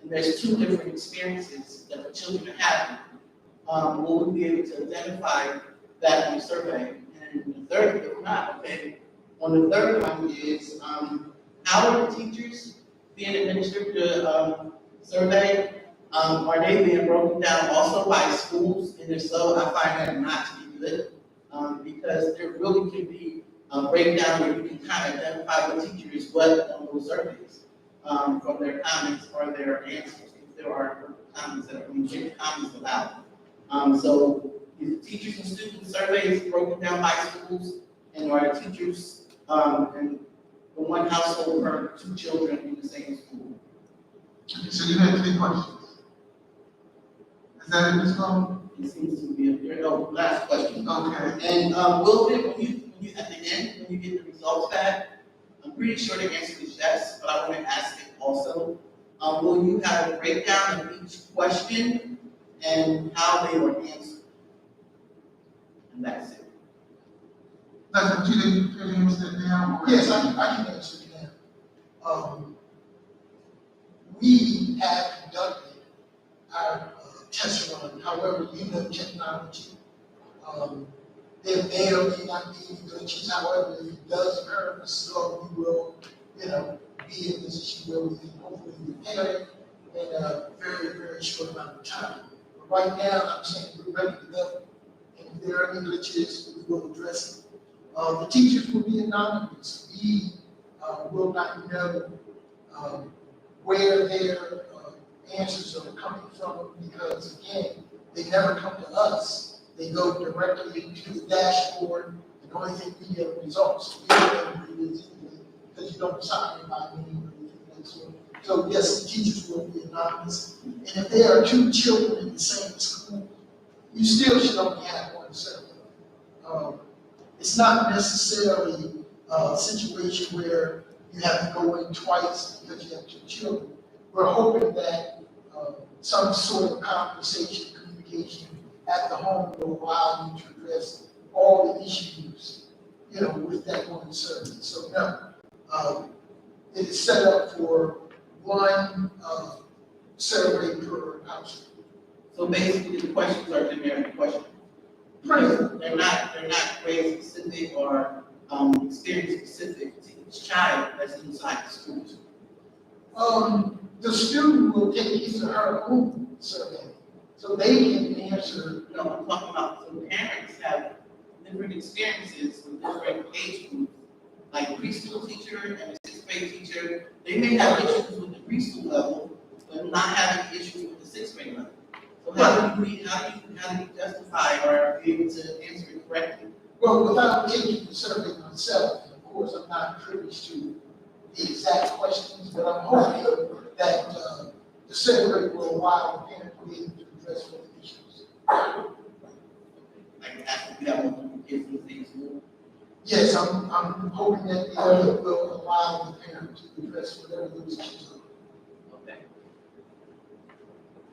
Speaker 15: and there's 2 different experiences that the children are having? Will we be able to identify that on the survey? And the third, if not, okay, on the third one is, how are the teachers being administered the survey? Are they being broken down also by schools? And if so, I find that not to be good, because there really can be a breakdown where you can kind of identify what teacher is what on those surveys from their comments or their answers, if there are comments that are comments allowed. So is the teachers and student surveys broken down by schools, and are the teachers and the one household per 2 children in the same school?
Speaker 4: Okay, so you had 3 questions. Is that it, Ms. Cole?
Speaker 15: It seems to be a last question.
Speaker 4: Okay.
Speaker 15: And will it, when you at the end, when you get the results back, I'm pretty sure the answer is yes, but I want to ask it also. Will you have a breakdown of each question and how they were answered? And that's it.
Speaker 4: That's what you didn't answer that now?
Speaker 1: Yes, I can answer it now. We have conducted our test run, however, you know technology. There may or may not be any glitches, however, if it does occur, so we will, be in a position where we can hopefully repair it in a very, very short amount of time. But right now, I'm saying we're ready to go. And if there are any glitches, we will address it. The teachers will be anonymous. We will not know where their answers are coming from, because again, they never come to us. They go directly to the dashboard, and the only thing we get are results. We don't know who it is anyway, because you don't sign it by name or anything like that. So yes, the teachers will be anonymous. And if there are 2 children in the same school, you still should only have 1 survey. It's not necessarily a situation where you have to go in twice because you have 2 children. We're hoping that some sort of conversation, communication at the home will allow you to address all the issues, with that one survey. So no, it is set up for one survey per household.
Speaker 15: So basically, the questions are generic questions. They're not grade specific or experience specific to each child that's inside the schools.
Speaker 1: The student will take his or her own survey, so they can answer.
Speaker 15: No, I'm talking about, so parents have different experiences with different age groups. Like preschool teacher and a sixth grade teacher, they may have issues with the preschool level, but not having issues with the sixth grade level. So how do you justify or be able to answer it correctly?
Speaker 1: Well, without taking the survey myself, of course, I'm not privy to the exact questions, but I'm hoping that the survey will allow the parent to be able to address those issues.
Speaker 15: Like after we have multiple kids with things.
Speaker 1: Yes, I'm hoping that the other will allow the parent to address whatever those issues are.
Speaker 15: Okay.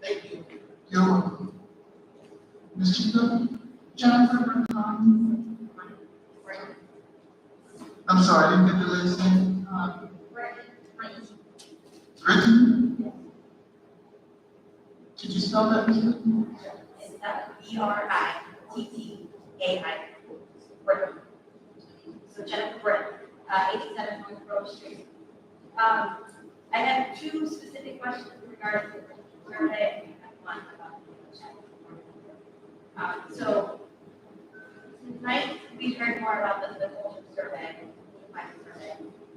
Speaker 15: Thank you.
Speaker 1: You're welcome. Ms. Chico?
Speaker 4: Jennifer McCon. I'm sorry, I didn't get the last name. Brittany? Could you spell that, please?
Speaker 7: It's Brittany. Brittany. So Jennifer Brittany, 87 North Grove Street. I have two specific questions in regards to the survey and one about the check. So tonight we heard more about the culture survey, the climate survey,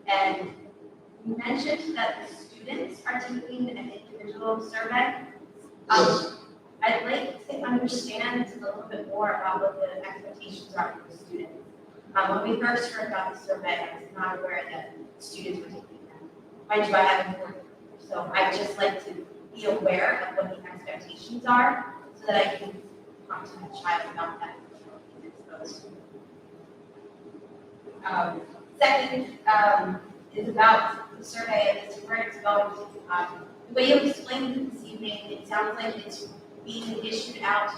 Speaker 7: and you mentioned that the students are taking an individual survey. I'd like to understand a little bit more about what the expectations are for the students. When we first heard about the survey, I was not aware that students were taking them. Mind you, I haven't worked with them, so I'd just like to be aware of what the expectations are so that I can talk to my child about that before he's exposed to. Second is about the survey and where it's going. The way you explained it this evening, it sounds like it's being issued out to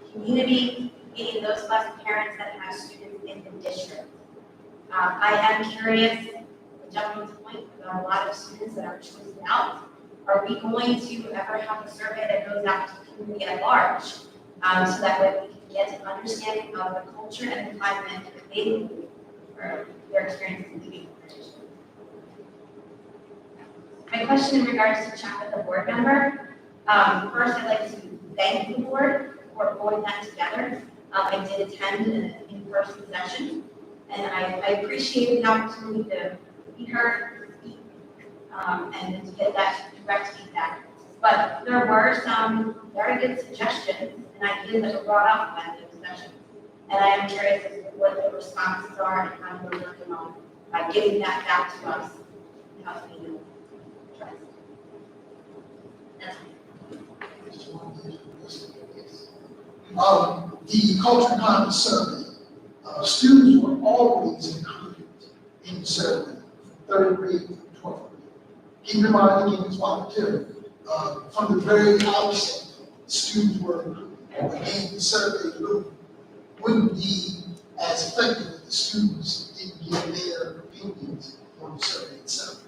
Speaker 7: the community, meaning those of us parents that have students in the district. I am curious, the gentleman's point, about a lot of students that are choosing out. Are we going to ever have a survey that goes out to the community at large, so that way we can get an understanding of the culture and the climate that they live, or their experiences living in the district? My question in regards to chat with the board member, first I'd like to thank the board for pulling that together. I did attend an in-person session, and I appreciated the opportunity to be heard, to speak, and to get that direct feedback. But there were some very good suggestions and ideas that were brought up at the session. And I am curious as to what the responses are and how we're working on getting that back to us and how it's being addressed. That's
Speaker 1: The culture and climate survey, students were always included in the survey, third grade through 12th grade. Keep in mind, again, it's voluntary. From the very outset, students were included. Again, the survey wouldn't be as effective if the students didn't give their opinions on the survey itself.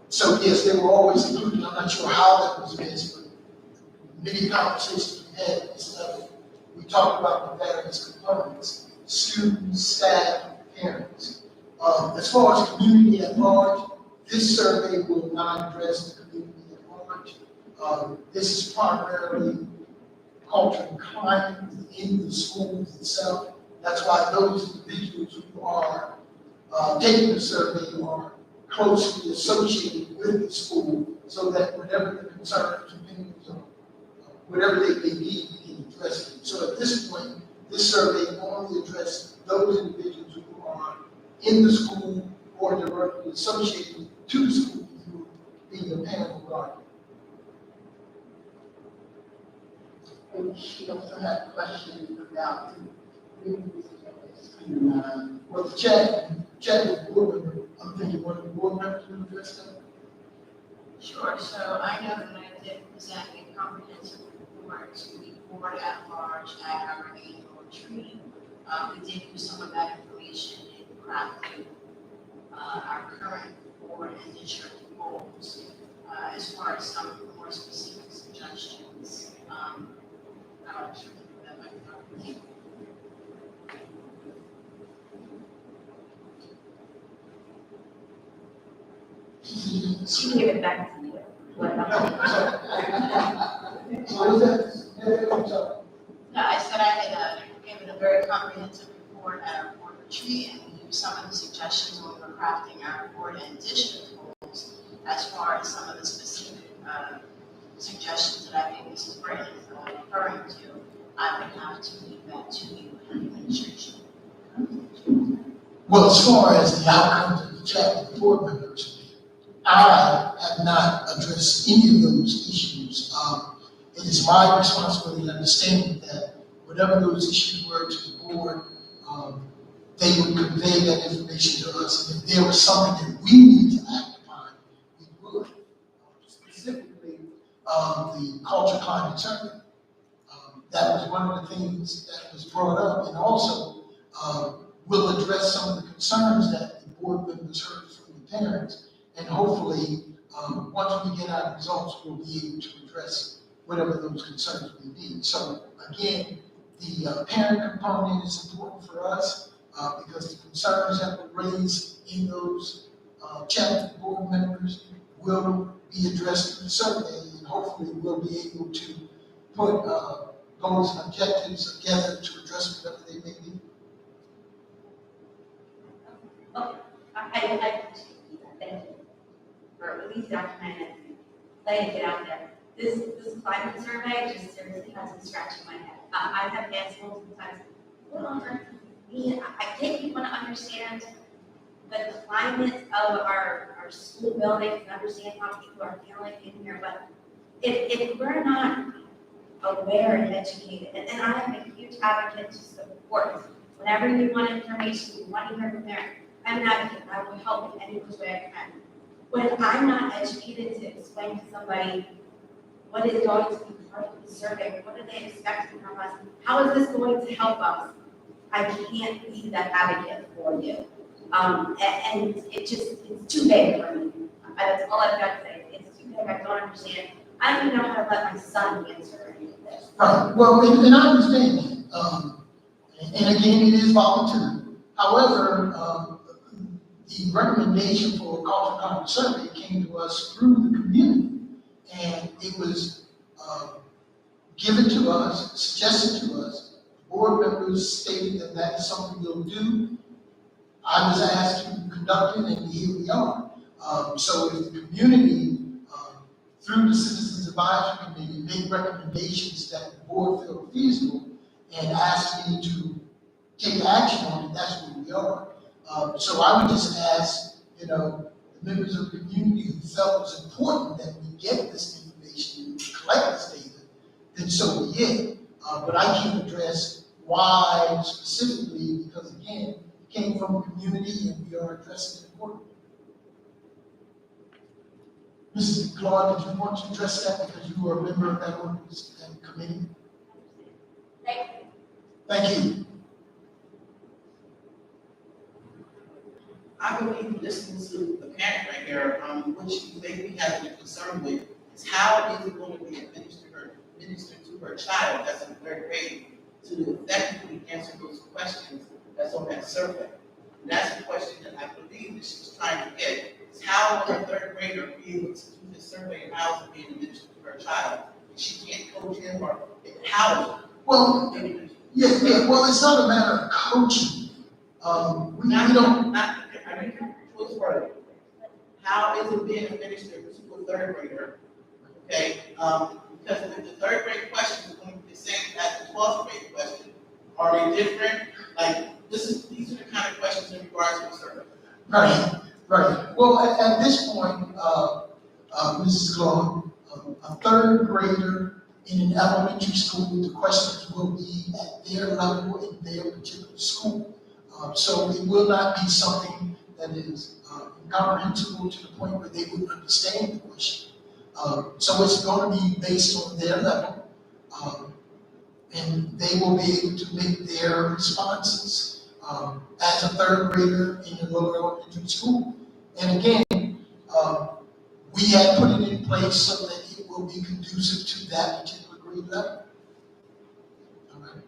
Speaker 1: So yes, they were always included. I'm not sure how that was missed, but many conversations we had at this level, we talked about the various components: students, staff, parents. As far as community at large, this survey will not address the community at large. This is primarily culture and climate within the schools itself. That's why those individuals who are taking the survey are closely associated with the school, so that whatever the concerns, opinions, or whatever they may be, we can address them. So at this point, this survey only addresses those individuals who are in the school or directly associated to the school through being a parent or guardian.
Speaker 13: And she also had a question about
Speaker 1: Well, the chat with board member, I'm thinking one of the board members will address that.
Speaker 12: Sure, so I know that I did present a comprehensive report to the board at large at our annual retreat We did use some of that information in crafting our current board and district goals. As far as some more specific suggestions, I'll actually put that back up.
Speaker 7: She gave it back to you. What about?
Speaker 1: So is that, I'm sorry.
Speaker 12: No, I said I had given a very comprehensive report at our board retreat, and we used some of the suggestions when we were crafting our board and district goals as far as some of the specific suggestions that I think Mrs. Britton is referring to. I would have to leave that to you and administration.
Speaker 13: Well, as far as the outcomes of the chat with board members, I have not addressed any of those issues. It is my responsibility and understanding that whatever those issues were to the board, they would convey that information to us. And if there was something that we need to act upon, we would. Specifically, the culture climate survey. That was one of the things that was brought up, and also we'll address some of the concerns that the board members heard from the parents, and hopefully, once we get our results, we'll be able to address whatever those concerns may be. So again, the parent component is important for us because the concerns that were raised in those chat with board members will be addressed in the survey, and hopefully we'll be able to put goals and objectives together to address whatever they may be.
Speaker 14: Oh, I appreciate you. Thank you for at least documenting and letting it out there. This climate survey just seriously has me scratching my head. I have asked multiple times, what on earth does it mean? I think we want to understand the climate of our school buildings and understand how people are feeling in here, but if we're not aware and educated, and I am a huge advocate to support. Whenever you want information, you want to hear from there, I'm an advocate. I will help in any which way I can. When I'm not educated to explain to somebody what is going to be part of the survey, what are they expecting from us, how is this going to help us, I can't be that advocate for you. And it's too big for me. That's all I've got to say. It's too big. I don't understand. I don't even know how to let my son answer any of this.
Speaker 13: Right. Well, and I understand that. And again, it is voluntary. However, the recommendation for a cultural climate survey came to us through the community, and it was given to us, suggested to us. Board members stated that that is something we'll do. I was asked to conduct it, and here we are. So if the community, through the Citizens Advisory Committee, make recommendations that the board feel feasible and ask me to take action on it, that's where we are. So I would just ask, the members of the community who felt it was important that we get this information and collect this data, then so be it. But I can't address why specifically, because again, it came from a community and we are addressing it accordingly. Mrs. Claude, did you want to address that because you are a member of that committee?
Speaker 14: Thank you.
Speaker 13: Thank you.
Speaker 15: I believe listening to the parent right here, what she may be having a concern with is how is it going to be administered to her child that's in third grade to effectively answer those questions that's on that survey. And that's the question that I believe that she's trying to get. Is how will a third grader be able to do this survey and how is it being administered to her child? And she can't coach him or how.
Speaker 13: Well, yeah. Well, it's not a matter of coaching. We don't.
Speaker 15: How is it being administered to a third grader? Okay, because if the third grade question is going to be the same as the 12th grade question, are they different? Like these are the kind of questions in regards to a survey.
Speaker 13: Right. Well, at this point, Mrs. Claude, a third grader in an elementary school, the questions will be at their level in their particular school. So it will not be something that is incomprehensible to the point where they would understand the question. So it's going to be based on their level. and they will be able to make their responses as a third grader in your lower elementary school. And again, we had put it in place so that it will be conducive to that particular grade level. All right.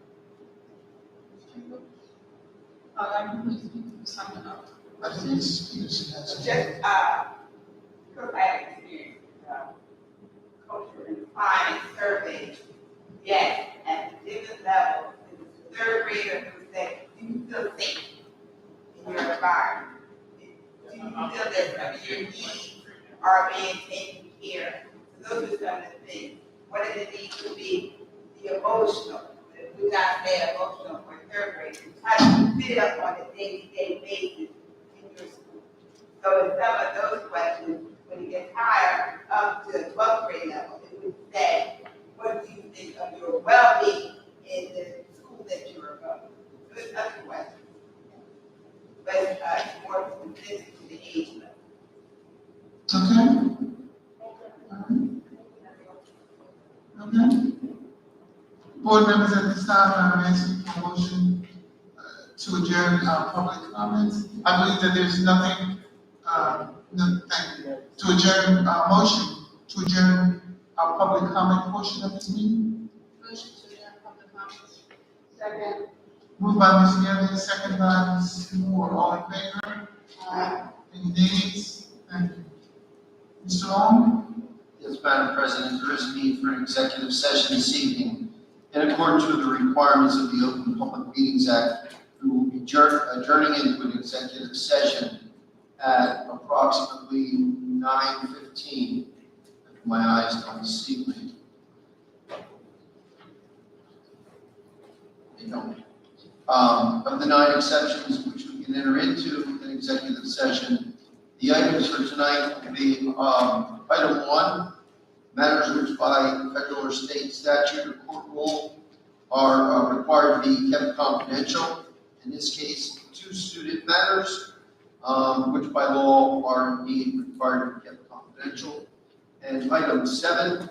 Speaker 13: I think Mrs. Peterson has
Speaker 9: Just,
Speaker 13: something.
Speaker 9: because I have experience, culture and defining surveys, yes, at the different levels, the third grader who said, do you feel safe in your environment? Do you feel that some of your needs are being taken care of? So those are some of the things. What does it need to be? The emotional. Do not say emotional for third graders. How do you feel on a day-to-day basis in your school? So in some of those questions, when you get higher up to the 12th grade level, it would say, what do you think of your well-being in the school that you are going? So it's other questions. But it's more specific to the age level.
Speaker 13: Okay. Okay. Board members, at this time, I'm asking for a motion to adjourn our public comments. I believe that there's nothing, no, thank you, to adjourn our motion, to adjourn our public comment portion of this meeting.
Speaker 12: Motion to adjourn public comments.
Speaker 5: Second.
Speaker 13: Moved by Ms. Neville, second by Ms. Moore, all in favor? Any nays? Thank you. Mr. Long?
Speaker 11: Yes, Madam President, there is a need for an executive session this evening. In accordance with the requirements of the Open Public Meetings Act, we will be adjourning into an executive session at approximately 9:15. If my eyes don't deceive me. They don't. Of the 9 exceptions which we can enter into an executive session, the items for tonight will be item 1, matters which by federal or state statute or court rule are required to be kept confidential. In this case, 2 student matters, which by law are indeed required to be kept confidential. And item 7,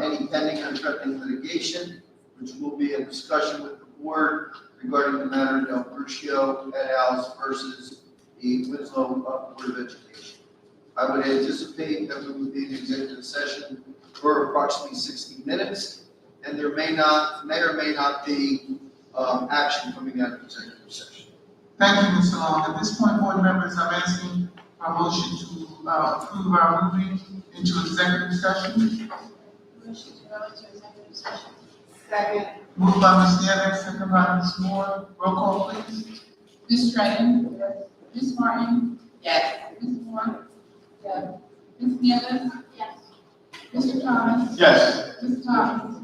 Speaker 11: any pending or threatening litigation, which will be a discussion with the board regarding the matter del Crucio et al. Versus the Winslow Board of Education. I would anticipate that we would be in executive session for approximately 60 minutes, and there may or may not be action coming out of executive session.
Speaker 13: Thank you, Mr. Long. At this point, board members, I'm asking for a motion to approve our moving into executive session.
Speaker 12: Motion to go into executive session.
Speaker 5: Second.
Speaker 13: Moved by Ms. Neville, second by Ms. Moore. Roll call, please.
Speaker 12: Ms. Stratton? Yes. Ms. Martin?
Speaker 5: Yes.
Speaker 12: Ms. Moore? Yes. Ms. Nieves? Yes. Mr. Thomas?
Speaker 6: Yes.
Speaker 12: Ms. Thomas?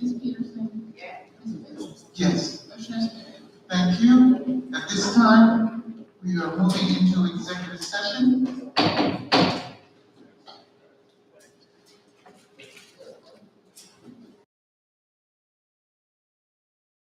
Speaker 12: Ms. Peterson?
Speaker 9: Yes.
Speaker 12: Ms. Biggs?
Speaker 13: Yes.
Speaker 12: Motion is carried.
Speaker 13: Thank you. At this time, we are moving into executive session.